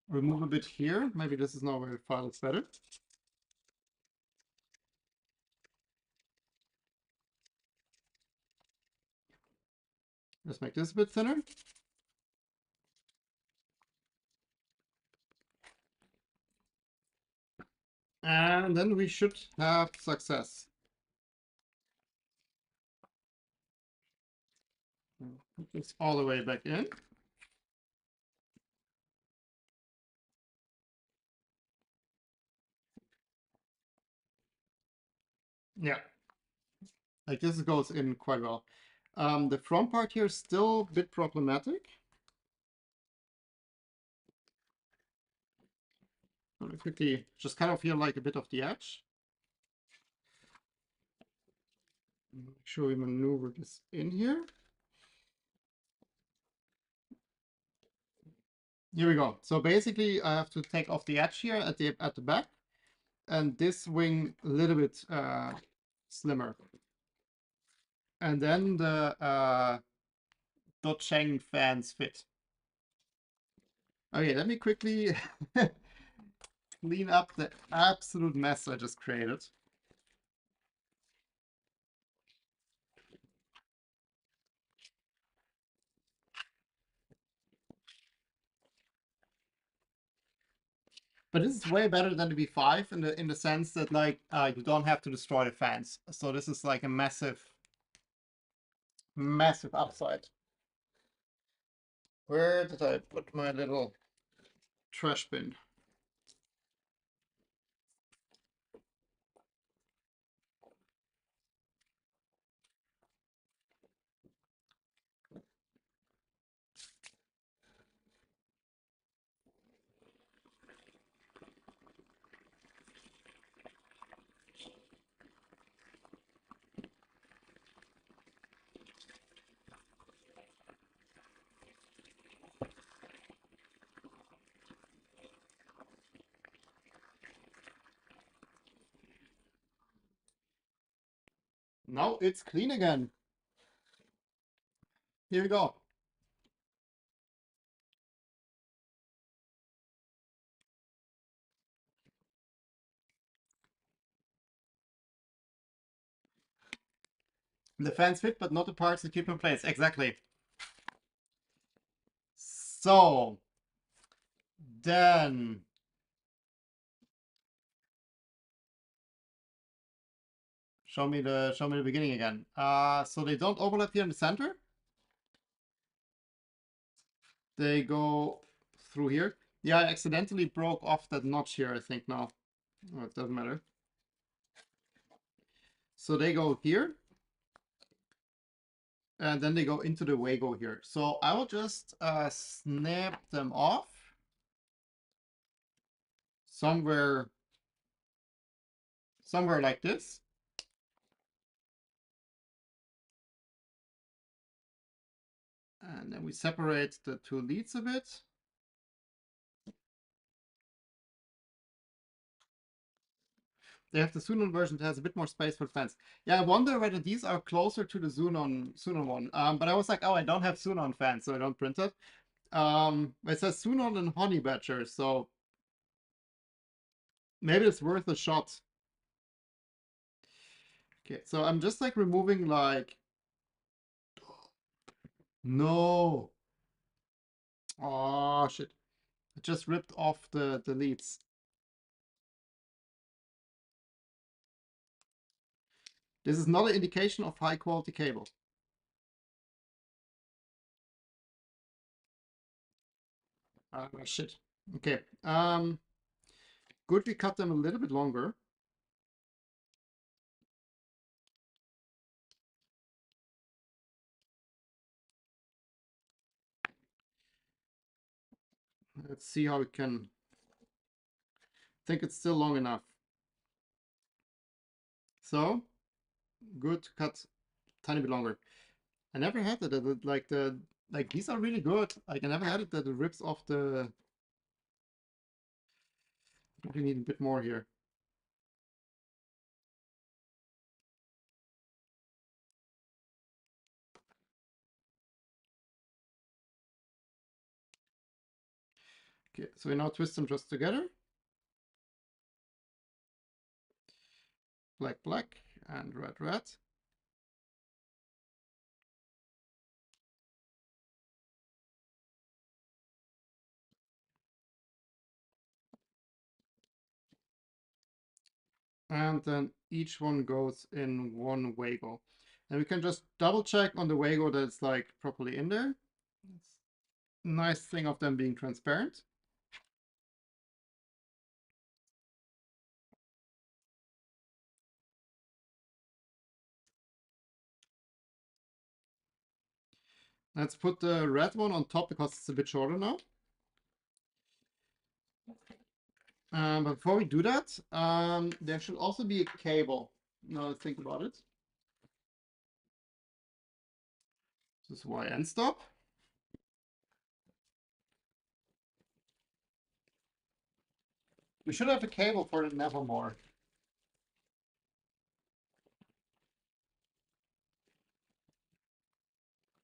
remove a bit here. Maybe this is now where the file is better. Let's make this a bit thinner. And then we should have success. Put this all the way back in. Yeah, like this goes in quite well. The front part here is still a bit problematic. I'm gonna quickly just cut off here like a bit of the edge. Make sure we maneuver this in here. Here we go. So basically I have to take off the edge here at the back, and this wing a little bit slimmer. And then the Docheng fans fit. Okay, let me quickly clean up the absolute mess I just created. But this is way better than the V5 in the sense that like you don't have to destroy the fans. So this is like a massive upside. Where did I put my little trash bin? Now it's clean again. Here we go. The fans fit, but not the parts that keep in place. Exactly. So then show me the beginning again. So they don't overlap here in the center. They go through here. Yeah, I accidentally broke off that notch here, I think now. Oh, it doesn't matter. So they go here. And then they go into the Wago here. So I will just snap them off somewhere like this. And then we separate the two leads a bit. They have the Sunon version that has a bit more space for fans. Yeah, I wonder whether these are closer to the Sunon one. But I was like, oh, I don't have Sunon fans, so I don't print it. It says Sunon and Honey Badger, so maybe it's worth a shot. Okay, so I'm just like removing like, no. Oh shit. I just ripped off the leads. This is not an indication of high quality cable. Oh shit. Okay. Good we cut them a little bit longer. Let's see how we can. I think it's still long enough. So good to cut tiny bit longer. I never had it that like these are really good. Like I never had it that it rips off the. We need a bit more here. Okay, so we now twist them just together. Black, black, and red, red. And then each one goes in one Wago. And we can just double check on the Wago that it's like properly in there. It's a nice thing of them being transparent. Let's put the red one on top because it's a bit shorter now. But before we do that, there should also be a cable. Now let's think about it. This is Y end stop. We should have a cable for the Nevermore.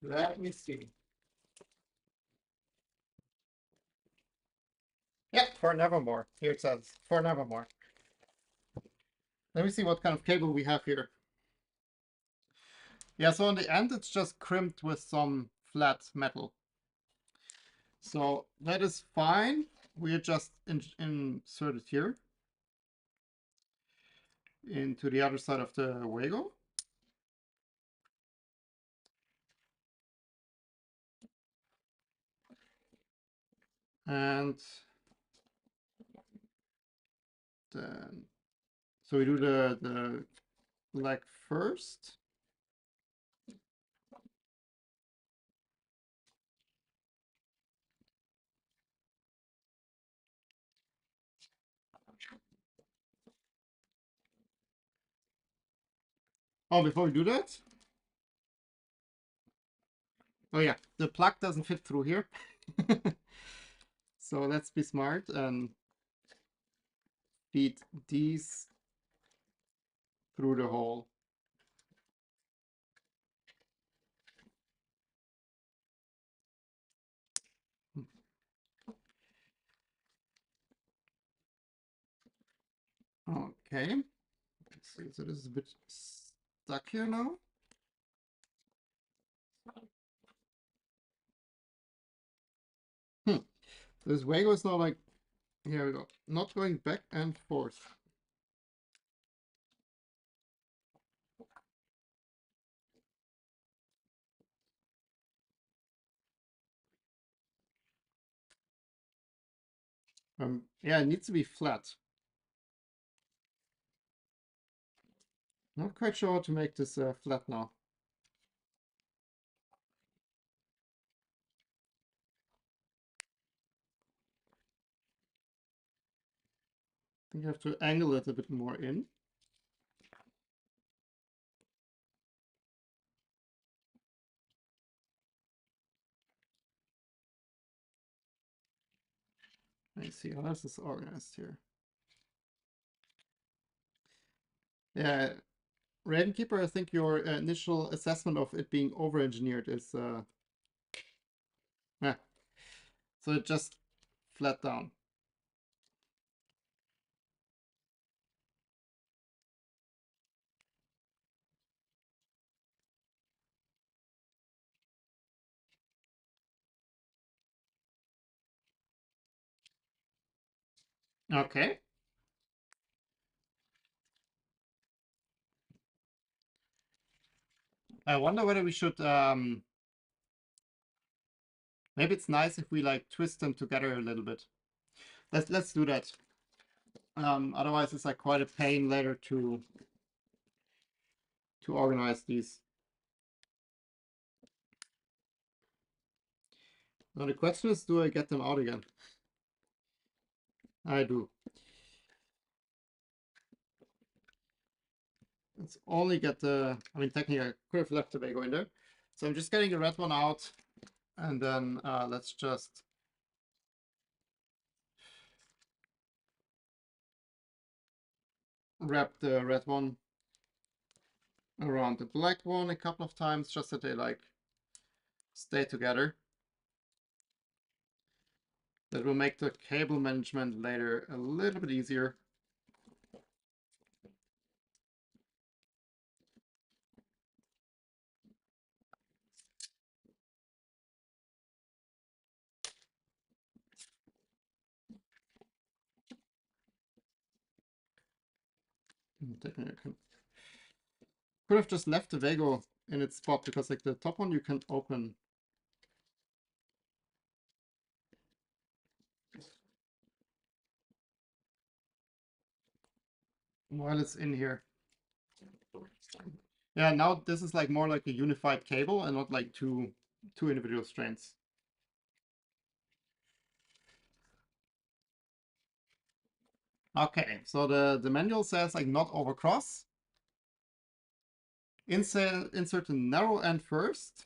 Let me see. Yeah, for Nevermore. Here it says for Nevermore. Let me see what kind of cable we have here. Yeah, so on the end it's just crimped with some flat metal. So that is fine. We just insert it here into the other side of the Wago. And then, so we do the leg first. Oh, before we do that, oh yeah, the plug doesn't fit through here. So let's be smart and feed these through the hole. Okay, let's see, so this is a bit stuck here now. This Wago is now like, here we go, not going back and forth. Yeah, it needs to be flat. Not quite sure how to make this flat now. I think you have to angle it a bit more in. Let me see how this is organized here. Yeah, Ravenkeeper, I think your initial assessment of it being over-engineered is yeah. So it just flat down. Okay. I wonder whether we should maybe it's nice if we like twist them together a little bit. Let's do that. Otherwise it's like quite a pain later to organize these. Now the question is, do I get them out again? I do. Let's only get the, I mean, technically I could have left the Vago in there. So I'm just getting the red one out, and then let's just wrap the red one around the black one a couple of times, just that they like stay together. That will make the cable management later a little bit easier. Technically I could have just left the Vago in its spot, because like the top one you can open. While it's in here. Yeah, now this is like more like a unified cable and not like two individual strands. Okay, so the manual says like not overcross. Insert the narrow end first.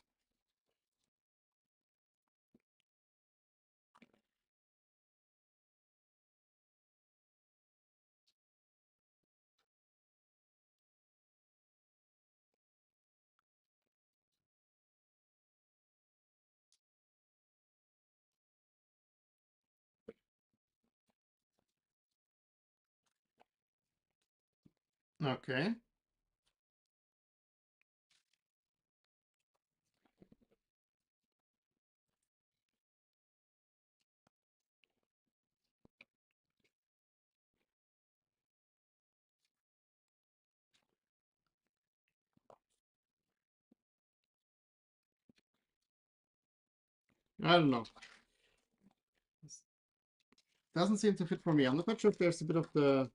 Okay. I don't know. This doesn't seem to fit for me. I'm not quite sure if there's a bit of the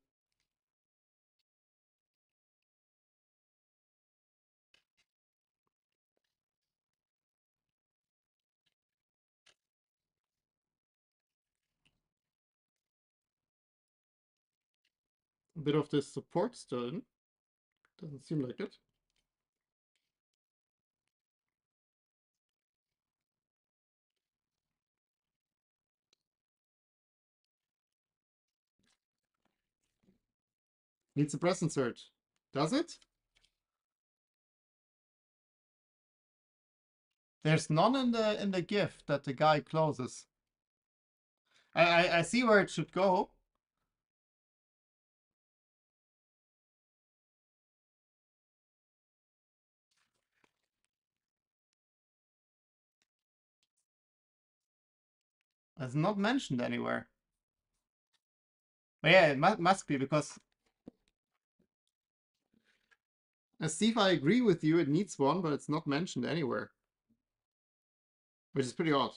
this support still in. Doesn't seem like it. Needs a press insert. Does it? There's none in the GIF that the guy closes. I see where it should go. It's not mentioned anywhere. But yeah, it must be, because Steve, I agree with you, it needs one, but it's not mentioned anywhere. Which is pretty odd.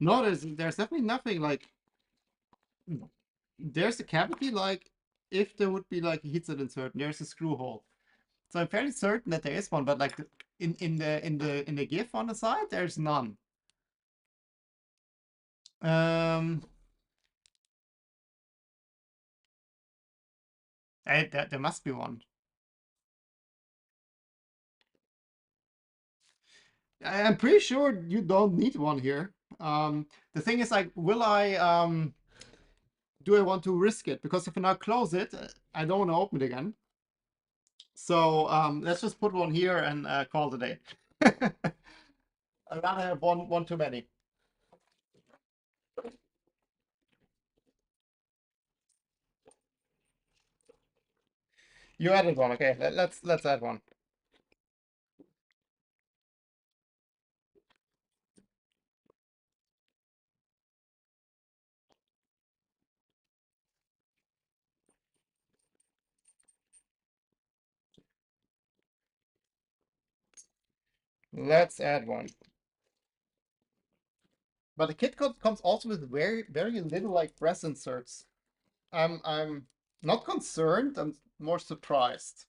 No, there's definitely nothing like, there's a cavity, like if there would be like a heatset insert, there's a screw hole. So I'm fairly certain that there is one, but like in the GIF on the side, there's none. There must be one. I'm pretty sure you don't need one here. The thing is, like, will I do I want to risk it? Because if I now close it, I don't want to open it again. So let's just put one here and call it a day. I'd rather have one too many. You added one, okay? Let's add one. Let's add one. But the kit comes also with very little like breast inserts. I'm not concerned. I'm more surprised.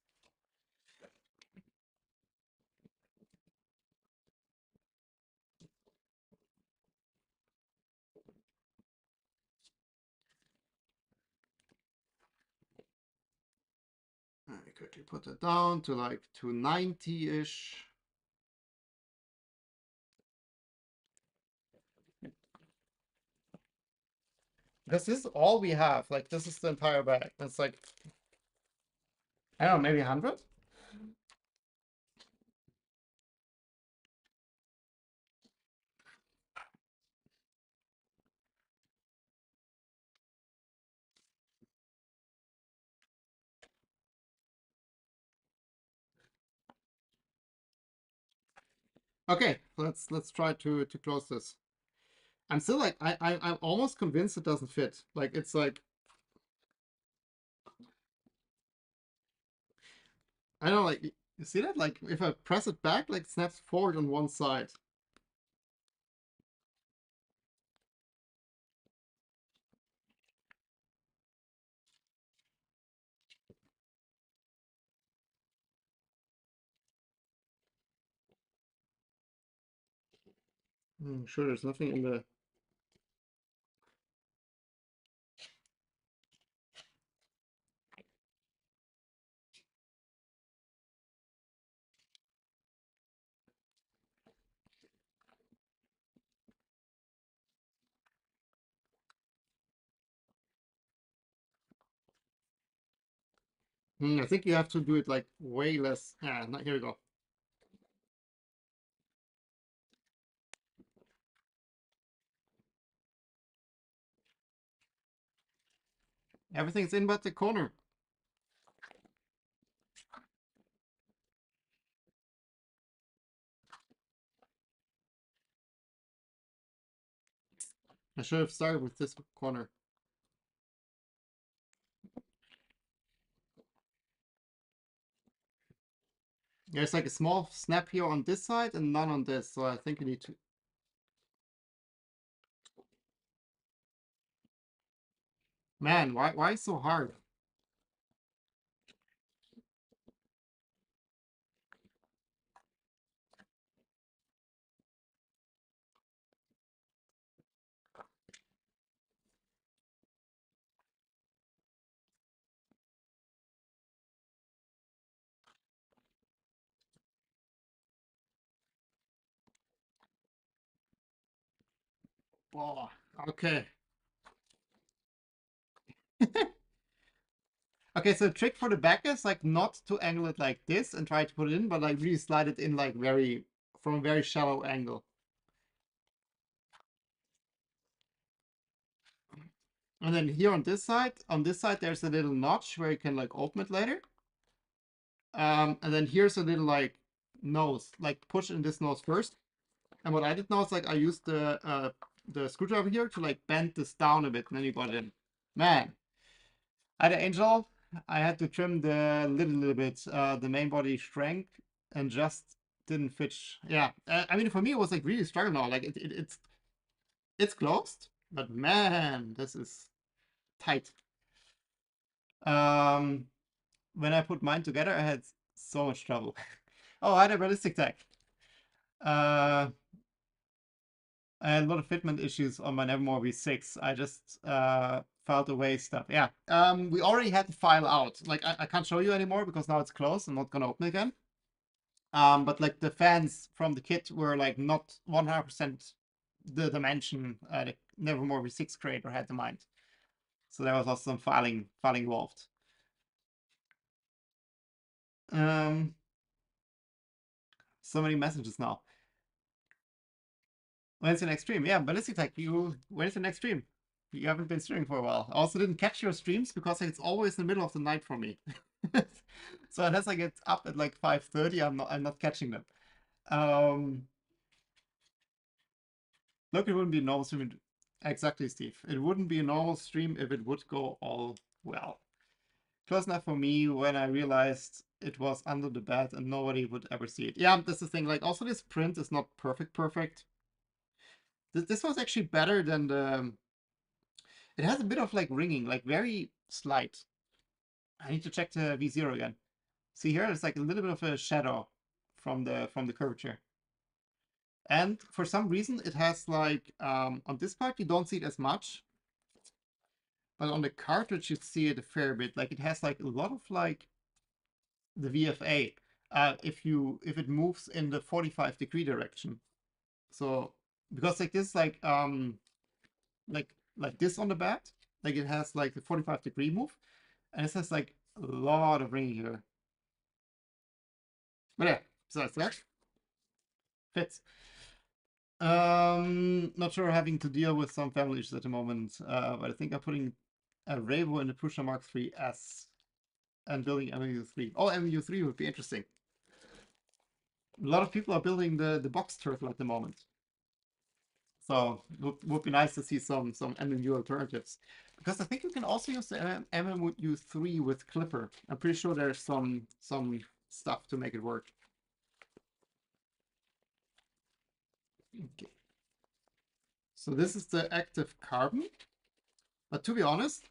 Let me quickly put it down to like 290-ish. Because this is all we have. Like this is the entire bag. It's like I don't know, maybe 100. Okay, let's try to close this. I'm still like I'm almost convinced it doesn't fit. Like it's like I don't know, like you see that? Like if I press it back, like it snaps forward on one side. Sure, there's nothing in the. I think you have to do it like way less. Yeah, not, here we go. Everything's in but the corner. I should have started with this corner. There's like a small snap here on this side and none on this, so I think you need to. Man, why so hard? Oh, okay. Okay, so the trick for the back is like not to angle it like this and try to put it in, but like really slide it in like from a very shallow angle. And then here on this side, there's a little notch where you can like open it later. And then here's a little like nose, like push in this nose first. And what I did now is like I used the screwdriver here to like bend this down a bit, and then you got it in. Man, I had an angel. I had to trim the little bit, the main body shrank and just didn't fit. Yeah, I mean for me it was like really struggle now. Like it's closed, but man, this is tight. Um, when I put mine together, I had so much trouble. Oh, I had a realistic tech. Uh, I had a lot of fitment issues on my Nevermore V6. I just filed away stuff. Yeah. We already had the file out. Like I can't show you anymore because now it's closed. I'm not gonna open it again. But like the fans from the kit were like not 100% the dimension the Nevermore V6 creator had in mind. So there was also some filing involved. Um, so many messages now. When it's an extreme, yeah, Ballistic Tech, when it's an extreme? You haven't been streaming for a while. I also didn't catch your streams because it's always in the middle of the night for me. So unless I get up at like 5:30, I'm not catching them. Um, Look, it wouldn't be a normal stream. Exactly, Steve. It wouldn't be a normal stream if it would go all well. Close enough for me when I realized it was under the bed and nobody would ever see it. Yeah, that's the thing. Like, also this print is not perfect. This was actually better than the. It has a bit of like ringing, like very slight. I need to check the V0 again. See here, it's like a little bit of a shadow from the curvature. And for some reason, it has like on this part you don't see it as much, but on the cartridge you see it a fair bit. Like it has like a lot of like the VFA. If it moves in the 45-degree direction. So because like this like this on the bat, like it has like the 45-degree move, and it has like a lot of ringing here. But yeah, besides that, fits. Not sure having to deal with some family issues at the moment, but I think I'm putting a Revo in the Pusher Mark 3S and building MU3. Oh, MU3 would be interesting. A lot of people are building the box turtle at the moment. So would be nice to see some MMU alternatives. Because I think you can also use the MMU3 with Clipper. I'm pretty sure there's some stuff to make it work. Okay. So this is the active carbon. But to be honest,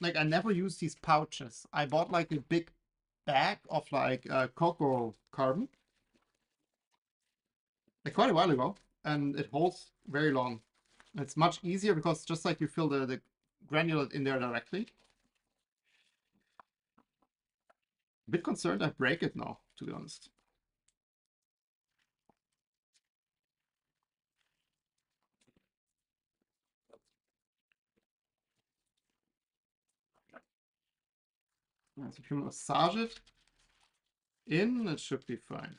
like I never use these pouches. I bought like a big bag of like cocoa carbon like quite a while ago, and it holds very long. It's much easier because just like you fill the granulate in there directly. A bit concerned I break it now, to be honest. So if you massage it in, it should be fine.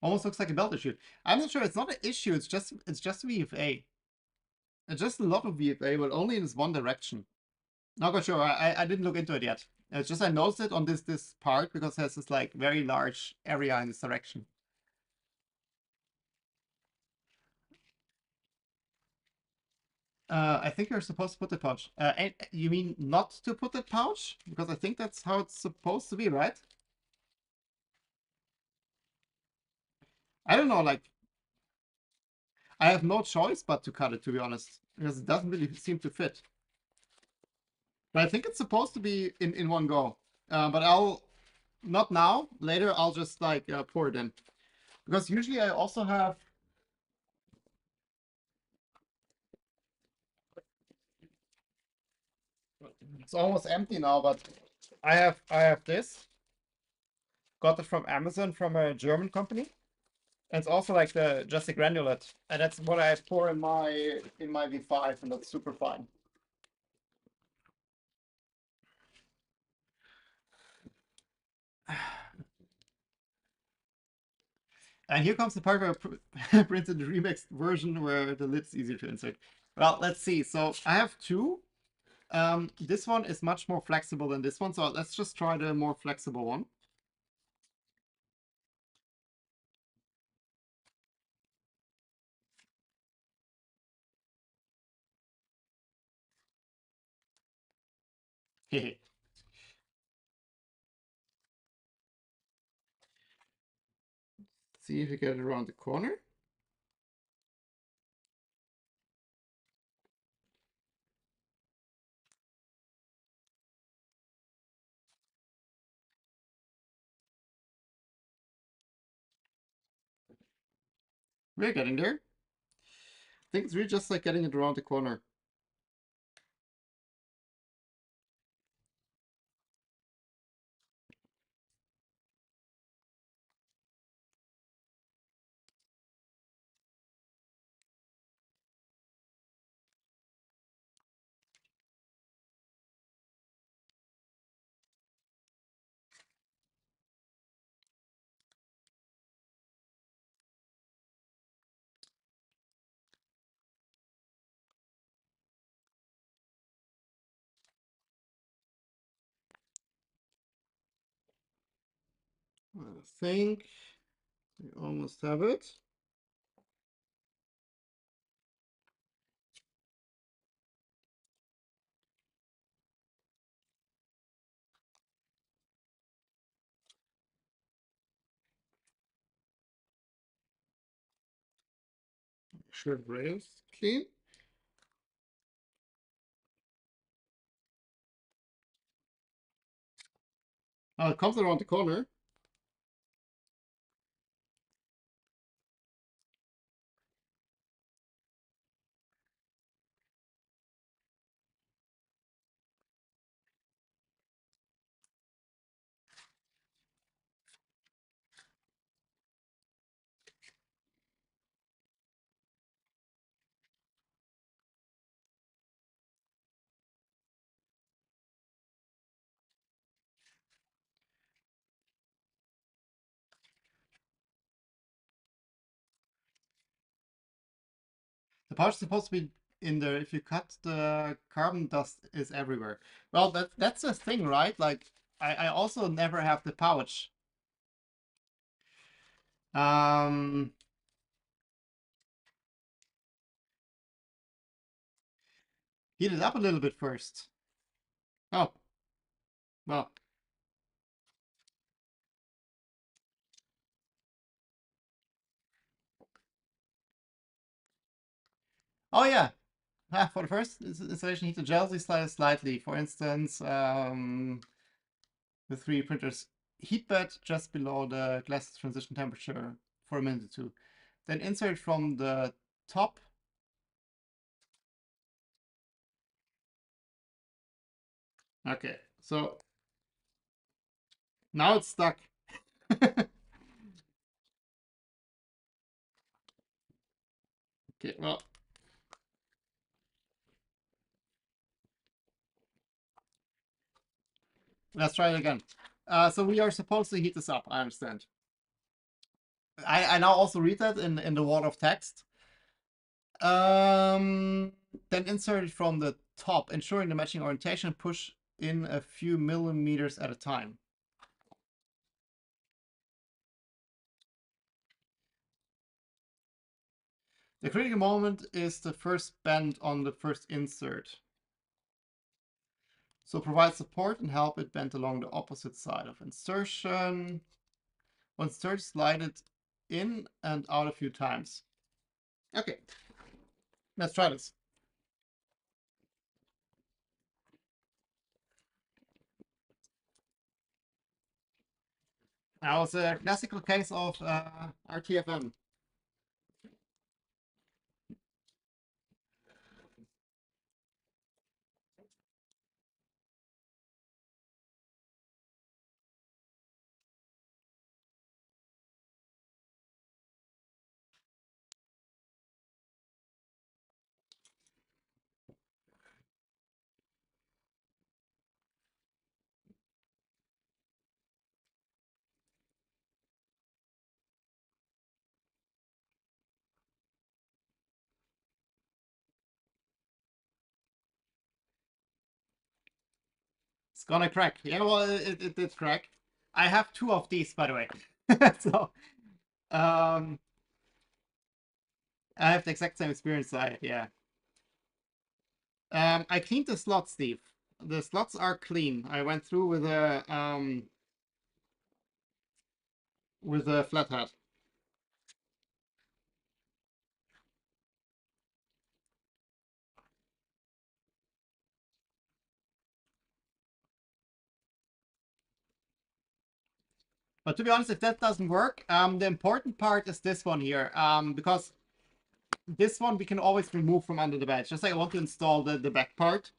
Almost looks like a belt issue. I'm not sure. It's not an issue. It's just VFA. It's just a lot of VFA, but only in this one direction. Not quite sure. I didn't look into it yet. It's just I noticed it on this part because it has this like very large area in this direction. I think you're supposed to put the pouch. You mean not to put the pouch? Because I think that's how it's supposed to be, right? I don't know, like, I have no choice but to cut it, to be honest, because it doesn't really seem to fit. But I think it's supposed to be in one go. But not now, later I'll just like pour it in. Because usually I also have, it's almost empty now, but I have this. Got it from Amazon from a German company. And it's also like just a granulate. And that's what I pour in my V5, and that's super fine. And here comes the part where I printed the remixed version where the lid's easier to insert. Well, let's see. So I have two. This one is much more flexible than this one, so let's just try the more flexible one. See if we get it around the corner. We're getting there. I think it's really just like getting it around the corner. I think we almost have it. Sure, rails clean. Oh, it comes around the corner. The pouch is supposed to be in there. If you cut, the carbon dust is everywhere. Well, that's the thing, right? Like, I also never have the pouch. Um, Heat it up a little bit first. Oh, well. Oh yeah. For the first installation, heat the gel slightly. For instance, the three printers heat bed just below the glass transition temperature for a minute or two. Then insert from the top. Okay, so now it's stuck. Okay, well, let's try it again. So we are supposed to heat this up, I understand. I now also read that in the wall of text. Then insert it from the top, ensuring the matching orientation. Push in a few millimeters at a time. The critical moment is the first bend on the first insert. So provide support and help it bend along the opposite side of insertion. Once inserted, slide it in and out a few times. Okay, let's try this. That was a classical case of RTFM. It's gonna crack. Yeah, well, it did crack. I have two of these, by the way. So, um, I have the exact same experience. Yeah. I cleaned the slots, Steve. The slots are clean. I went through with a flathead. But to be honest, if that doesn't work, the important part is this one here, because this one we can always remove from under the bench. Just like I want to install the back part.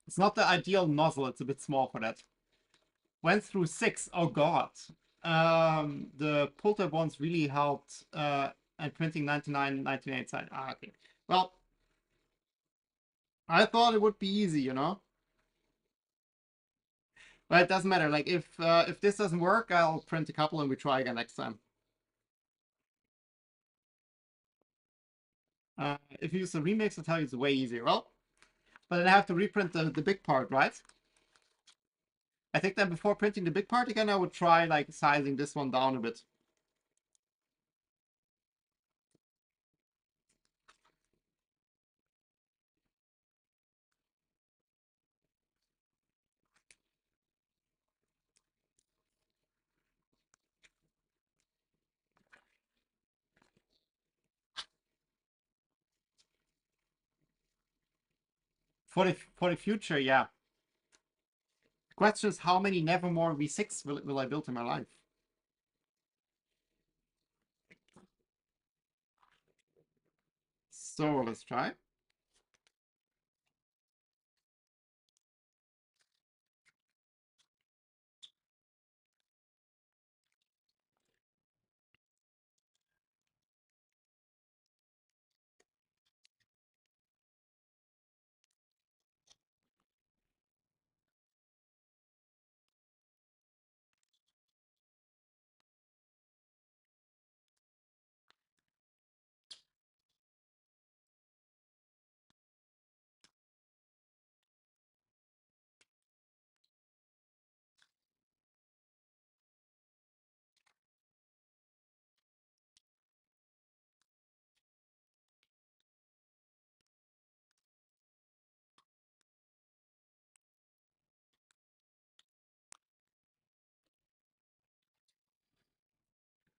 It's not the ideal nozzle, it's a bit small for that. Went through 6, oh god. The pull-tab ones really helped at printing 99 side. Ah, okay. Well, I thought it would be easy, you know? But it doesn't matter. Like, if this doesn't work, I'll print a couple and we try again next time. If you use the remix, I'll tell you it's way easier. Well, but then I have to reprint the big part, right? I think that before printing the big part again, I would try like sizing this one down a bit. For the future, yeah. The question is how many Nevermore V6 will I build in my life? So let's try.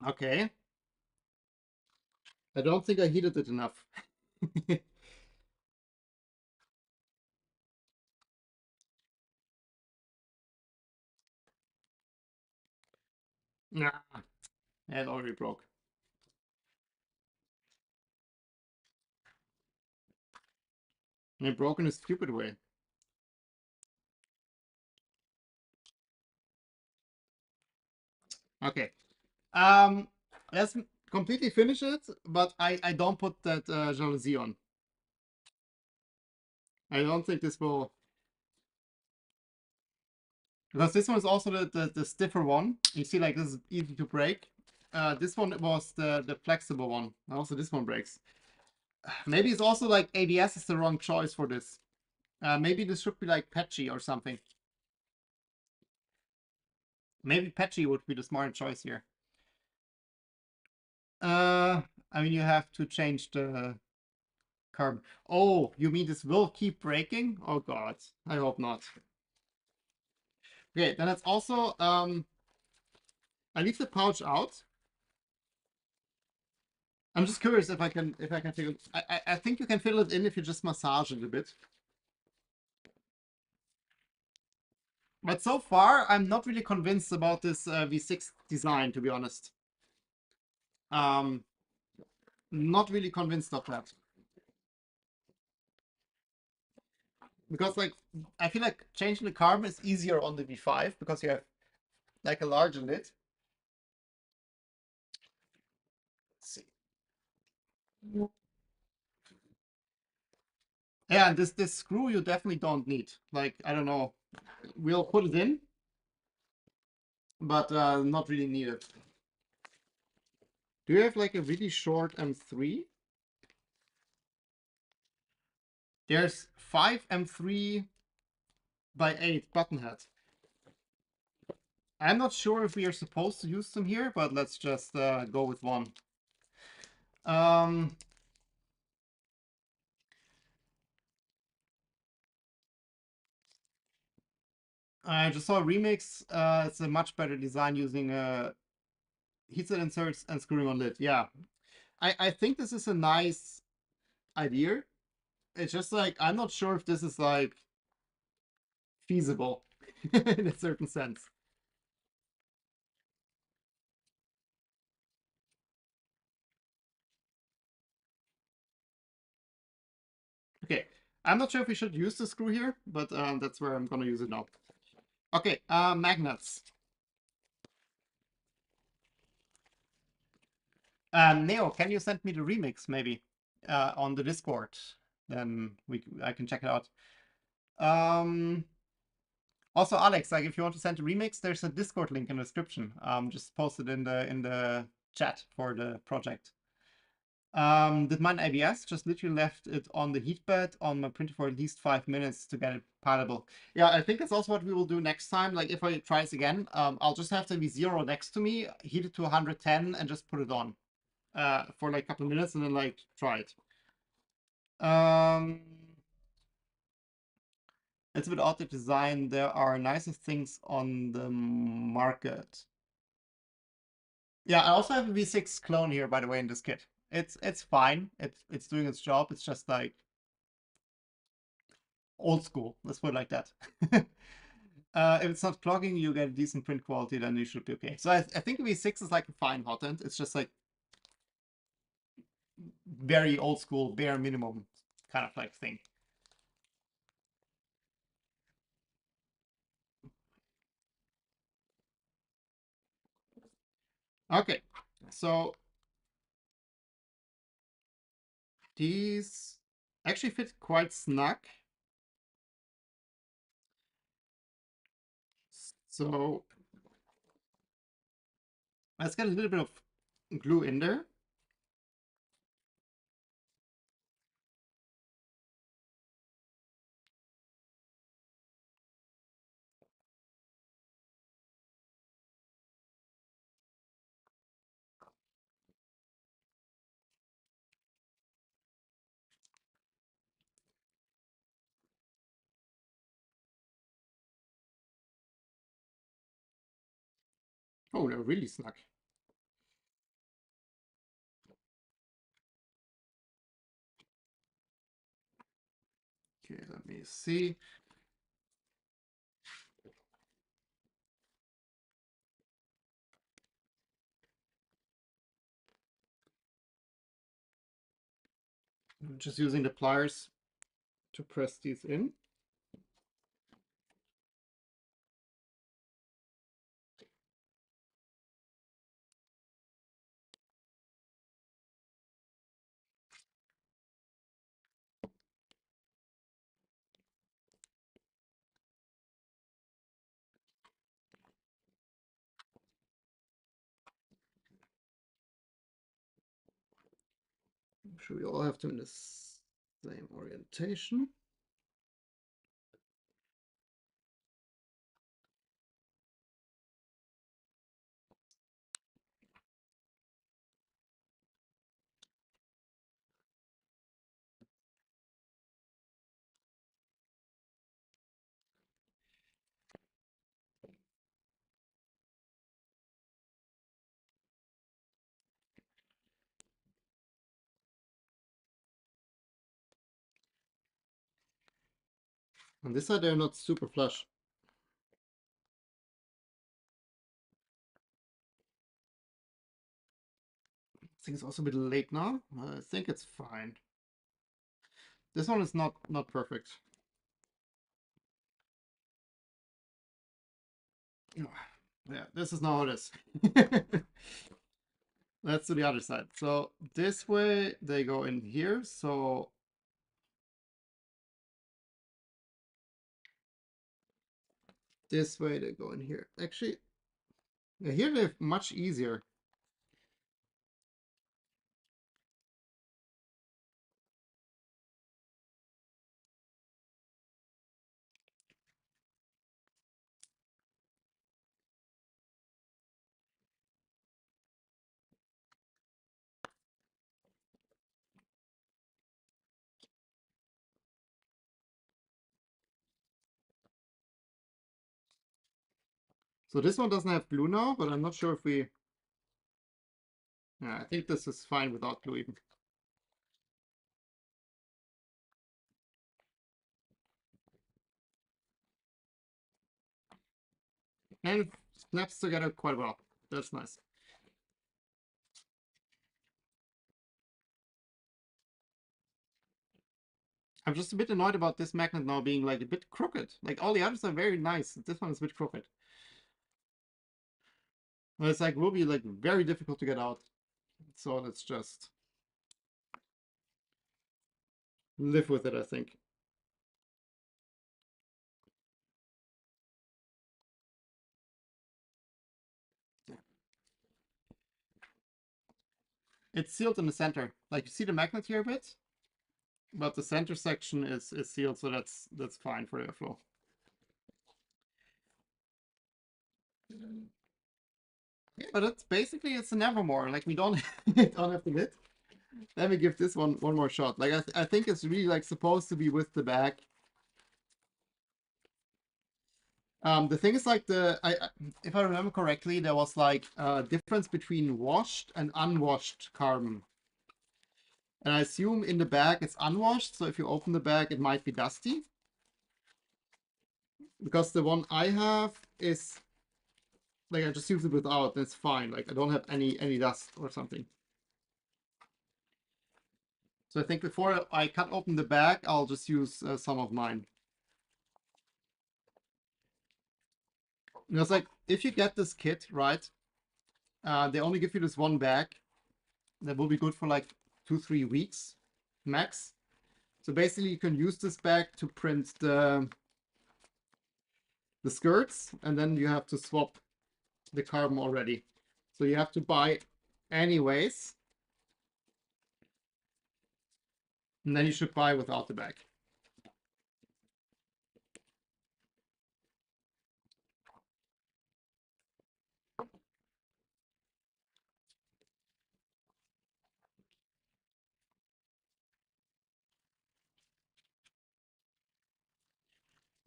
Okay. I don't think I heated it enough. Nah, it already broke. And it broke in a stupid way. Okay. Um, let's completely finish it, but I don't put that jalousie on. I don't think this will, because this one is also the stiffer one. You see, like this is easy to break. This one was the flexible one. Also, this one breaks. Maybe it's also like ABS is the wrong choice for this. Maybe this should be like patchy or something. Maybe patchy would be the smart choice here. I mean, you have to change the carbon. Oh, you mean this will keep breaking? Oh god, I hope not. Okay, then it's also I leave the pouch out. I'm just curious if I can figure. I think you can fill it in if you just massage it a bit. But so far, I'm not really convinced about this V6 design, to be honest. Not really convinced of that. Because like I feel like changing the carbon is easier on the V5 because you have like a larger lid. Let's see. Yeah, and this screw you definitely don't need. Like, I don't know. We'll put it in, but not really needed. Do you have like a really short M3? There's 5 M3 by 8 button heads. I'm not sure if we are supposed to use them here, but let's just go with one. Um, I just saw a remix. It's a much better design using heatset inserts and screwing on lid. Yeah, I think this is a nice idea. It's just like I'm not sure if this is like feasible in a certain sense. Okay, I'm not sure if we should use the screw here, but that's where I'm gonna use it now. Okay, magnets. Neo, can you send me the remix maybe on the Discord? Then I can check it out. Um, Also, Alex, like if you want to send a remix, there's a Discord link in the description. Just post it in the chat for the project. Did mine ABS just literally left it on the heat bed on my printer for at least 5 minutes to get it palatable. Yeah, I think that's also what we will do next time. Like if I try this again, I'll just have the V0 next to me, heat it to 110, and just put it on for like a couple of minutes, and then like try it. Um, it's a bit odd to design. There are nicer things on the market. Yeah, I also have a V6 clone here, by the way, in this kit. It's fine. It's doing its job. It's just like old school. Let's put it like that. If it's not clogging, you get decent print quality, then you should be okay. So I think V6 is like a fine hot end. It's just like very old school, bare minimum kind of like thing. Okay, so these actually fit quite snug. So let's get a little bit of glue in there. Oh, they're really snug. Okay, let me see. I'm just using the pliers to press these in. I'm sure we all have them in the same orientation. On this side, they're not super flush. I think it's also a bit late now. I think it's fine. This one is not perfect. Yeah, this is not how it is. Let's do the other side. So this way they go in here. So this way they go in here. Actually, here they're much easier. So this one doesn't have glue now, but I'm not sure if we... Yeah, I think this is fine without glue even. And it snaps together quite well. That's nice. I'm just a bit annoyed about this magnet now being like a bit crooked. Like all the others are very nice. This one is a bit crooked. Well, it's like will be like very difficult to get out. So let's just live with it, I think. It's sealed in the center. Like you see the magnet here a bit, but the center section is sealed, so that's fine for airflow. Yeah, but it's basically it's a Nevermore. Like we don't don't have the lid. Let me give this one more shot. Like I think it's really like supposed to be with the bag. The thing is like if I remember correctly, there was like a difference between washed and unwashed carbon. And I assume in the bag it's unwashed, so if you open the bag, it might be dusty. Because the one I have is like I just use it without, and it's fine. Like I don't have any dust or something. So I think before I cut open the bag, I'll just use some of mine. And it's like if you get this kit right, they only give you this one bag. That will be good for like 2-3 weeks max. So basically, you can use this bag to print the skirts, and then you have to swap the carbon already. So you have to buy anyways, and then you should buy without the bag.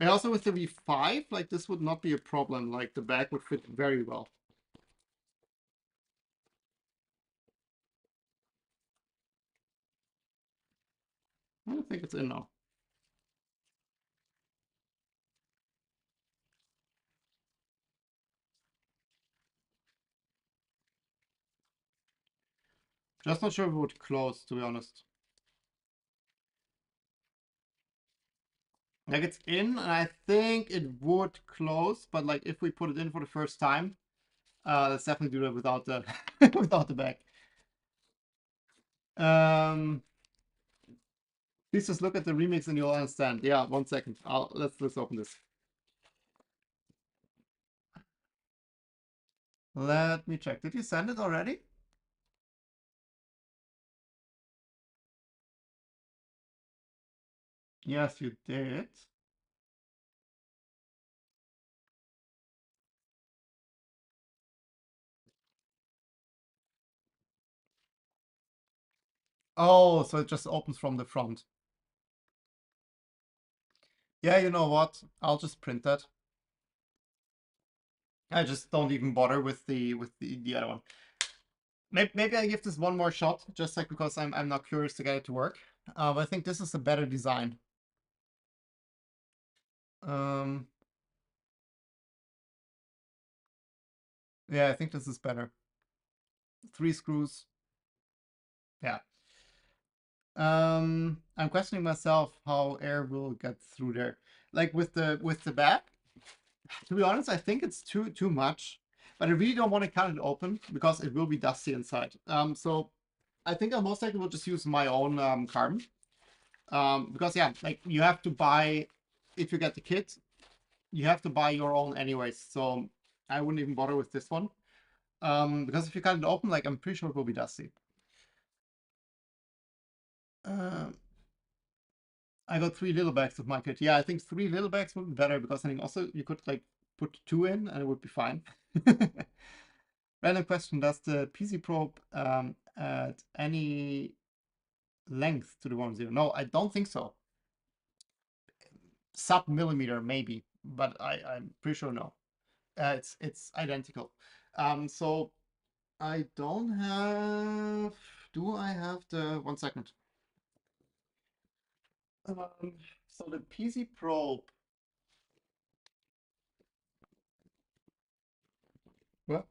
And also with the V5, like this would not be a problem. Like the bag would fit very well. I don't think it's in now. Just not sure if it would close, to be honest. Like it's in, and I think it would close, but like if we put it in for the first time, let's definitely do that without the without the bag. Please just look at the remix and you'll understand. Yeah, 1 second. Let's open this. Let me check. Did you send it already? Yes, you did. Oh, so it just opens from the front. Yeah, you know what? I'll just print that. I just don't even bother with the other one. Maybe I give this one more shot, just like because I'm not curious to get it to work. But I think this is a better design. Um, yeah, I think this is better. 3 screws. Yeah. I'm questioning myself how air will get through there. Like with the bag, to be honest, I think it's too much. But I really don't want to cut it open because it will be dusty inside. So I think I most likely will just use my own carbon. Because yeah, like you have to buy if you get the kit, you have to buy your own anyways. So I wouldn't even bother with this one. Because if you cut it open, like I'm pretty sure it will be dusty. I got 3 little bags of my kit. Yeah, I think 3 little bags would be better because I think also you could like put 2 in and it would be fine. Random question: does the PC probe add any length to the 1.0? No, I don't think so. Sub millimeter maybe, but I'm pretty sure no. it's identical. So I don't have. Do I have the 1 second? So the PC probe. Well,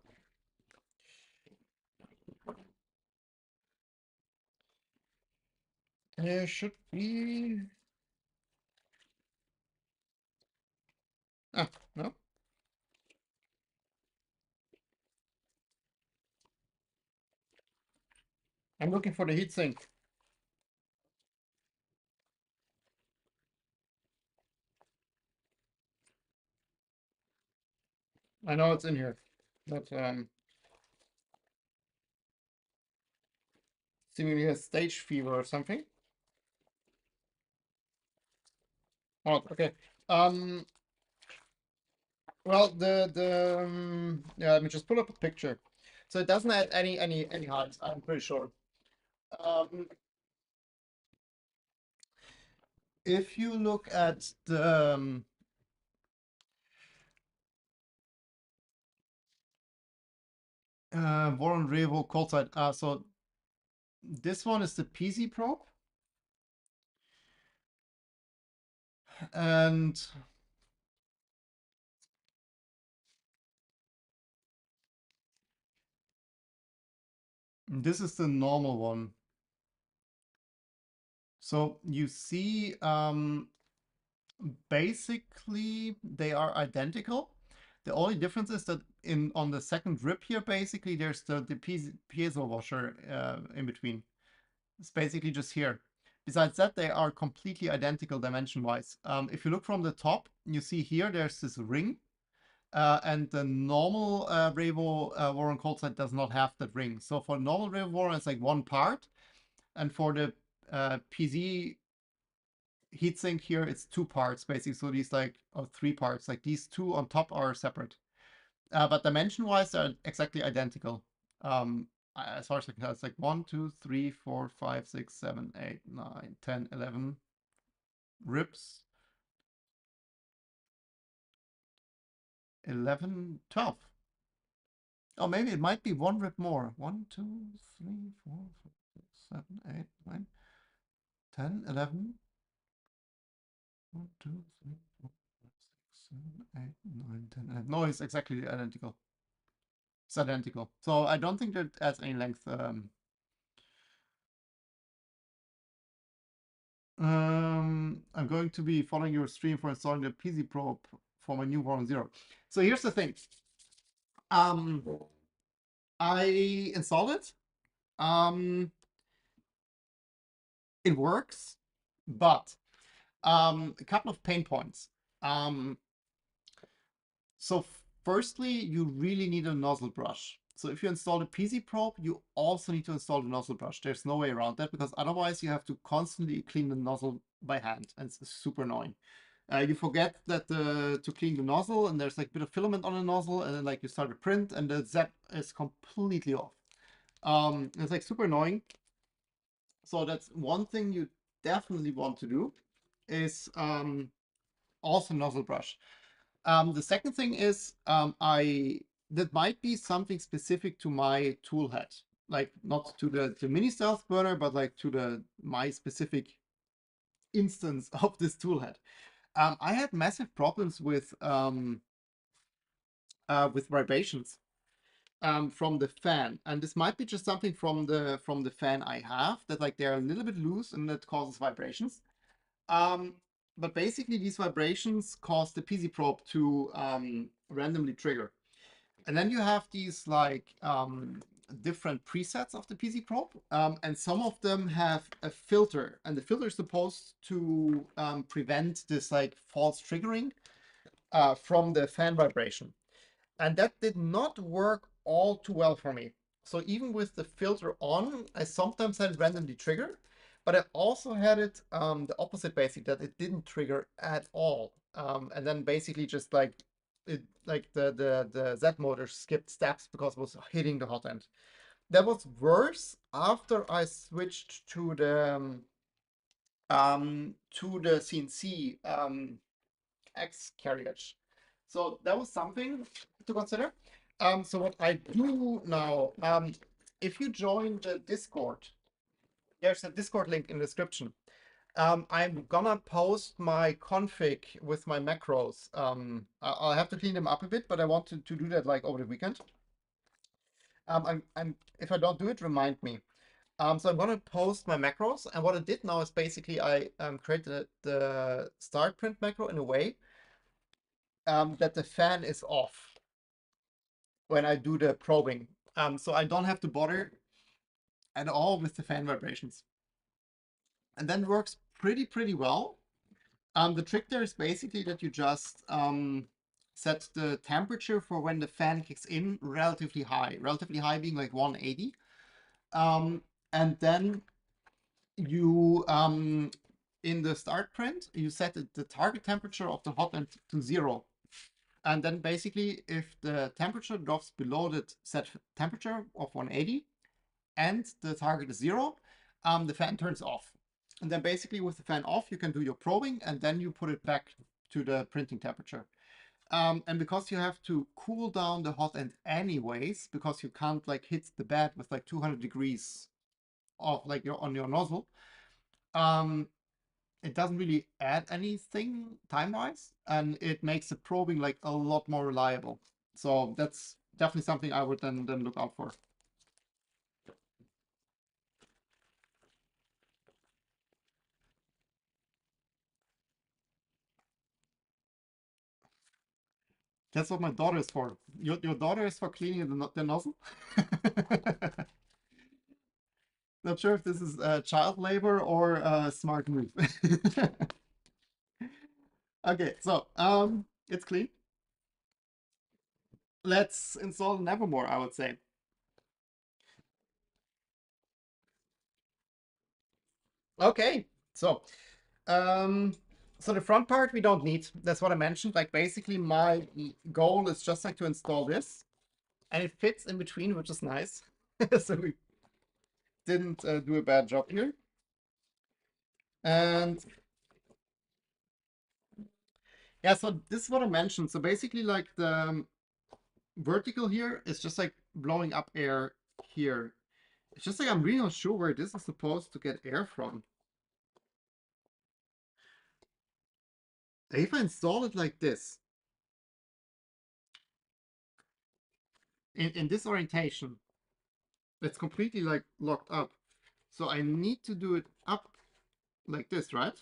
there should be. Ah, no. I'm looking for the heatsink. I know it's in here, but seemingly has stage fever or something. Oh, okay. Um, well, yeah, let me just pull up a picture. So it doesn't have any height, I'm pretty sure. Um, if you look at the Voron Revo cold side, so this one is the PC probe, and this is the normal one. So you see, basically they are identical. The only difference is that on the second rib here, basically there's the piezo washer in between. It's basically just here. Besides that, they are completely identical dimension-wise. If you look from the top, you see here there's this ring, and the normal Revo Voron cold side does not have that ring. So for normal Revo Voron, it's like one part, and for the PZ heatsink here, it's two parts basically. So these like, or three parts, like these two on top are separate. But dimension-wise, they're exactly identical. As far as I can tell, it's like 1, 2, 3, 4, 5, 6, 7, 8, 9, 10, 11 ribs. 11, 12. Oh, maybe it might be one rib more. 1, 2, 3, 4, 5, 6, 7, 8, 9, 10, 11. 1, 2, 3, 4, 5, 6, 7, 8, 9, 10, 11. No, it's exactly identical. It's identical. So I don't think that adds any length. I'm going to be following your stream for installing the PC probe for my new Voron Zero. So here's the thing. Um, I installed it. It works, but a couple of pain points. Um, so firstly, you really need a nozzle brush. So if you install the PC probe, you also need to install the nozzle brush. There's no way around that because otherwise you have to constantly clean the nozzle by hand, and it's super annoying. You forget that to clean the nozzle, and there's like a bit of filament on the nozzle, and then like you start to print, and the zap is completely off. It's like super annoying. So that's one thing you definitely want to do is also nozzle brush. The second thing is that might be something specific to my tool head, like not to the mini stealth burner, but like to my specific instance of this tool head. I had massive problems with vibrations from the fan, and this might be just something from the fan I have that like they're a little bit loose and that causes vibrations. Um, but basically, these vibrations cause the PC probe to randomly trigger. And then you have these like different presets of the PC probe, and some of them have a filter, and the filter is supposed to prevent this like false triggering from the fan vibration. And that did not work all too well for me. So even with the filter on, I sometimes had it randomly trigger, but I also had it the opposite, basically, that it didn't trigger at all. And then basically just like the Z motor skipped steps because it was hitting the hot end. That was worse after I switched to the CNC X carriage. So that was something to consider. So what I do now, if you join the Discord, there's a Discord link in the description. I'm gonna post my config with my macros. I'll have to clean them up a bit, but I want to do that like over the weekend. If I don't do it, remind me. So I'm gonna post my macros, and what I did now is basically I created the start print macro in a way that the fan is off when I do the probing. So I don't have to bother at all with the fan vibrations. And then works pretty well. The trick there is basically that you just set the temperature for when the fan kicks in relatively high being like 180. And then you, in the start print, you set the target temperature of the hot end to 0. And then basically, if the temperature drops below the set temperature of 180 and the target is 0, the fan turns off. And then basically with the fan off, you can do your probing and then you put it back to the printing temperature. And because you have to cool down the hot end anyways, because you can't like hit the bed with like 200 degrees of like on your nozzle, it doesn't really add anything time-wise, and it makes the probing like a lot more reliable. So that's definitely something I would then look out for. That's what my daughter is for. Your daughter is for cleaning the nozzle? Not sure if this is child labor or a smart move. Okay, so it's clean. Let's install Nevermore, I would say. Okay, um, so the front part we don't need. That's what I mentioned. Like basically my goal is just like to install this, and it fits in between, which is nice. So we didn't do a bad job here. And yeah, so this is what I mentioned. So basically like the vertical here is just like blowing up air here. It's just like I'm really not sure where this is supposed to get air from. If I install it like this, in this orientation, it's completely like locked up. So I need to do it up like this, right?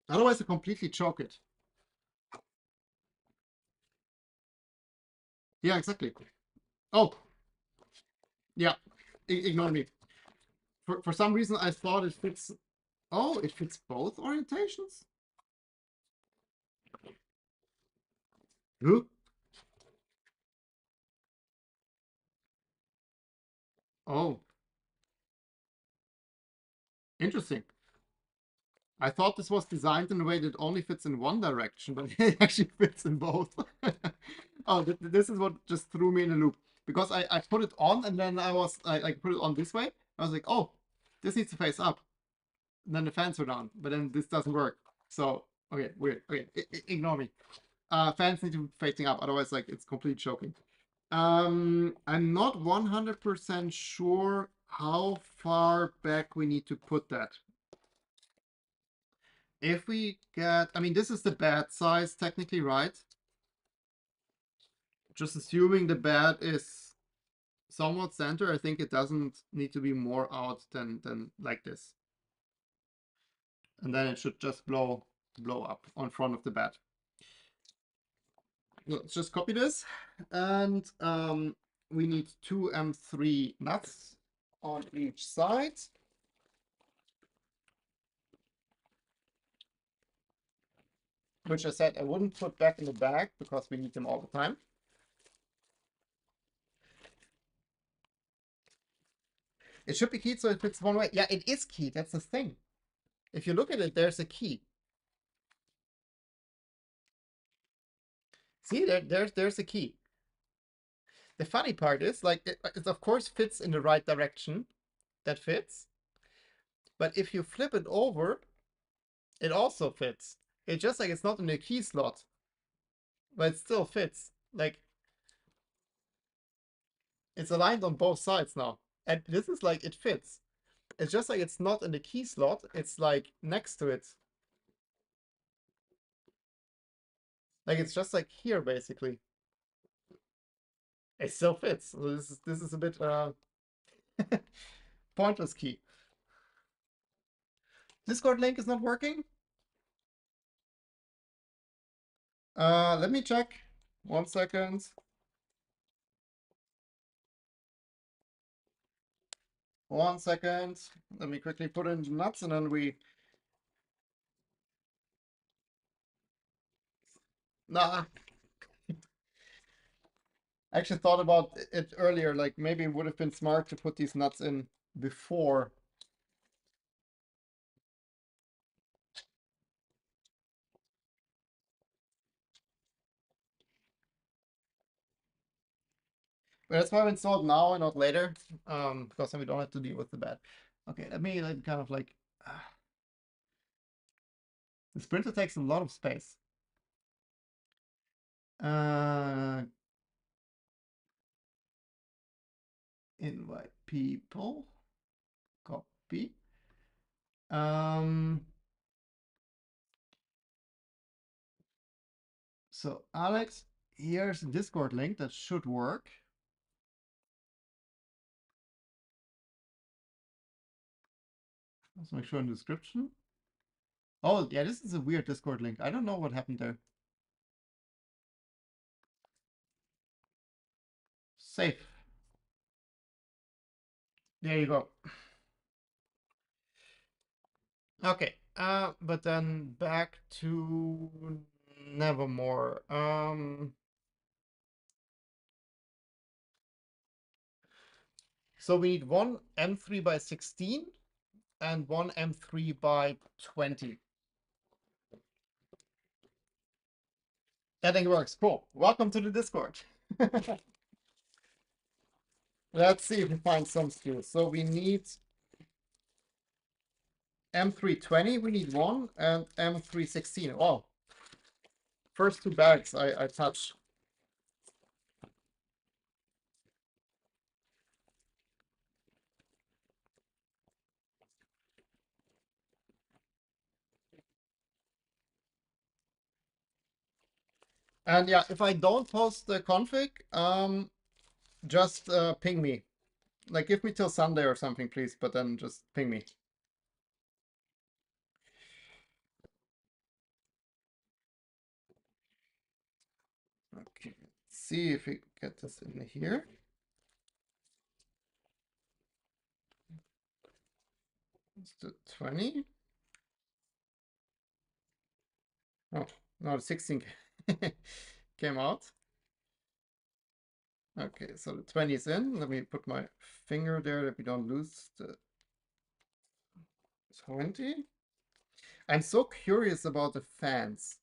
Otherwise I completely choke it. Yeah, exactly. Oh, yeah, ignore me. For some reason I thought it fits. Oh, it fits both orientations? Huh? Oh, interesting. I thought this was designed in a way that only fits in one direction, but it actually fits in both. Oh, this is what just threw me in a loop. Because I put it on and then I put it on this way. I was like, oh, this needs to face up. And then the fans were down, but then this doesn't work. So, okay, weird. Okay, ignore me. Fans need to be facing up, otherwise like it's completely choking. I'm not 100% sure how far back we need to put that. If we get, I mean, this is the bed size technically, right? Just assuming the bed is somewhat center, I think it doesn't need to be more out than like this. And then it should just blow up on front of the bed. Let's just copy this. And we need two M3 nuts on each side. Which I said I wouldn't put back in the bag because we need them all the time. It should be keyed so it fits one way. Yeah, it is keyed. That's the thing. If you look at it, there's a key. See, there's a key. The funny part is, like, it of course fits in the right direction. That fits. But if you flip it over, It also fits. It's just like it's not in the key slot, but it still fits. Like it's aligned on both sides now. And this is like it fits. It's just like it's not in the key slot, it's like next to it. Like it's just like here basically. It still fits. So this is a bit pointless key. Discord link is not working. Let me check. 1 second. 1 second. Let me quickly put in the nuts and then we. Nah. I actually thought about it earlier. Like maybe it would have been smart to put these nuts in before. But that's why I installed now and not later. Because then we don't have to deal with the bad. Okay, let me like kind of like. This printer takes a lot of space. Invite people. Copy. So Alex, here's a Discord link that should work. Let's make sure in the description. Oh, yeah, this is a weird Discord link. I don't know what happened there. Safe. There you go. Okay, but then back to Nevermore. So we need one M3 by 16 and one M3 by 20. That thing works. Cool. Welcome to the Discord. Let's see if we find some skills. So we need M320, we need one, and M316. Oh, first two bags I touched. And yeah, if I don't post the config, just ping me. Like, give me till Sunday or something, please, but then just ping me. Okay, let's see if we get this in here. It's the 20. Oh, no, the 16 came out. Okay, so the 20 is in. Let me put my finger there that we don't lose the 20. I'm so curious about the fans.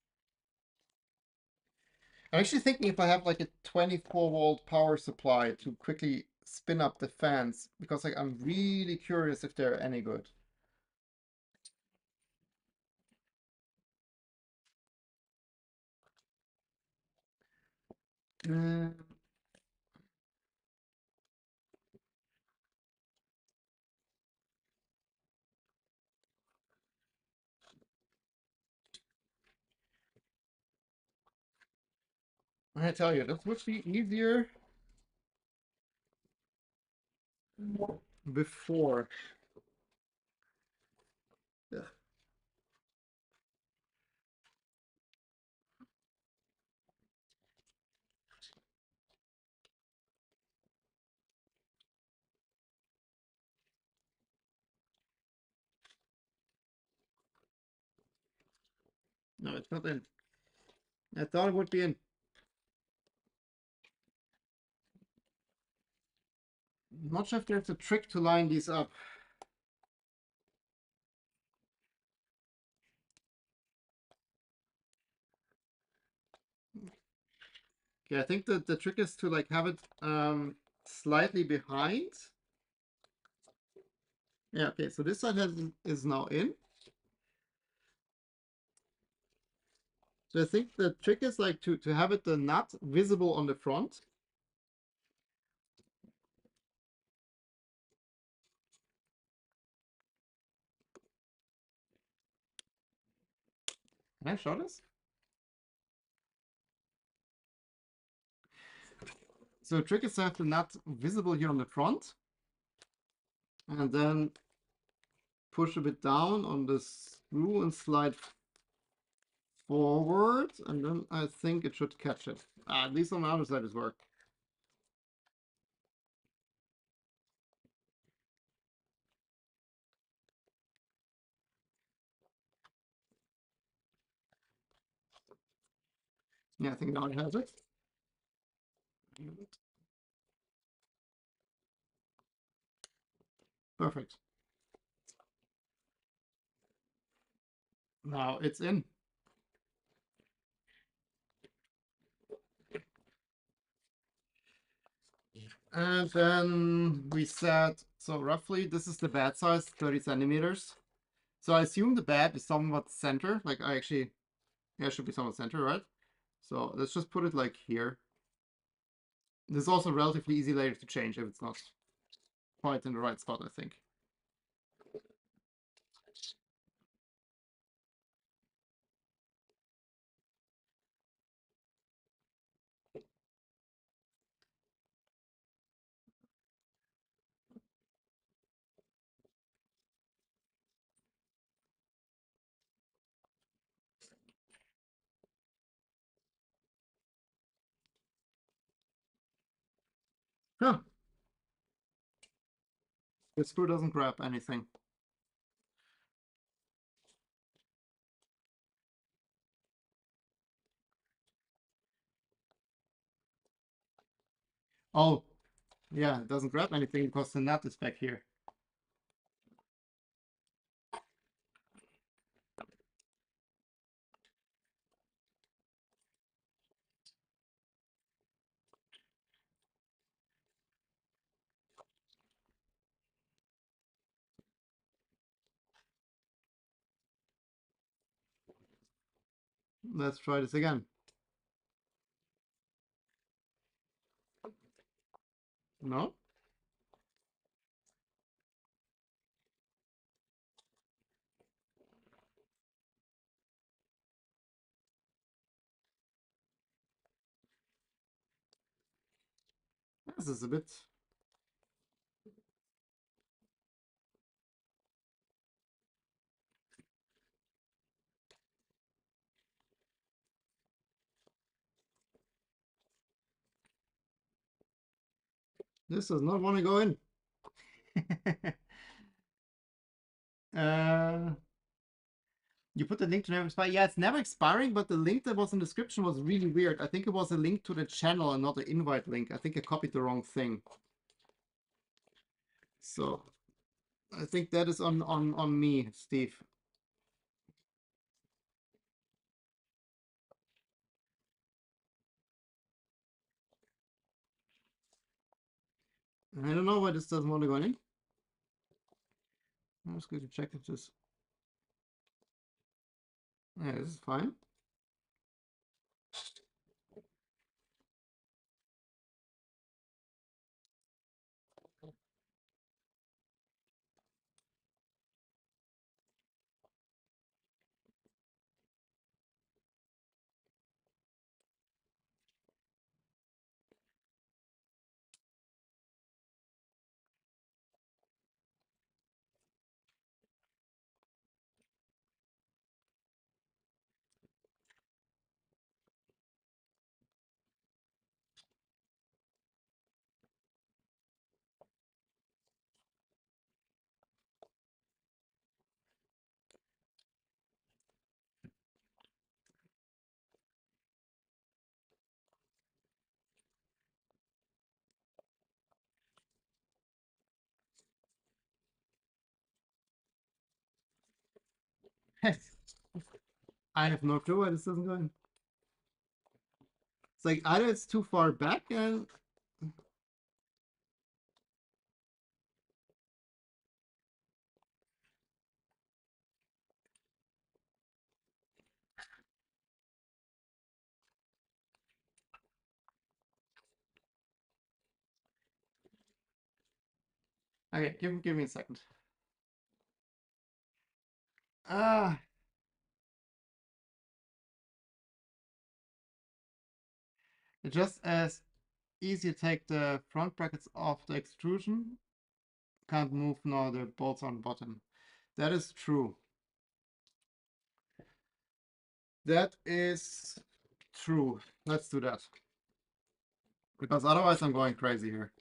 I'm actually thinking if I have like a 24-volt power supply to quickly spin up the fans, because like I'm really curious if they're any good. I tell you, this would be easier before. Ugh. No, it's not in. I thought it would be in. I'm not sure if there's a trick to line these up. Okay, I think that the trick is to like have it slightly behind. Yeah, okay, so this side is now in. So I think the trick is like to have it the nut visible on the front. Can I show this? So the trick is to have the nut visible here on the front, and then push a bit down on the screw and slide forward, and then I think it should catch it. At least on the other side it worked. Yeah, I think now it has it. Perfect. Now it's in. And then we said, so roughly this is the bed size, 30 centimeters. So I assume the bed is somewhat center, like yeah, it should be somewhat center, right? So let's just put it like here. This is also relatively easy later to change if it's not quite in the right spot, I think. Huh, the screw doesn't grab anything. Oh, yeah, it doesn't grab anything because the nut is back here. Let's try this again. No? This is a bit... This does not want to go in. uh, you put the link to Never Expire. Yeah, it's never expiring, but the link that was in the description was really weird. I think it was a link to the channel and not an invite link. I think I copied the wrong thing. So I think that is on me, Steve. I don't know why this doesn't want to go in. I'm just going to check if this... Yeah, this is fine. I have no clue why this doesn't go in. It's like either it's too far back and... Okay, give me a second. Ah, it's just as easy to take the front brackets off the extrusion. Can't move now the bolts on bottom. That is true. That is true. Let's do that. Because otherwise I'm going crazy here.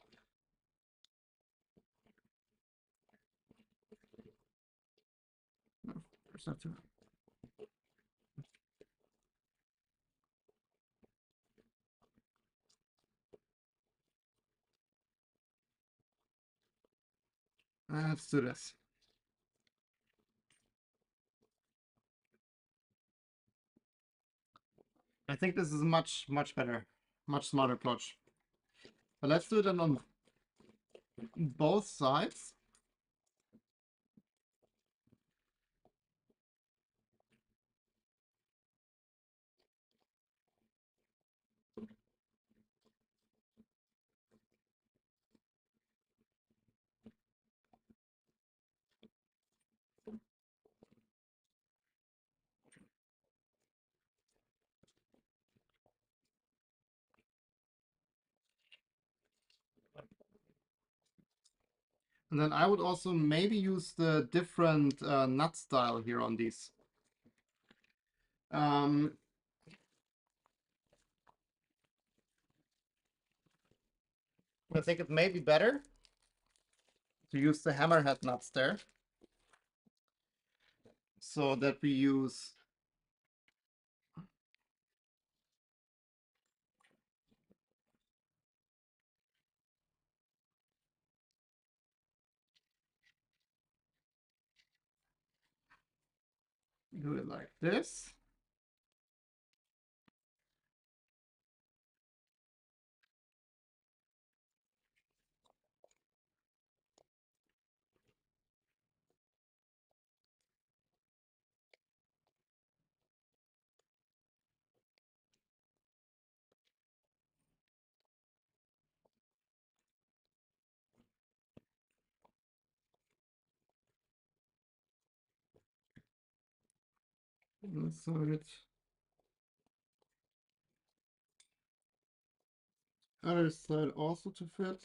No, there's not too. Let's do this. I think this is much better, much smarter approach. But let's do it on both sides. And then I would also maybe use the different nut style here on these. I think it may be better to use the hammerhead nuts there. So that we use do it like this. So it other side also to fit.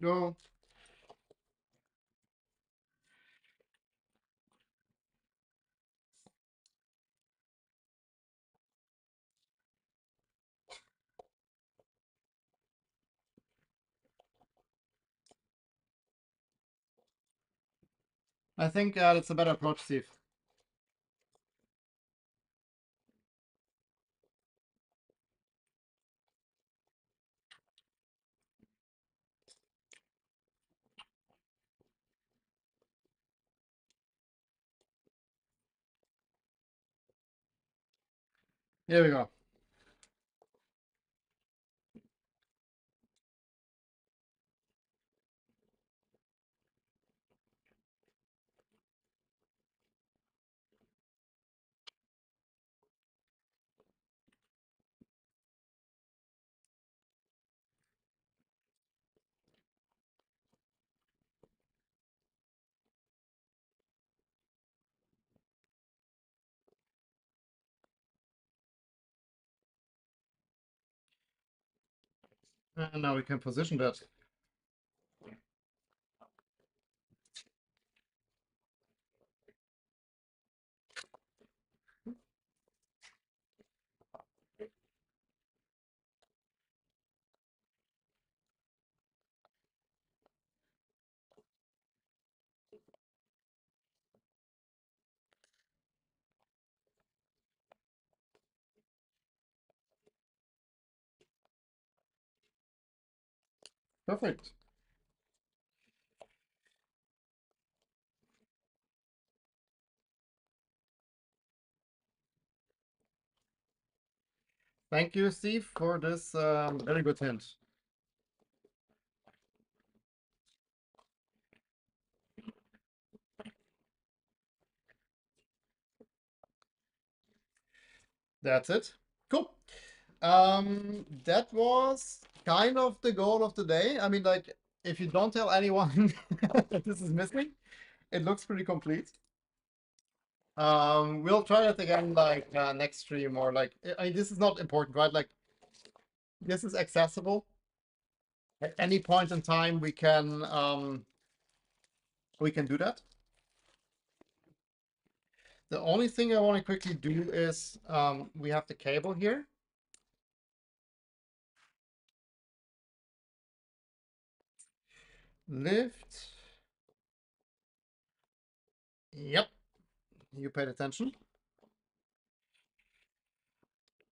Go. I think that's a better approach, Steve. Here we go. And now we can position that. Perfect. Thank you, Steve, for this very good hint. That's it. Cool. That was kind of the goal of the day. I mean, like, if you don't tell anyone that this is missing, it looks pretty complete. We'll try that again, like, next stream, or like, I mean, this is not important, right? Like, this is accessible. At any point in time, we can do that. The only thing I want to quickly do is, we have the cable here. Lift. Yep, you paid attention.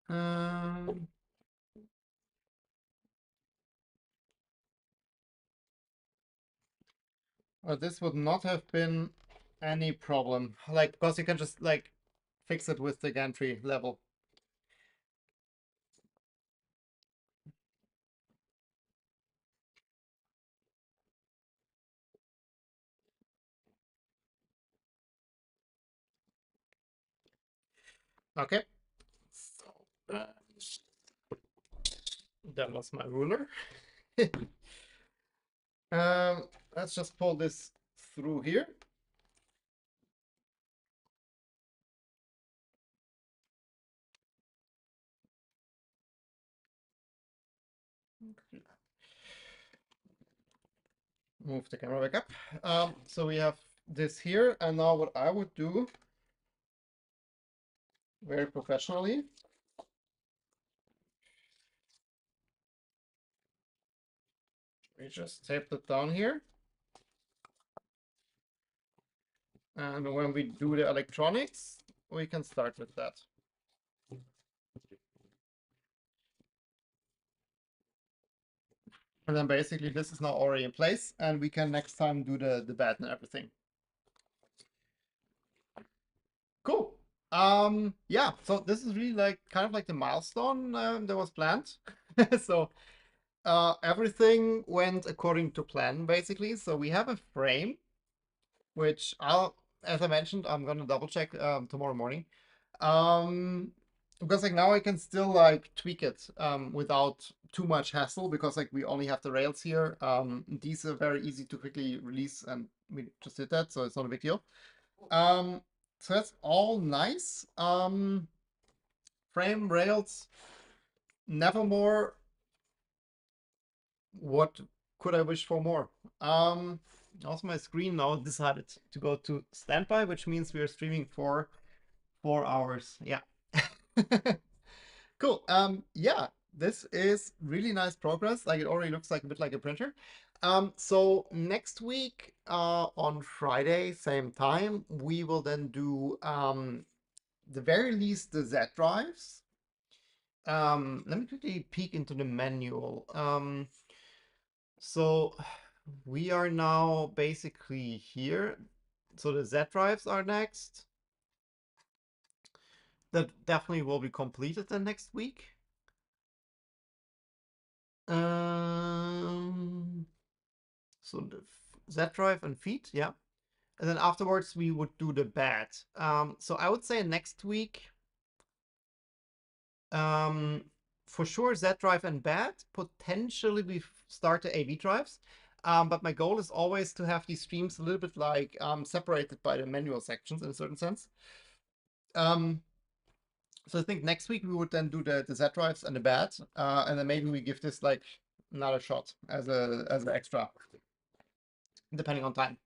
Um, this would not have been any problem, like, because you can just like fix it with the gantry level. Okay, so that was my ruler. Let's just pull this through here. Move the camera back up. So we have this here, and now what I would do very professionally, we just tape it down here. And when we do the electronics, we can start with that. And then basically this is now already in place, and we can next time do the bed and everything. Cool. Yeah, so this is really like kind of like the milestone that was planned. So everything went according to plan, basically. So we have a frame, which as I mentioned, I'm gonna double check tomorrow morning. Because like now I can still like tweak it without too much hassle, because like we only have the rails here. These are very easy to quickly release, and we just did that, so it's not a big deal. So that's all nice. Frame, rails, Nevermore. What could I wish for more? Also my screen now decided to go to standby, which means we are streaming for 4 hours. Yeah. Cool. Yeah, this is really nice progress. Like, it already looks like a bit like a printer. So next week, on Friday, same time, we will then do the very least the Z drives. Let me quickly peek into the manual. So we are now basically here. So the Z drives are next. That definitely will be completed the next week. So the Z drive and feed, yeah. And then afterwards we would do the bed. So I would say next week, for sure Z drive and bed. Potentially we start the AV drives. But my goal is always to have these streams a little bit like separated by the manual sections in a certain sense. So I think next week we would then do the Z drives and the bed, and then maybe we give this like another shot as an extra, depending on time.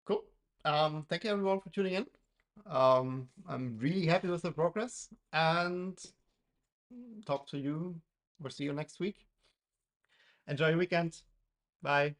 Cool. Thank you everyone for tuning in. I'm really happy with the progress, and talk to you or see you next week. Enjoy your weekend. Bye.